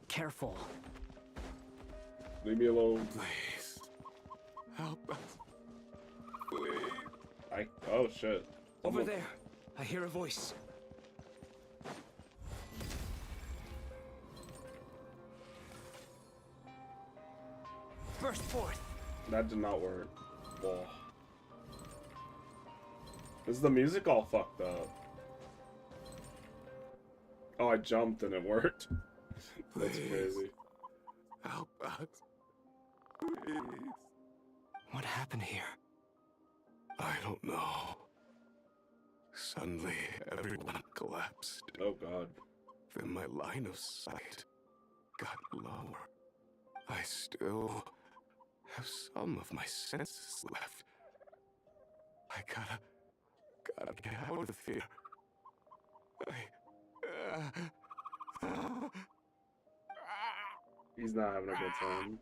Careful. Leave me alone. Please. Help us. Please. Oh shit. Over there. I hear a voice. burst forth. That did not work. Oh. Is the music all fucked up? Oh, I jumped and it worked. That's crazy. Help us. Please. What happened here? I don't know. Suddenly, everyone collapsed. Oh god. Then my line of sight got lower. I still have some of my senses left. I gotta get out of here. He's not having a good time.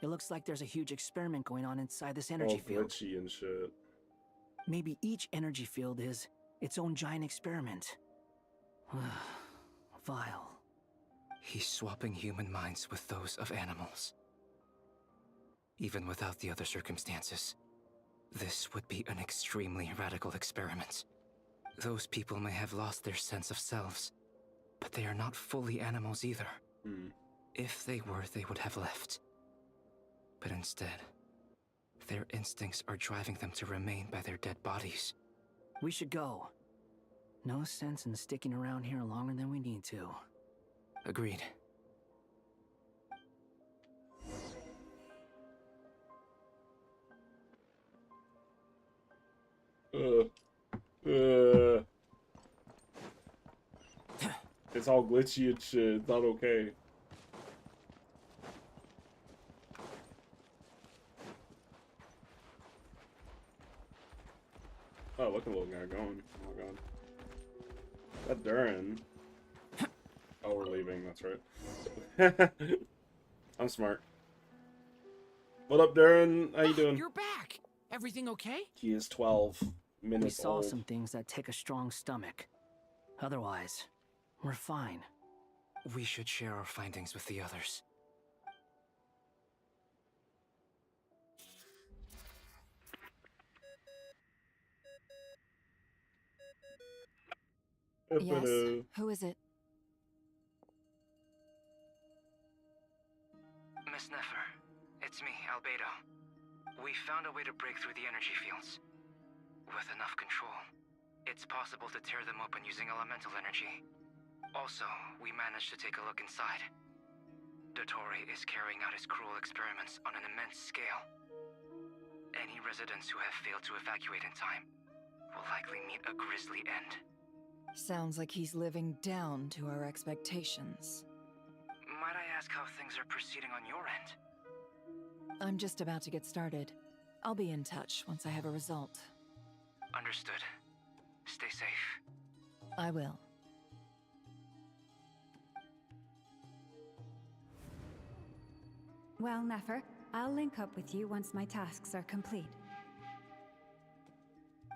It looks like there's a huge experiment going on inside this energy All field. glitchy and shit. Maybe each energy field is its own giant experiment. Vile. He's swapping human minds with those of animals. Even without the other circumstances, this would be an extremely radical experiment. Those people may have lost their sense of selves, but they are not fully animals either. If they were, they would have left. But instead, their instincts are driving them to remain by their dead bodies. We should go. No sense in sticking around here longer than we need to. Agreed. It's all glitchy and shit. It's not okay. Oh, look at the little guy going. Oh my god. Is that Durin? Oh, we're leaving. That's right. I'm smart. What up, Durin? How you doing? You're back. Everything okay? He is 12 We minutes saw old. some things that take a strong stomach. Otherwise, we're fine. We should share our findings with the others. Yes. Who is it? Miss Nefer, it's me, Albedo. We found a way to break through the energy fields. With enough control, it's possible to tear them open using elemental energy. Also, we managed to take a look inside. DOTTORE is carrying out his cruel experiments on an immense scale. Any residents who have failed to evacuate in time will likely meet a grisly end. Sounds like he's living down to our expectations. Might I ask how things are proceeding on your end? I'm just about to get started. I'll be in touch once I have a result. Understood. Stay safe. I will. Well, Nefer, I'll link up with you once my tasks are complete.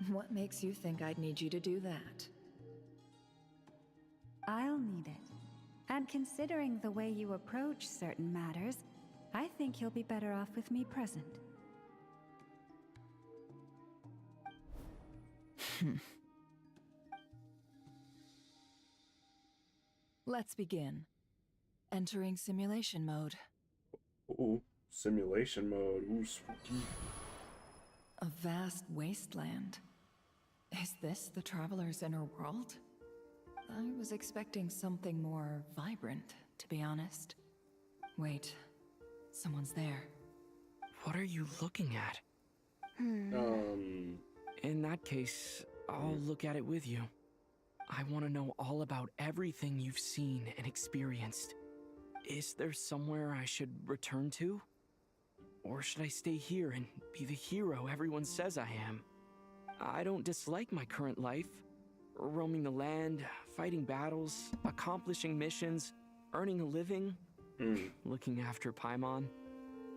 What makes you think I'd need you to do that? I'll need it. And considering the way you approach certain matters, I think you'll be better off with me present. Let's begin. Entering simulation mode. Ooh, simulation mode. Ooh, spooky. A vast wasteland. Is this the Traveler's inner world? I was expecting something more vibrant, to be honest. Wait, someone's there. What are you looking at? In that case, I'll look at it with you. I want to know all about everything you've seen and experienced. Is there somewhere I should return to? Or should I stay here and be the hero everyone says I am? I don't dislike my current life. Roaming the land, fighting battles, accomplishing missions, earning a living, looking after Paimon.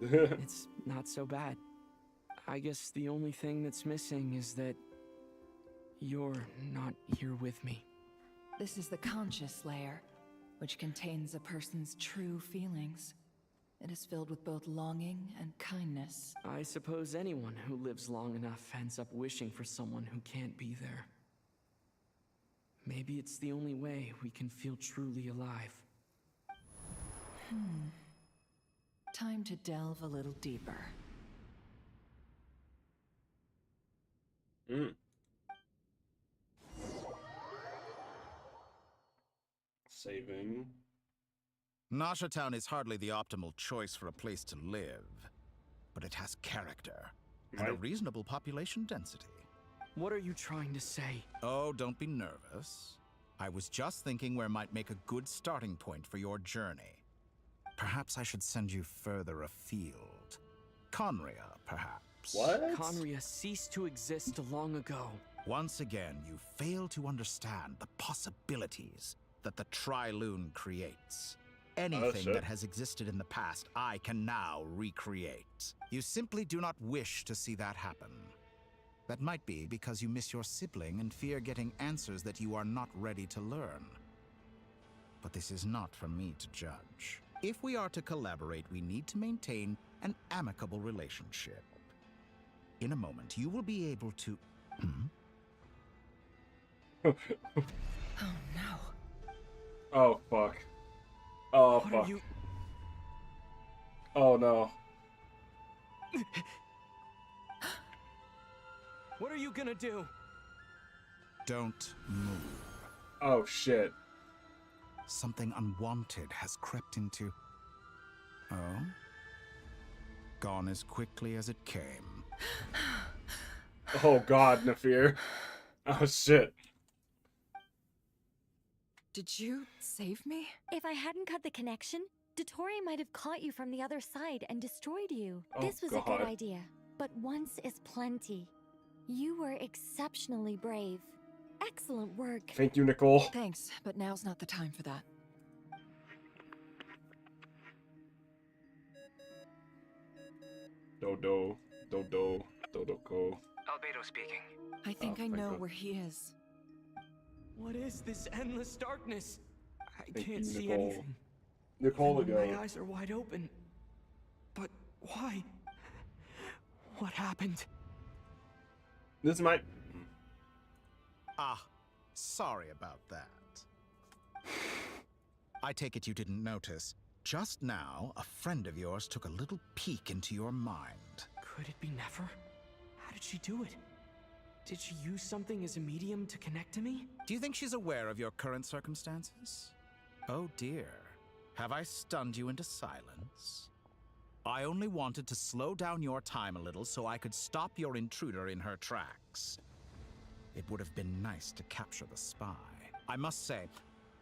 It's not so bad. I guess the only thing that's missing is that you're not here with me. This is the conscious layer, which contains a person's true feelings. It is filled with both longing and kindness. I suppose anyone who lives long enough ends up wishing for someone who can't be there. Maybe it's the only way we can feel truly alive. Time to delve a little deeper. Saving. Nasha Town is hardly the optimal choice for a place to live, but it has character and a reasonable population density. What are you trying to say? Oh, don't be nervous. I was just thinking where might make a good starting point for your journey. Perhaps I should send you further afield. Conria, perhaps. What? Conria ceased to exist long ago. Once again, you fail to understand the possibilities that the Tri-Lune creates. Anything that has existed in the past, I can now recreate. You simply do not wish to see that happen. That might be because you miss your sibling and fear getting answers that you are not ready to learn. But this is not for me to judge. If we are to collaborate, we need to maintain an amicable relationship. In a moment, you will be able to... Oh no. Oh, fuck. Oh, What fuck. are you... Oh, no. What are you gonna do? Don't move. Oh, shit. Something unwanted has crept into... Oh? Gone as quickly as it came. Oh, God, Nafir. Oh, shit. Did you save me? If I hadn't cut the connection, DOTTORE might have caught you from the other side and destroyed you. Oh, This was a God. good idea, but once is plenty. You were exceptionally brave. Excellent work. Thank you, Nicole. Thanks, but now's not the time for that. Dodo. Dodoko. Albedo speaking. I think I thank know God. where he is. What is this endless darkness? I Thank can't you, see Nicole. anything. Nicole Even when ago. my eyes are wide open. But why? What happened? This might... Ah, sorry about that. I take it you didn't notice. Just now, a friend of yours took a little peek into your mind. Could it be Nefer? How did she do it? Did she use something as a medium to connect to me? Do you think she's aware of your current circumstances? Oh dear. Have I stunned you into silence? I only wanted to slow down your time a little so I could stop your intruder in her tracks. It would have been nice to capture the spy. I must say,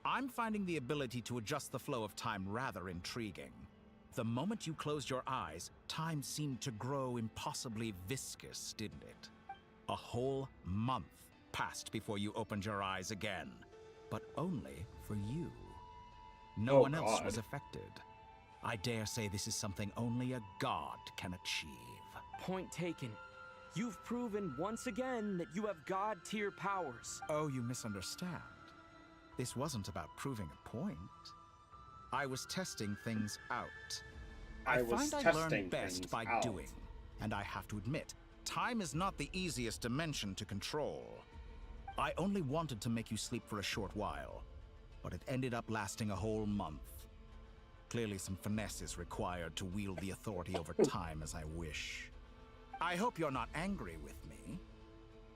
I'm finding the ability to adjust the flow of time rather intriguing. The moment you closed your eyes, time seemed to grow impossibly viscous, didn't it? A whole month passed before you opened your eyes again, but only for you. No one else was affected. I dare say this is something only a god can achieve. Point taken. You've proven once again that you have god-tier powers. Oh, you misunderstand. This wasn't about proving a point. I was testing things out. I find I learn best by doing, and I have to admit, time is not the easiest dimension to control. I only wanted to make you sleep for a short while, but it ended up lasting a whole month. Clearly some finesse is required to wield the authority over time as I wish. I hope you're not angry with me.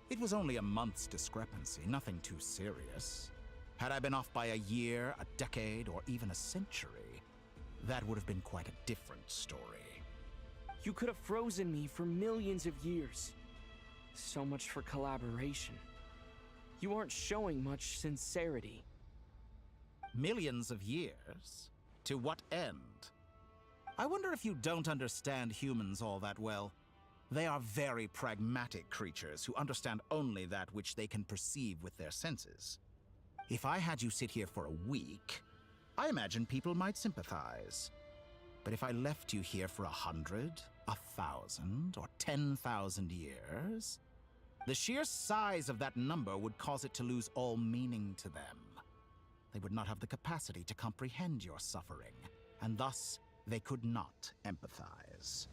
It was only a month's discrepancy, nothing too serious. Had I been off by a year, a decade, or even a century, that would have been quite a different story. You could have frozen me for millions of years. So much for collaboration. You aren't showing much sincerity. Millions of years? To what end? I wonder if you don't understand humans all that well. They are very pragmatic creatures who understand only that which they can perceive with their senses. If I had you sit here for a week, I imagine people might sympathize. But if I left you here for 100, 1,000, or 10,000 years, the sheer size of that number would cause it to lose all meaning to them. They would not have the capacity to comprehend your suffering, and thus they could not empathize.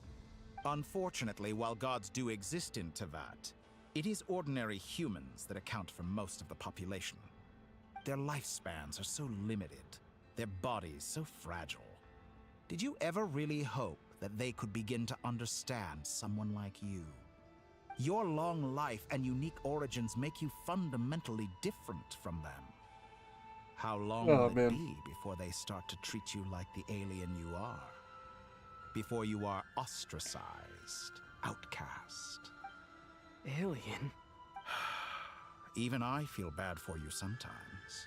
Unfortunately, while gods do exist in Tevat, it is ordinary humans that account for most of the population. Their lifespans are so limited, their bodies so fragile. Did you ever really hope that they could begin to understand someone like you? Your long life and unique origins make you fundamentally different from them. How long will it be before they start to treat you like the alien you are? Before you are ostracized, outcast? Alien? Even I feel bad for you sometimes.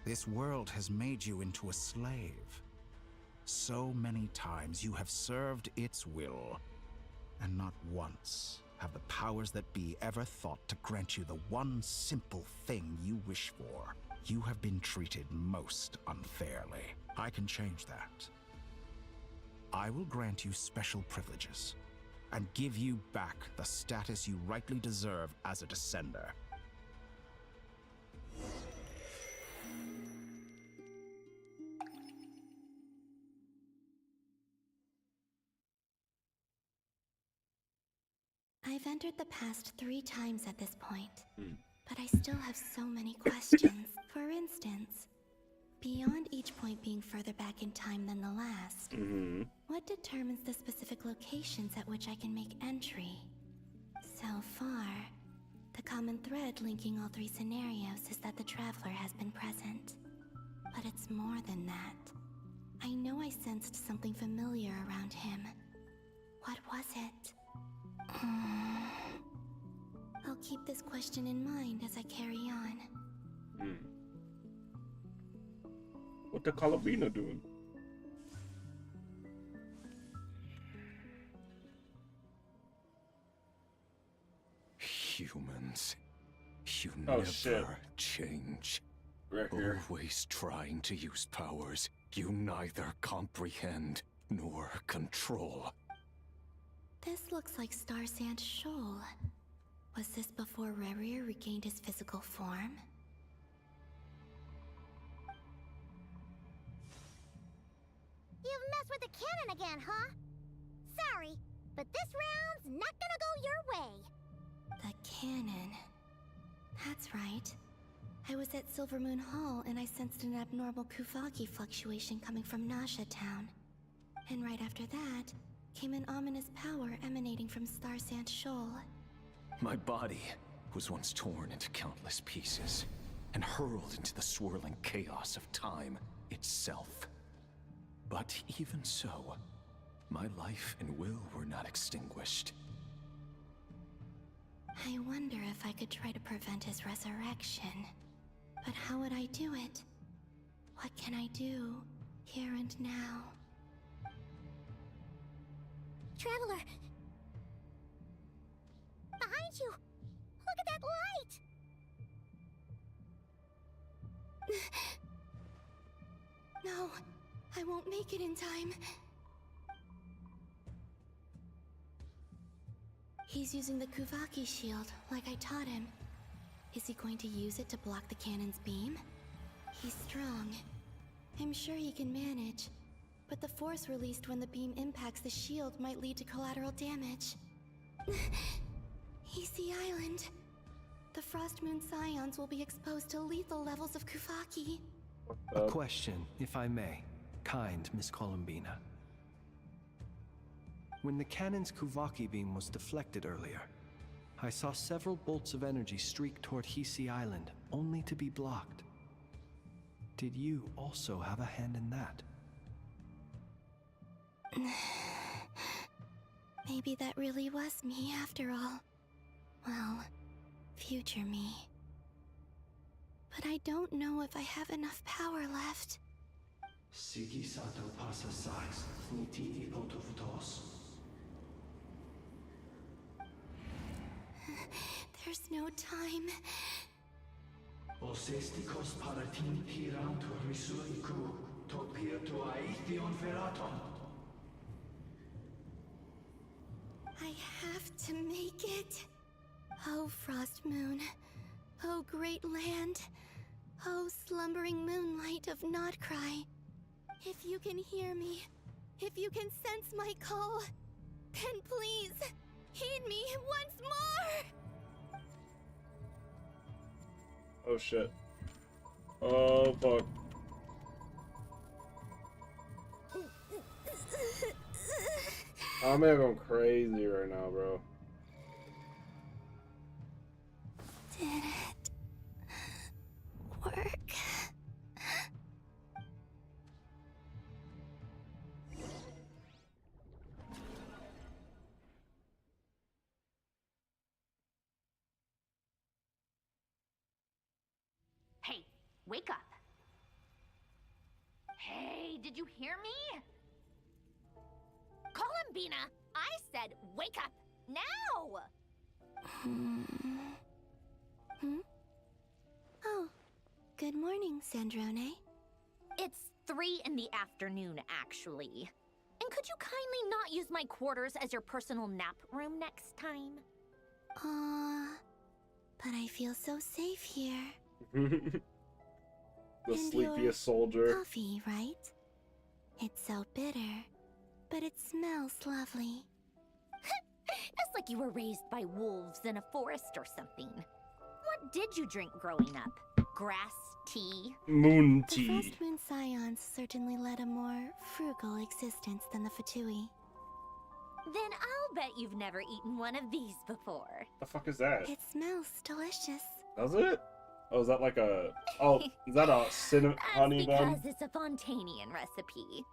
This world has made you into a slave. So many times you have served its will, and not once have the powers that be ever thought to grant you the one simple thing you wish for. You have been treated most unfairly. I can change that. I will grant you special privileges and give you back the status you rightly deserve as a descender. I've entered the past 3 times at this point, but I still have so many questions. For instance, beyond each point being further back in time than the last, what determines the specific locations at which I can make entry? So far, the common thread linking all 3 scenarios is that the Traveler has been present. But it's more than that. I know I sensed something familiar around him. What was it? I'll keep this question in mind as I carry on. What the Calabina doing? Humans, you never change. Right here. Always trying to use powers you neither comprehend nor control. This looks like Star Sand Shoal. Was this before Rerir regained his physical form? You've messed with the cannon again, huh? Sorry, but this round's not gonna go your way. The cannon. That's right. I was at Silvermoon Hall and I sensed an abnormal Kuvaki fluctuation coming from Nasha Town. And right after that, came an ominous power emanating from Star Sand Shoal. My body was once torn into countless pieces and hurled into the swirling chaos of time itself. But even so, my life and will were not extinguished. I wonder if I could try to prevent his resurrection. But how would I do it? What can I do, here and now? Traveler! Behind you! Look at that light! No, I won't make it in time. He's using the Kuvaki shield, like I taught him. Is he going to use it to block the cannon's beam? He's strong. I'm sure he can manage. But the force released when the beam impacts the shield might lead to collateral damage. Easy Island. The Frost Moon Scions will be exposed to lethal levels of Kuvaki. A question, if I may. Kind Miss Columbina. When the cannon's Kuvaki beam was deflected earlier, I saw several bolts of energy streak toward Hisi Island, only to be blocked. Did you also have a hand in that? Maybe that really was me after all. Well, future me. But I don't know if I have enough power left. There's no time. I have to make it. Oh, Frost Moon. Oh, great land. Oh, slumbering moonlight of Notcry. If you can hear me, if you can sense my call, then please, heed me once more! Oh shit. Oh, fuck. I'm going crazy right now, bro. Did it work? Hey, wake up. Hey, did you hear me? Call him, Bina. I said wake up now. Oh, good morning, Sandrone. It's 3 in the afternoon, actually. And could you kindly not use my quarters as your personal nap room next time? But I feel so safe here. The And sleepiest your soldier. Coffee, right? It's so bitter, but it smells lovely. It's like you were raised by wolves in a forest or something. What did you drink growing up? Grass tea? Moon The tea. Frost Moon Scions certainly led a more frugal existence than the Fatui. Then I'll bet you've never eaten one of these before. The fuck is that? It smells delicious. Does it? Oh, is that like a... Oh, is that a cinnamon honey That's bun? because it's a Fontanian recipe.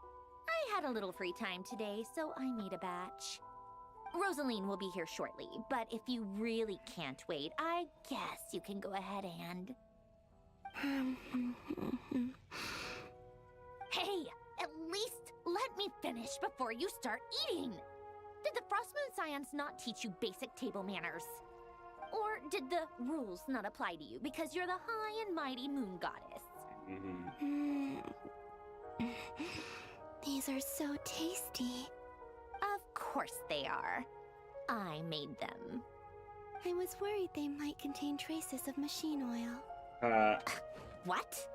I had a little free time today, so I made a batch. Rosaline will be here shortly, but if you really can't wait, I guess you can go ahead and... Hey, at least let me finish before you start eating! Did the Frost Moon Scions not teach you basic table manners? Or did the rules not apply to you because you're the high and mighty moon goddess? These are so tasty. Of course they are. I made them. I was worried they might contain traces of machine oil. What?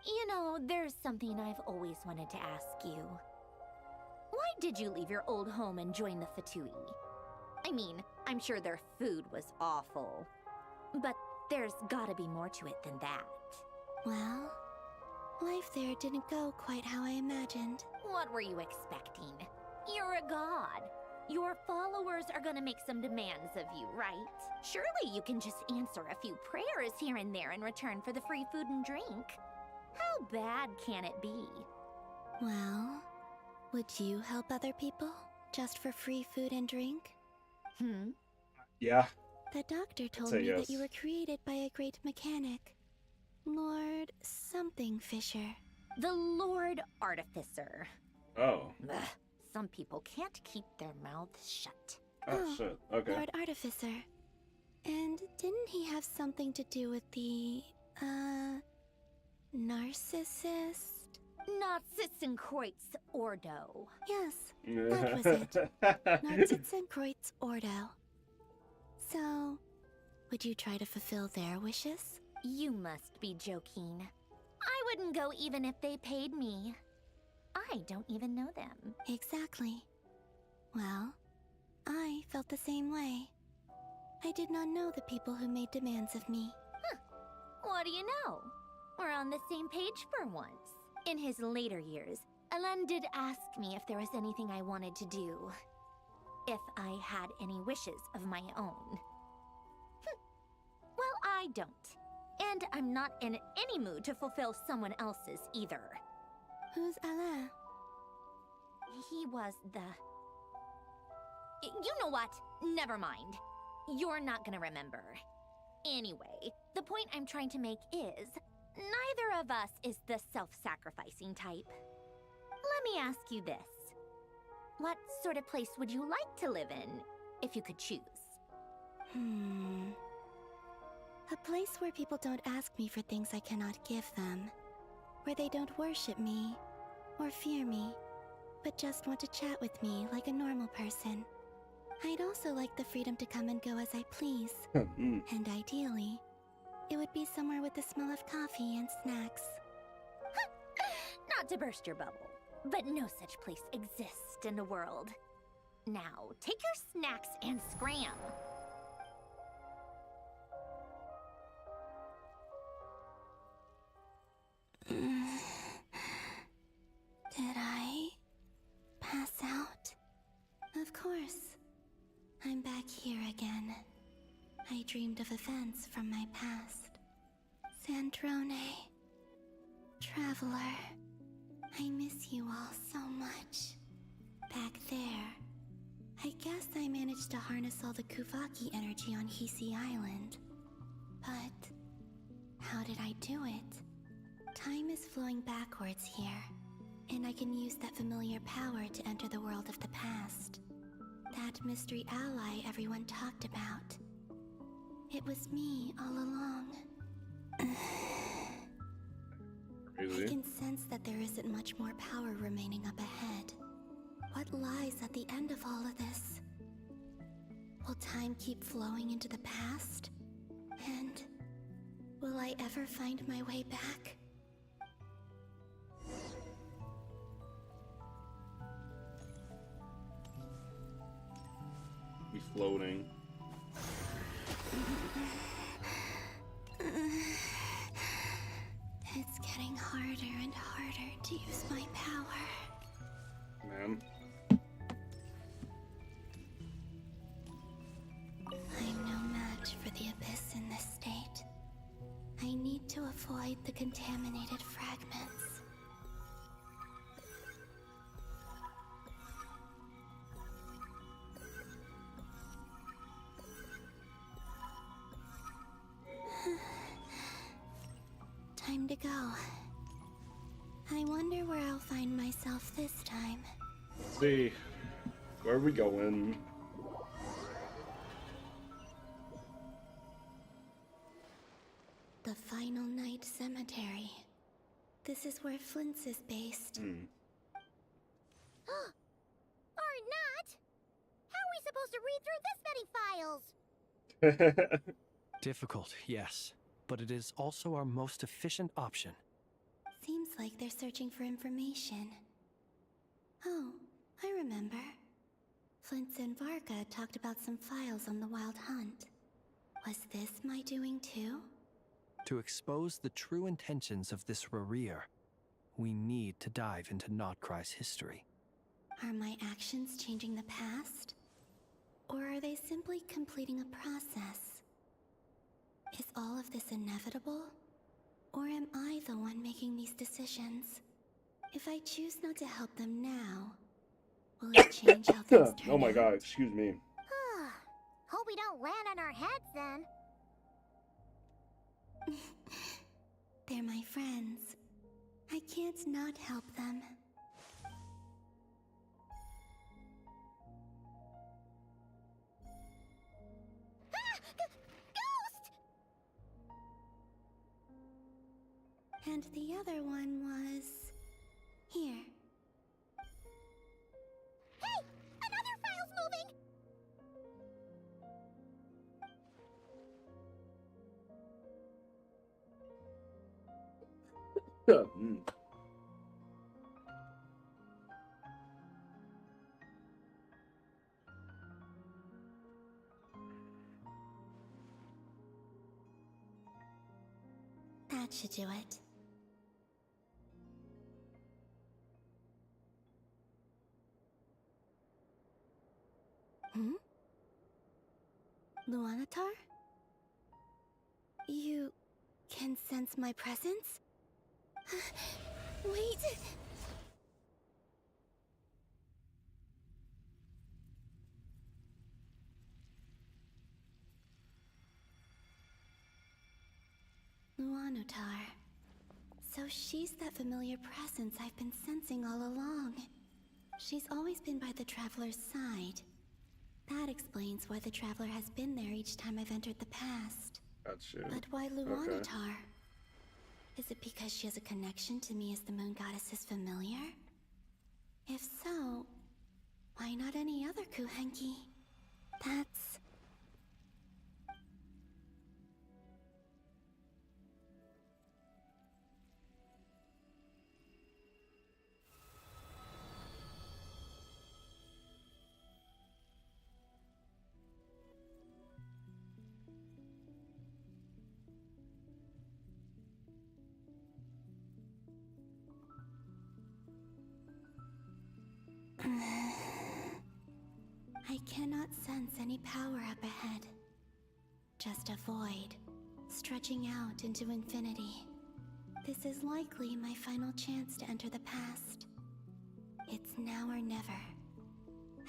You know, there's something I've always wanted to ask you. Why did you leave your old home and join the Fatui? I mean, I'm sure their food was awful. But there's gotta be more to it than that. Well, life there didn't go quite how I imagined. What were you expecting? You're a god. Your followers are gonna make some demands of you, right? Surely you can just answer a few prayers here and there in return for the free food and drink. How bad can it be? Well, would you help other people just for free food and drink? Yeah. The doctor told say me yes. that you were created by a great mechanic. Lord something Fisher. The Lord Artificer. Oh. Ugh, some people can't keep their mouths shut. Oh, shit. Okay. Lord Artificer. And didn't he have something to do with the, narcissist? Narcissenkreuz Ordo. Yes, that was it. Narcissenkreuz Ordo. So, would you try to fulfill their wishes? You must be joking. I wouldn't go even if they paid me. I don't even know them. Exactly. Well, I felt the same way. I did not know the people who made demands of me. What do you know? We're on the same page for once. In his later years, Alan did ask me if there was anything I wanted to do. If I had any wishes of my own. Well, I don't. And I'm not in any mood to fulfill someone else's either. Who's Alain? He was the... You know what? Never mind. You're not gonna remember. Anyway, the point I'm trying to make is, neither of us is the self-sacrificing type. Let me ask you this. What sort of place would you like to live in, if you could choose? A place where people don't ask me for things I cannot give them. Where they don't worship me, or fear me, but just want to chat with me like a normal person. I'd also like the freedom to come and go as I please. And ideally, it would be somewhere with the smell of coffee and snacks. Not to burst your bubble, but no such place exists in the world. Now, take your snacks and scram. course. I'm back here again. I dreamed of events from my past. Sandrone. Traveler. I miss you all so much. Back there. I guess I managed to harness all the Kuvaki energy on Hisi Island. But how did I do it? Time is flowing backwards here, and I can use that familiar power to enter the world of the past. That mystery ally everyone talked about. It was me all along. Crazy. I can sense that there isn't much more power remaining up ahead. What lies at the end of all of this? Will time keep flowing into the past? And will I ever find my way back? Be floating. It's getting harder and harder to use my power. Man. I'm no match for the Abyss in this state. I need to avoid the contaminated fragments. Time to go. I wonder where I'll find myself this time. Let's see. Where are we going? The Final Night Cemetery. This is where Flint's is based. Or not! How are we supposed to read through this many files? Difficult, yes, but it is also our most efficient option. Seems like they're searching for information. Oh, I remember. Flint's and Varga talked about some files on the Wild Hunt. Was this my doing too? To expose the true intentions of this Rereer, we need to dive into Notcry's history. Are my actions changing the past? Or are they simply completing a process? Is all of this inevitable? Or am I the one making these decisions? If I choose not to help them now, will it change how things turn Oh my out? god, excuse me. Hope we don't land on our heads then. They're my friends. I can't not help them. Ghost! And the other one was... here. Hey! Another file's moving! That should do it. Luanatar? You can sense my presence? Wait! Luanatar. So she's that familiar presence I've been sensing all along. She's always been by the Traveler's side. That explains why the Traveler has been there each time I've entered the past. Gotcha. But why Luanatar? Okay. Is it because she has a connection to me as the Moon Goddess's familiar? If so, why not any other Kuhenki? That's... I cannot sense any power up ahead. Just a void, stretching out into infinity. This is likely my final chance to enter the past. It's now or never.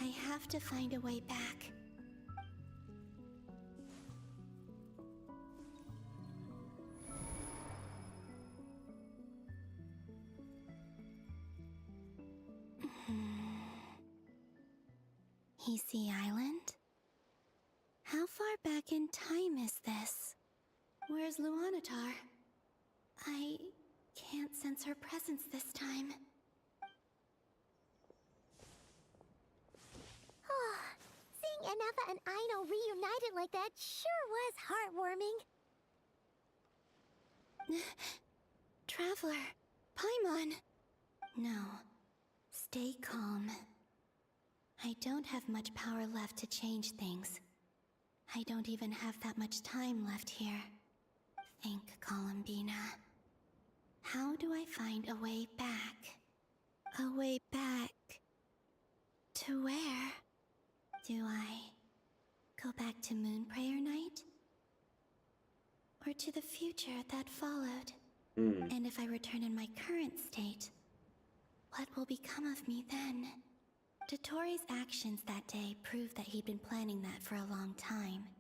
I have to find a way back. Hisi Island? How far back in time is this? Where's Luanatar? I can't sense her presence this time. Oh, seeing Anafa and Aino reunited like that sure was heartwarming. Traveler, Paimon. No, stay calm. I don't have much power left to change things. I don't even have that much time left here. Think, Columbina. How do I find a way back? A way back... to where? Do I go back to Moonprayer Night? Or to the future that followed? And if I return in my current state, what will become of me then? DOTTORE's actions that day proved that he'd been planning that for a long time.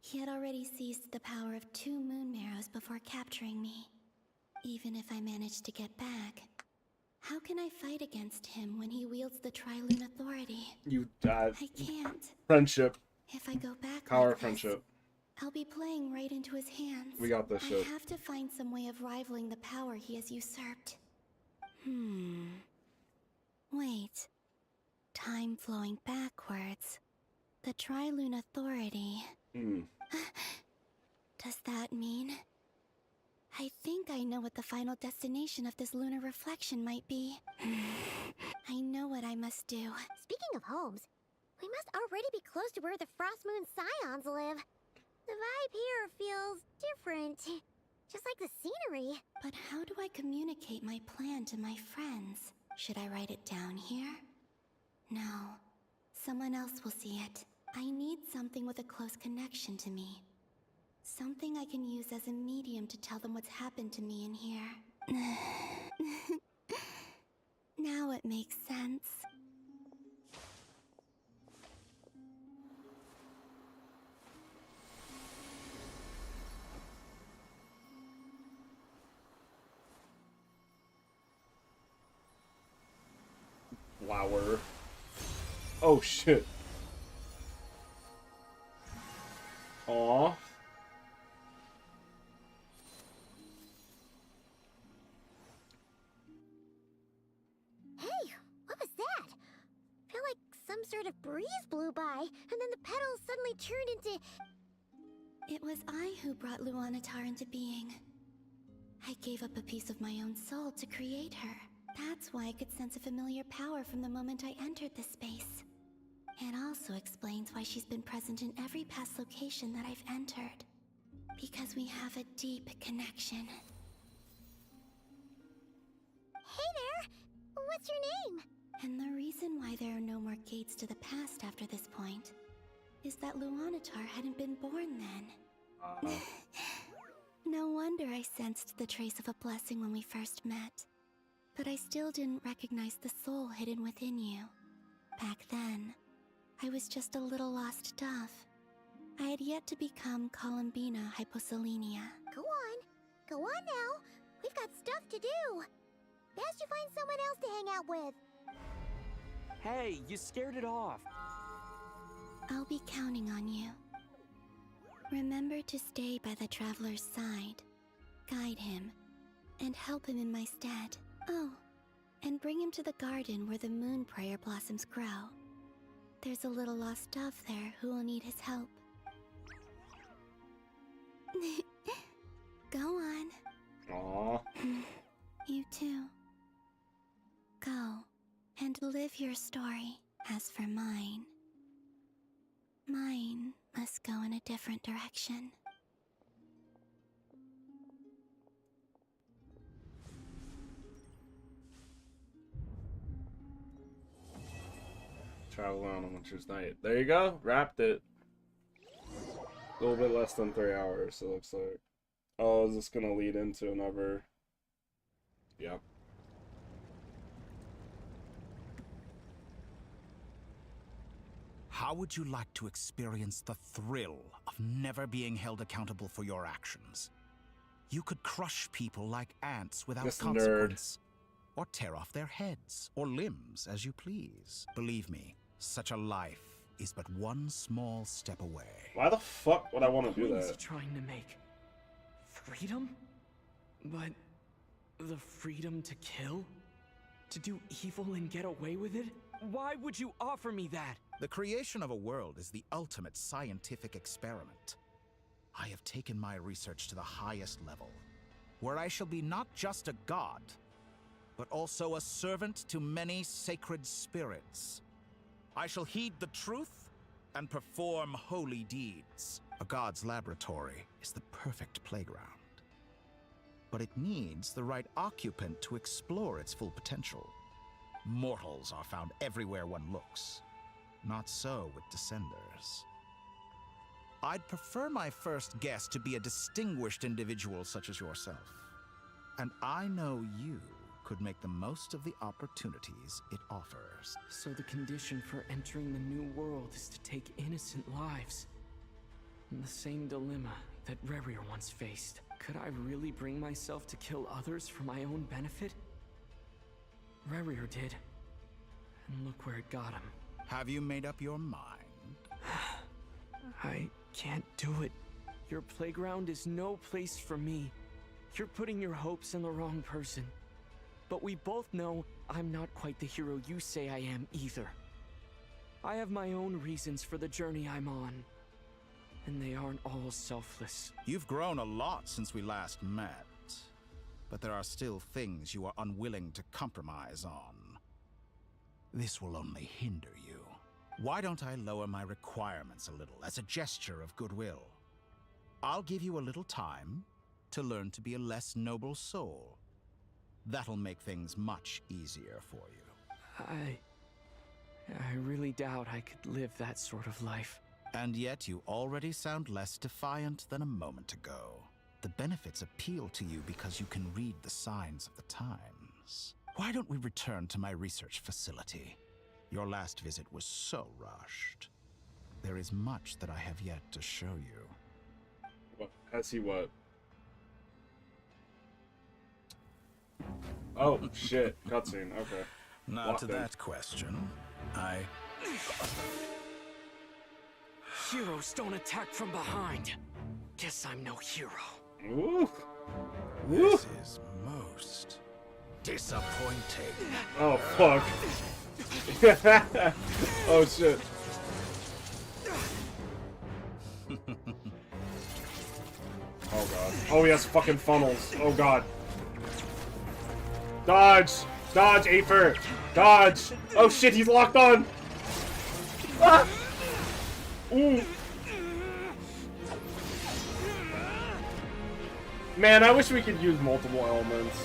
He had already seized the power of 2 moon marrows before capturing me. Even if I managed to get back, how can I fight against him when he wields the Trilune Authority? I can't. Friendship. If I go back Power like of friendship. I'll be playing right into his hands. We got this shit. I have to find some way of rivaling the power he has usurped. Wait. Time flowing backwards. The Trilune Authority. Does that mean? I think I know what the final destination of this lunar reflection might be. I know what I must do. Speaking of homes, we must already be close to where the Frost Moon Scions live. The vibe here feels different. Just like the scenery. But how do I communicate my plan to my friends? Should I write it down here? No. Someone else will see it. I need something with a close connection to me. Something I can use as a medium to tell them what's happened to me in here. Now it makes sense. Flower. Oh shit. Aw. Hey, what was that? I feel like some sort of breeze blew by, and then the petals suddenly turned into... It was I who brought Luanatar into being. I gave up a piece of my own soul to create her. That's why I could sense a familiar power from the moment I entered this space. It also explains why she's been present in every past location that I've entered. Because we have a deep connection. Hey there! What's your name? And the reason why there are no more gates to the past after this point is that Luanatar hadn't been born then. No wonder I sensed the trace of a blessing when we first met. But I still didn't recognize the soul hidden within you. Back then, I was just a little lost dove. I had yet to become Columbina Hyposelenia. Go on. Go on now. We've got stuff to do. Best you find someone else to hang out with. Hey, you scared it off. I'll be counting on you. Remember to stay by the traveler's side, guide him, and help him in my stead. Oh, and bring him to the garden where the Moonprayer blossoms grow. There's a little lost dove there who will need his help. Go on. Aww. You too. Go and live your story. As for mine must go in a different direction. Travel on a winter's night. There you go. Wrapped it. A little bit less than 3 hours, it looks like. Oh, is this gonna lead into another? Yep. How would you like to experience the thrill of never being held accountable for your actions? You could crush people like ants without This consequence. Or tear off their heads or limbs as you please. Believe me, such a life is but one small step away. Why the fuck would I want to do What is he that? trying to make? Freedom? But the freedom to kill? To do evil and get away with it? Why would you offer me that? The creation of a world is the ultimate scientific experiment. I have taken my research to the highest level, where I shall be not just a god, but also a servant to many sacred spirits. I shall heed the truth and perform holy deeds. A god's laboratory is the perfect playground. But it needs the right occupant to explore its full potential. Mortals are found everywhere one looks. Not so with Descenders. I'd prefer my first guest to be a distinguished individual such as yourself. And I know you could make the most of the opportunities it offers. So the condition for entering the new world is to take innocent lives. The same dilemma that Rerir once faced. Could I really bring myself to kill others for my own benefit? Rerir did. And look where it got him. Have you made up your mind? I can't do it. Your playground is no place for me. You're putting your hopes in the wrong person. But we both know I'm not quite the hero you say I am either. I have my own reasons for the journey I'm on. And they aren't all selfless. You've grown a lot since we last met. But there are still things you are unwilling to compromise on. This will only hinder you. Why don't I lower my requirements a little as a gesture of goodwill? I'll give you a little time to learn to be a less noble soul. That'll make things much easier for you. I really doubt I could live that sort of life. And yet you already sound less defiant than a moment ago. The benefits appeal to you because you can read the signs of the times. Why don't we return to my research facility? Your last visit was so rushed. There is much that I have yet to show you. What? Has he what? Oh, shit. Cutscene. Okay. Now to that question, Heroes don't attack from behind. Guess I'm no hero. Ooh. This is most disappointing. Oh, fuck. Oh, shit. Oh, God. Oh, he has fucking funnels. Oh, God. Dodge! Dodge, Aether! Dodge! Oh, shit, he's locked on! Ah! Ooh. Man, I wish we could use multiple elements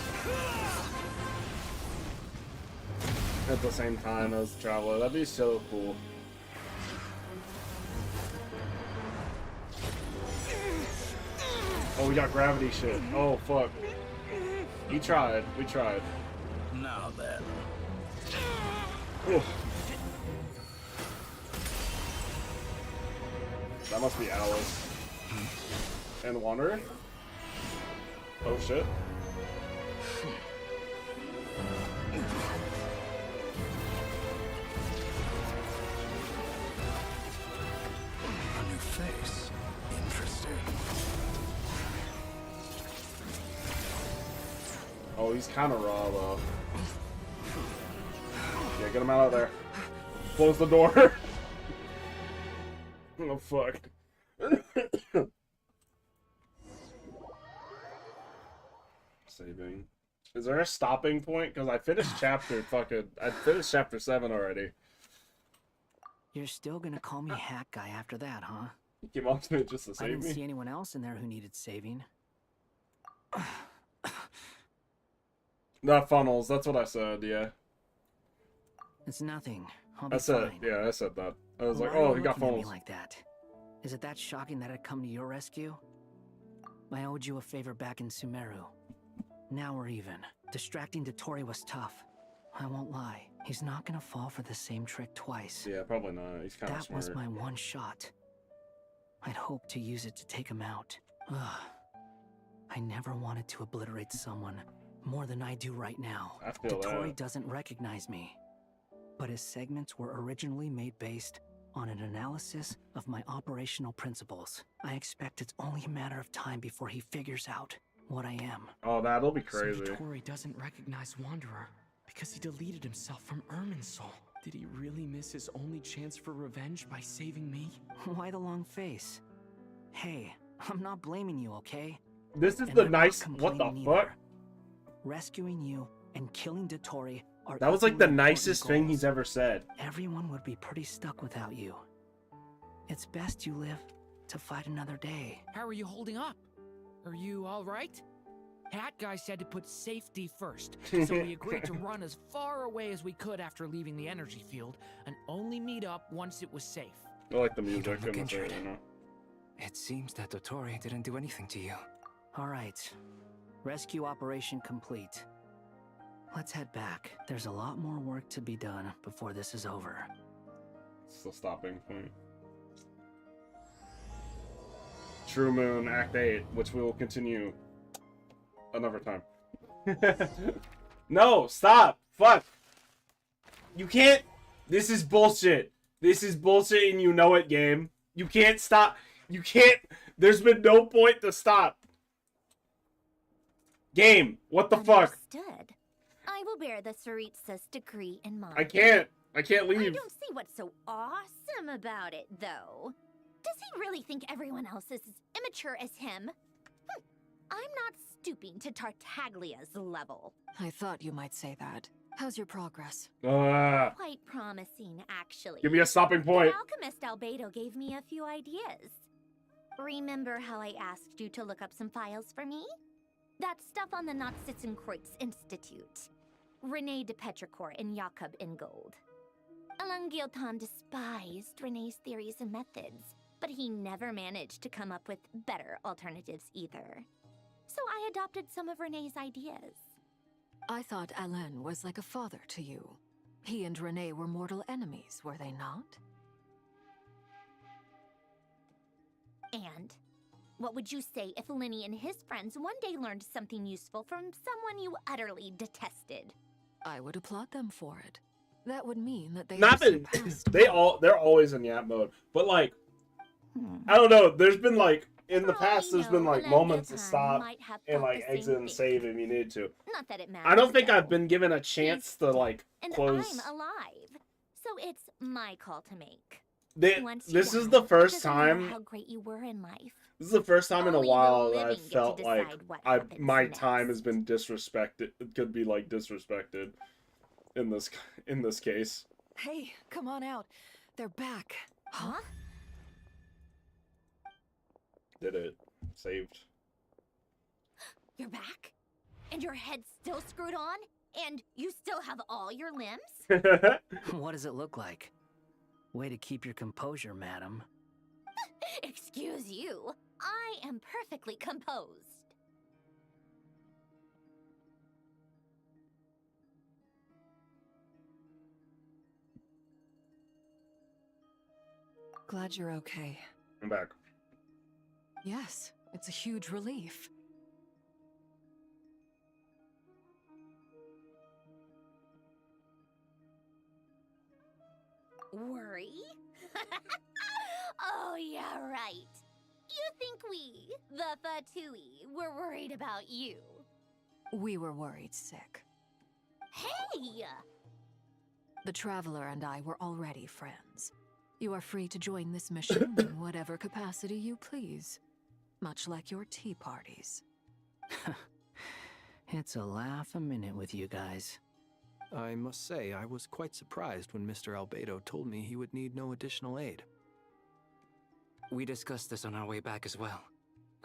at the same time as Traveler. That'd be so cool. Oh, we got gravity shit. Oh, fuck. We tried. We tried. Now then. Ooh. That must be Alice. And Wanderer? Oh shit. A new face. Interesting. Oh, he's kind of raw though. Yeah, get him out of there. Close the door. Oh fuck. Saving. Is there a stopping point? Because I finished chapter I finished chapter 7 already. You're still gonna call me Hack Guy after that, huh? You came up to me just to I save didn't me? see anyone else in there who needed saving. Not funnels, that's what I said, yeah. It's nothing. I'll be I said, fine. yeah, I said that. I was like, Why are oh, you he got looking at me phones. like that? Is it that shocking that I'd come to your rescue? I owed you a favor back in Sumeru. Now we're even. Distracting DOTTORE was tough. I won't lie. He's not gonna fall for the same trick twice. Yeah, probably not. He's kind of That smart. was my one shot. I'd hoped to use it to take him out. Ugh. I never wanted to obliterate someone more than I do right now. I feel DOTTORE that. doesn't recognize me. But his segments were originally made based on an analysis of my operational principles. I expect it's only a matter of time before he figures out what I am. Oh, that'll be crazy. So DOTTORE doesn't recognize Wanderer because he deleted himself from Irminsul. Did he really miss his only chance for revenge by saving me? Why the long face? Hey, I'm not blaming you, okay? This is And the I'm not nice. What the complaining fuck? either. Rescuing you and killing DOTTORE are That was like the equally important nicest thing goals. he's ever said. Everyone would be pretty stuck without you. It's best you live to fight another day. How are you holding up? Are you all right? Hat Guy said to put safety first, so we agreed to run as far away as we could after leaving the energy field, and only meet up once it was safe. I like the You music don't look and the injured. you know. It seems that DOTTORE didn't do anything to you. All right. Rescue operation complete. Let's head back. There's a lot more work to be done before this is over. It's the stopping point. True Moon Act 8, which we will continue another time. No, stop! Fuck! You can't! This is bullshit. This is bullshit and you know it, game. You can't stop. You can't. There's been no point to stop. Game, what the fuck? Understood. I will bear the Tsaritsa's decree in mind. I can't. I can't leave. I don't see what's so awesome about it, though. Does he really think everyone else is as immature as him? I'm not stooping to Tartaglia's level. I thought you might say that. How's your progress? Quite promising, actually. Give me a stopping point. The alchemist Albedo gave me a few ideas. Remember how I asked you to look up some files for me? That stuff on the Nazi-Kreuz Institute. Rene de Petrichor and Jakob Ingold. Alain Guillotin despised Rene's theories and methods, but he never managed to come up with better alternatives either. So I adopted some of Rene's ideas. I thought Alain was like a father to you. He and Rene were mortal enemies, were they not? And what would you say if Lenny and his friends one day learned something useful from someone you utterly detested? I would applaud them for it. That would mean that they Not have that surpassed they're always in yap mode, but like I don't know. There's been like in the past, there's been like moments to stop and like exit and save if you need to. Not that it matters. I don't think though. I've been given a chance to like And close. I'm alive, so it's my call to make. This die, is the first it doesn't matter time. how great you were in life. This is the first time in a Only the while that I living get to felt like decide what my happens time has been disrespected. It could be like disrespected in this case. Hey, come on out. They're back. Huh? Did it. Saved. You're back? And your head's still screwed on? And you still have all your limbs? What does it look like? Way to keep your composure, madam. Excuse you. I am perfectly composed. Glad you're okay. I'm back. Yes, it's a huge relief. Worry? Oh, yeah, right. You think we, the Fatui, were worried about you? We were worried sick. Hey! The Traveler and I were already friends. You are free to join this mission in whatever capacity you please. Much like your tea parties. It's a laugh a minute with you guys. I must say, I was quite surprised when Mr. Albedo told me he would need no additional aid. We discussed this on our way back as well.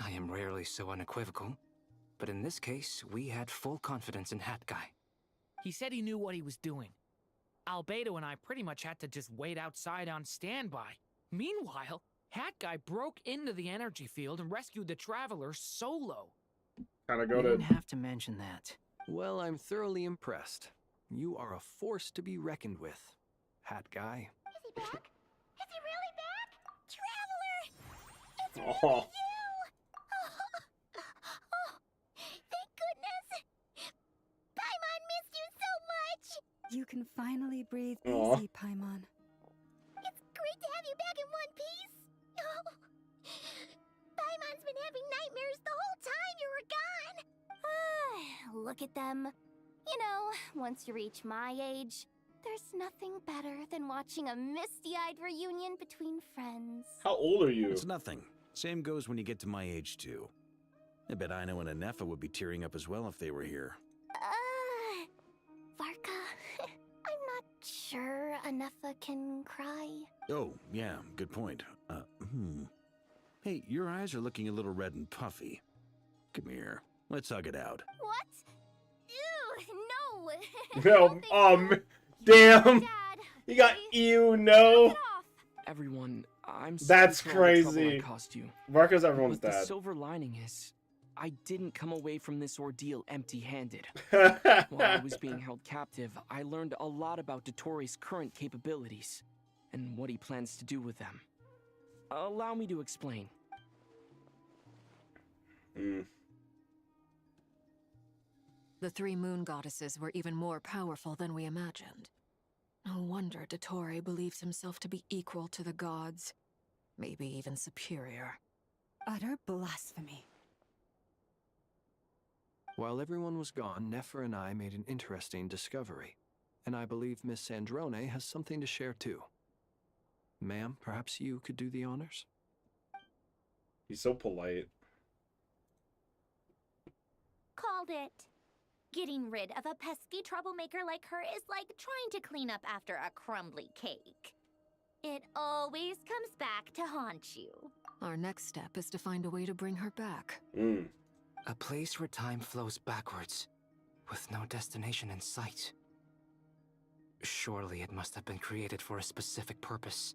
I am rarely so unequivocal, but in this case, we had full confidence in Hat Guy. He said he knew what he was doing. Albedo and I pretty much had to just wait outside on standby. Meanwhile, Hat Guy broke into the energy field and rescued the Traveler solo. Kind of You didn't have to mention that. Well, I'm thoroughly impressed. You are a force to be reckoned with, Hat Guy. Is he back? Is he really back? Traveler! It's Oh. really you! Oh, thank goodness! Paimon missed you so much! You can finally breathe Aw. easy, Paimon. It's great to have you back in one piece! Oh, Paimon's been having nightmares the whole time you were gone! Look at them. You know, once you reach my age, there's nothing better than watching a misty-eyed reunion between friends. How old are you? It's nothing. Same goes when you get to my age, too. I bet Ino and Anefa would be tearing up as well if they were here. Varka, I'm not sure Anefa can cry. Oh, yeah, good point. Hey, your eyes are looking a little red and puffy. Come here. Let's hug it out. What? Ew, no. No, damn. You got ew, no. Everyone, I'm That's sorry for all the trouble crazy. I caused you. Varka's everyone's But the dad. silver lining is, I didn't come away from this ordeal empty-handed. While I was being held captive, I learned a lot about DOTTORE's current capabilities, and what he plans to do with them. Allow me to explain. The three moon goddesses were even more powerful than we imagined. No wonder DOTTORE believes himself to be equal to the gods, maybe even superior. Utter blasphemy. While everyone was gone, Nefer and I made an interesting discovery, and I believe Miss Sandrone has something to share too. Ma'am, perhaps you could do the honors? He's so polite. Called it. Getting rid of a pesky troublemaker like her is like trying to clean up after a crumbly cake. It always comes back to haunt you. Our next step is to find a way to bring her back. A place where time flows backwards, with no destination in sight. Surely it must have been created for a specific purpose.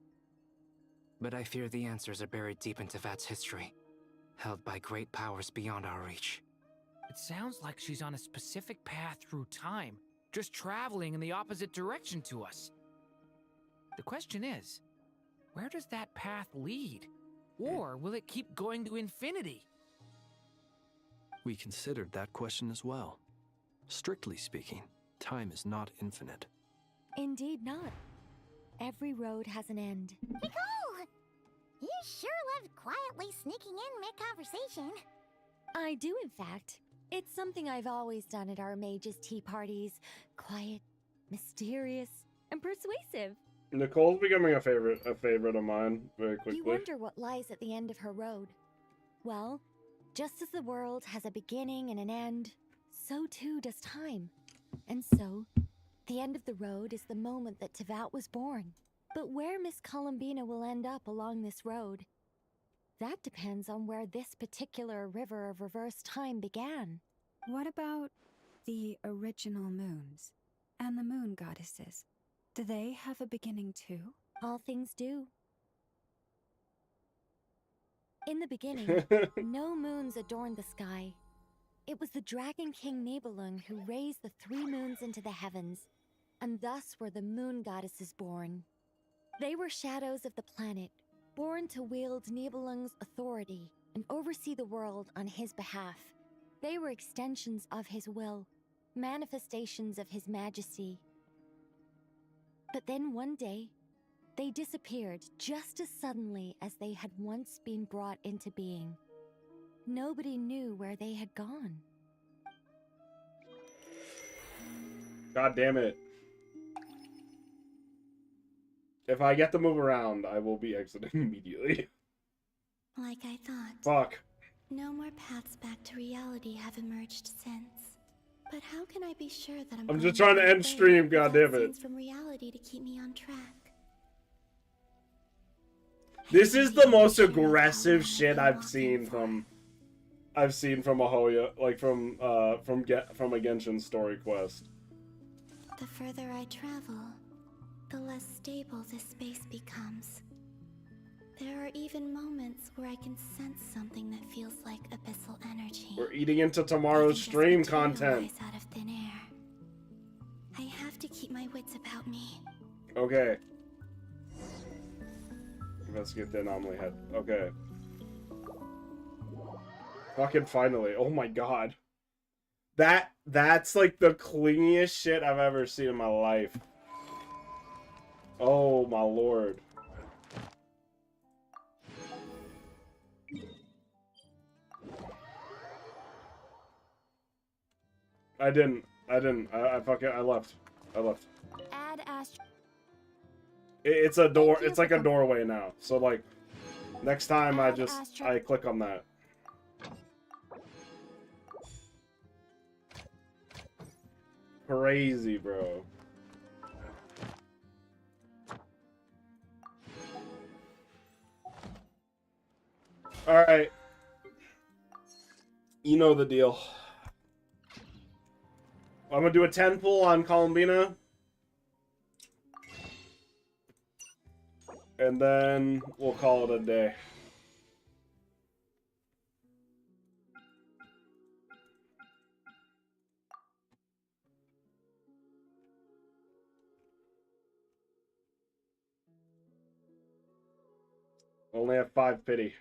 But I fear the answers are buried deep into VII's history, held by great powers beyond our reach. It sounds like she's on a specific path through time, just traveling in the opposite direction to us. The question is, where does that path lead? Or will it keep going to infinity? We considered that question as well. Strictly speaking, time is not infinite. Indeed not. Every road has an end. Nicole! You sure love quietly sneaking in mid-conversation. I do, in fact. It's something I've always done at our mages' tea parties. Quiet, mysterious, and persuasive. Nicole's becoming a favorite of mine very quickly. You wonder what lies at the end of her road. Well, just as the world has a beginning and an end, so too does time. And so, the end of the road is the moment that Teyvat was born. But where Miss Columbina will end up along this road, that depends on where this particular river of reverse time began. What about the original moons and the moon goddesses? Do they have a beginning too? All things do. In the beginning, no moons adorned the sky. It was the Dragon King Nibelung who raised the three moons into the heavens, and thus were the moon goddesses born. They were shadows of the planet, born to wield Nibelung's authority and oversee the world on his behalf. They were extensions of his will, manifestations of his majesty. But then one day, they disappeared just as suddenly as they had once been brought into being. Nobody knew where they had gone. God damn it. If I get to move around, I will be exiting immediately. Like I thought. Fuck. No more paths back to reality have emerged since. But how can I be sure that I'm just trying to end stream, goddammit. scenes from reality to keep me on track? This is the most aggressive shit I've seen from Ahoya, like from a Genshin story quest. The further I travel, the less stable this space becomes. There are even moments where I can sense something that feels like abyssal energy. We're eating into tomorrow's stream content. Out of thin air. I have to keep my wits about me. Okay. Investigate the anomaly head. Okay. Fucking finally. Oh my god. That's like the clingiest shit I've ever seen in my life. Oh my lord. I didn't. I left. Add Astro. It's a door. It's like a doorway now. So like, next time I click on that. Crazy, bro. All right. You know the deal. I'm gonna do a 10 pull on Columbina. And then we'll call it a day. Only have 5 pity.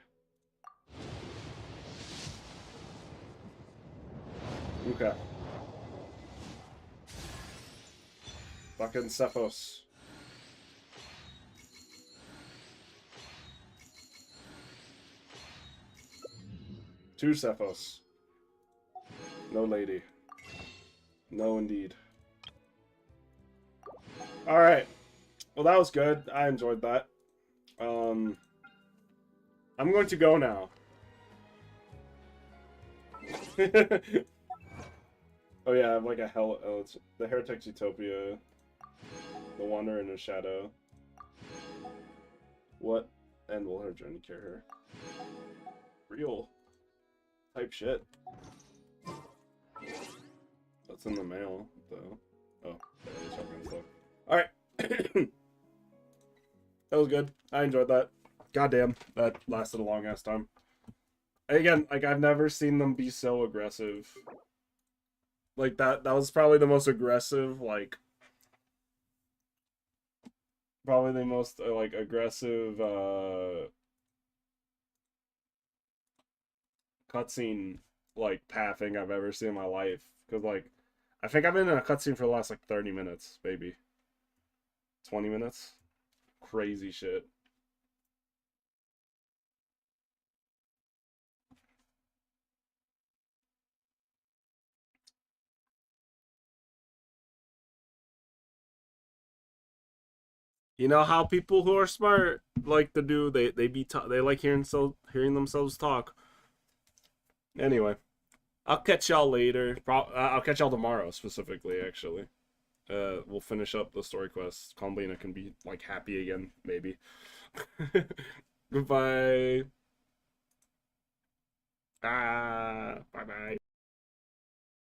Okay. Fucking Cephos. Two Cephos. No lady. No indeed. Alright. Well, that was good. I enjoyed that. I'm going to go now. Oh yeah, I have like a hell. Oh, it's the Heretic's Utopia. The Wanderer in the Shadow. What end will her journey carry her? Real type shit. That's in the mail, though. Oh, alright. That was good. I enjoyed that. Goddamn, that lasted a long ass time. Again, like I've never seen them be so aggressive. Like that was probably the most aggressive, like probably the most like aggressive cutscene like pathing I've ever seen in my life. Cause like I think I've been in a cutscene for the last like 30 minutes, maybe 20 minutes. Crazy shit. You know how people who are smart like to do? They like hearing themselves talk. Anyway, I'll catch y'all later. I'll catch y'all tomorrow specifically. Actually, we'll finish up the story quest. Columbina can be like happy again, maybe. Goodbye. Bye bye.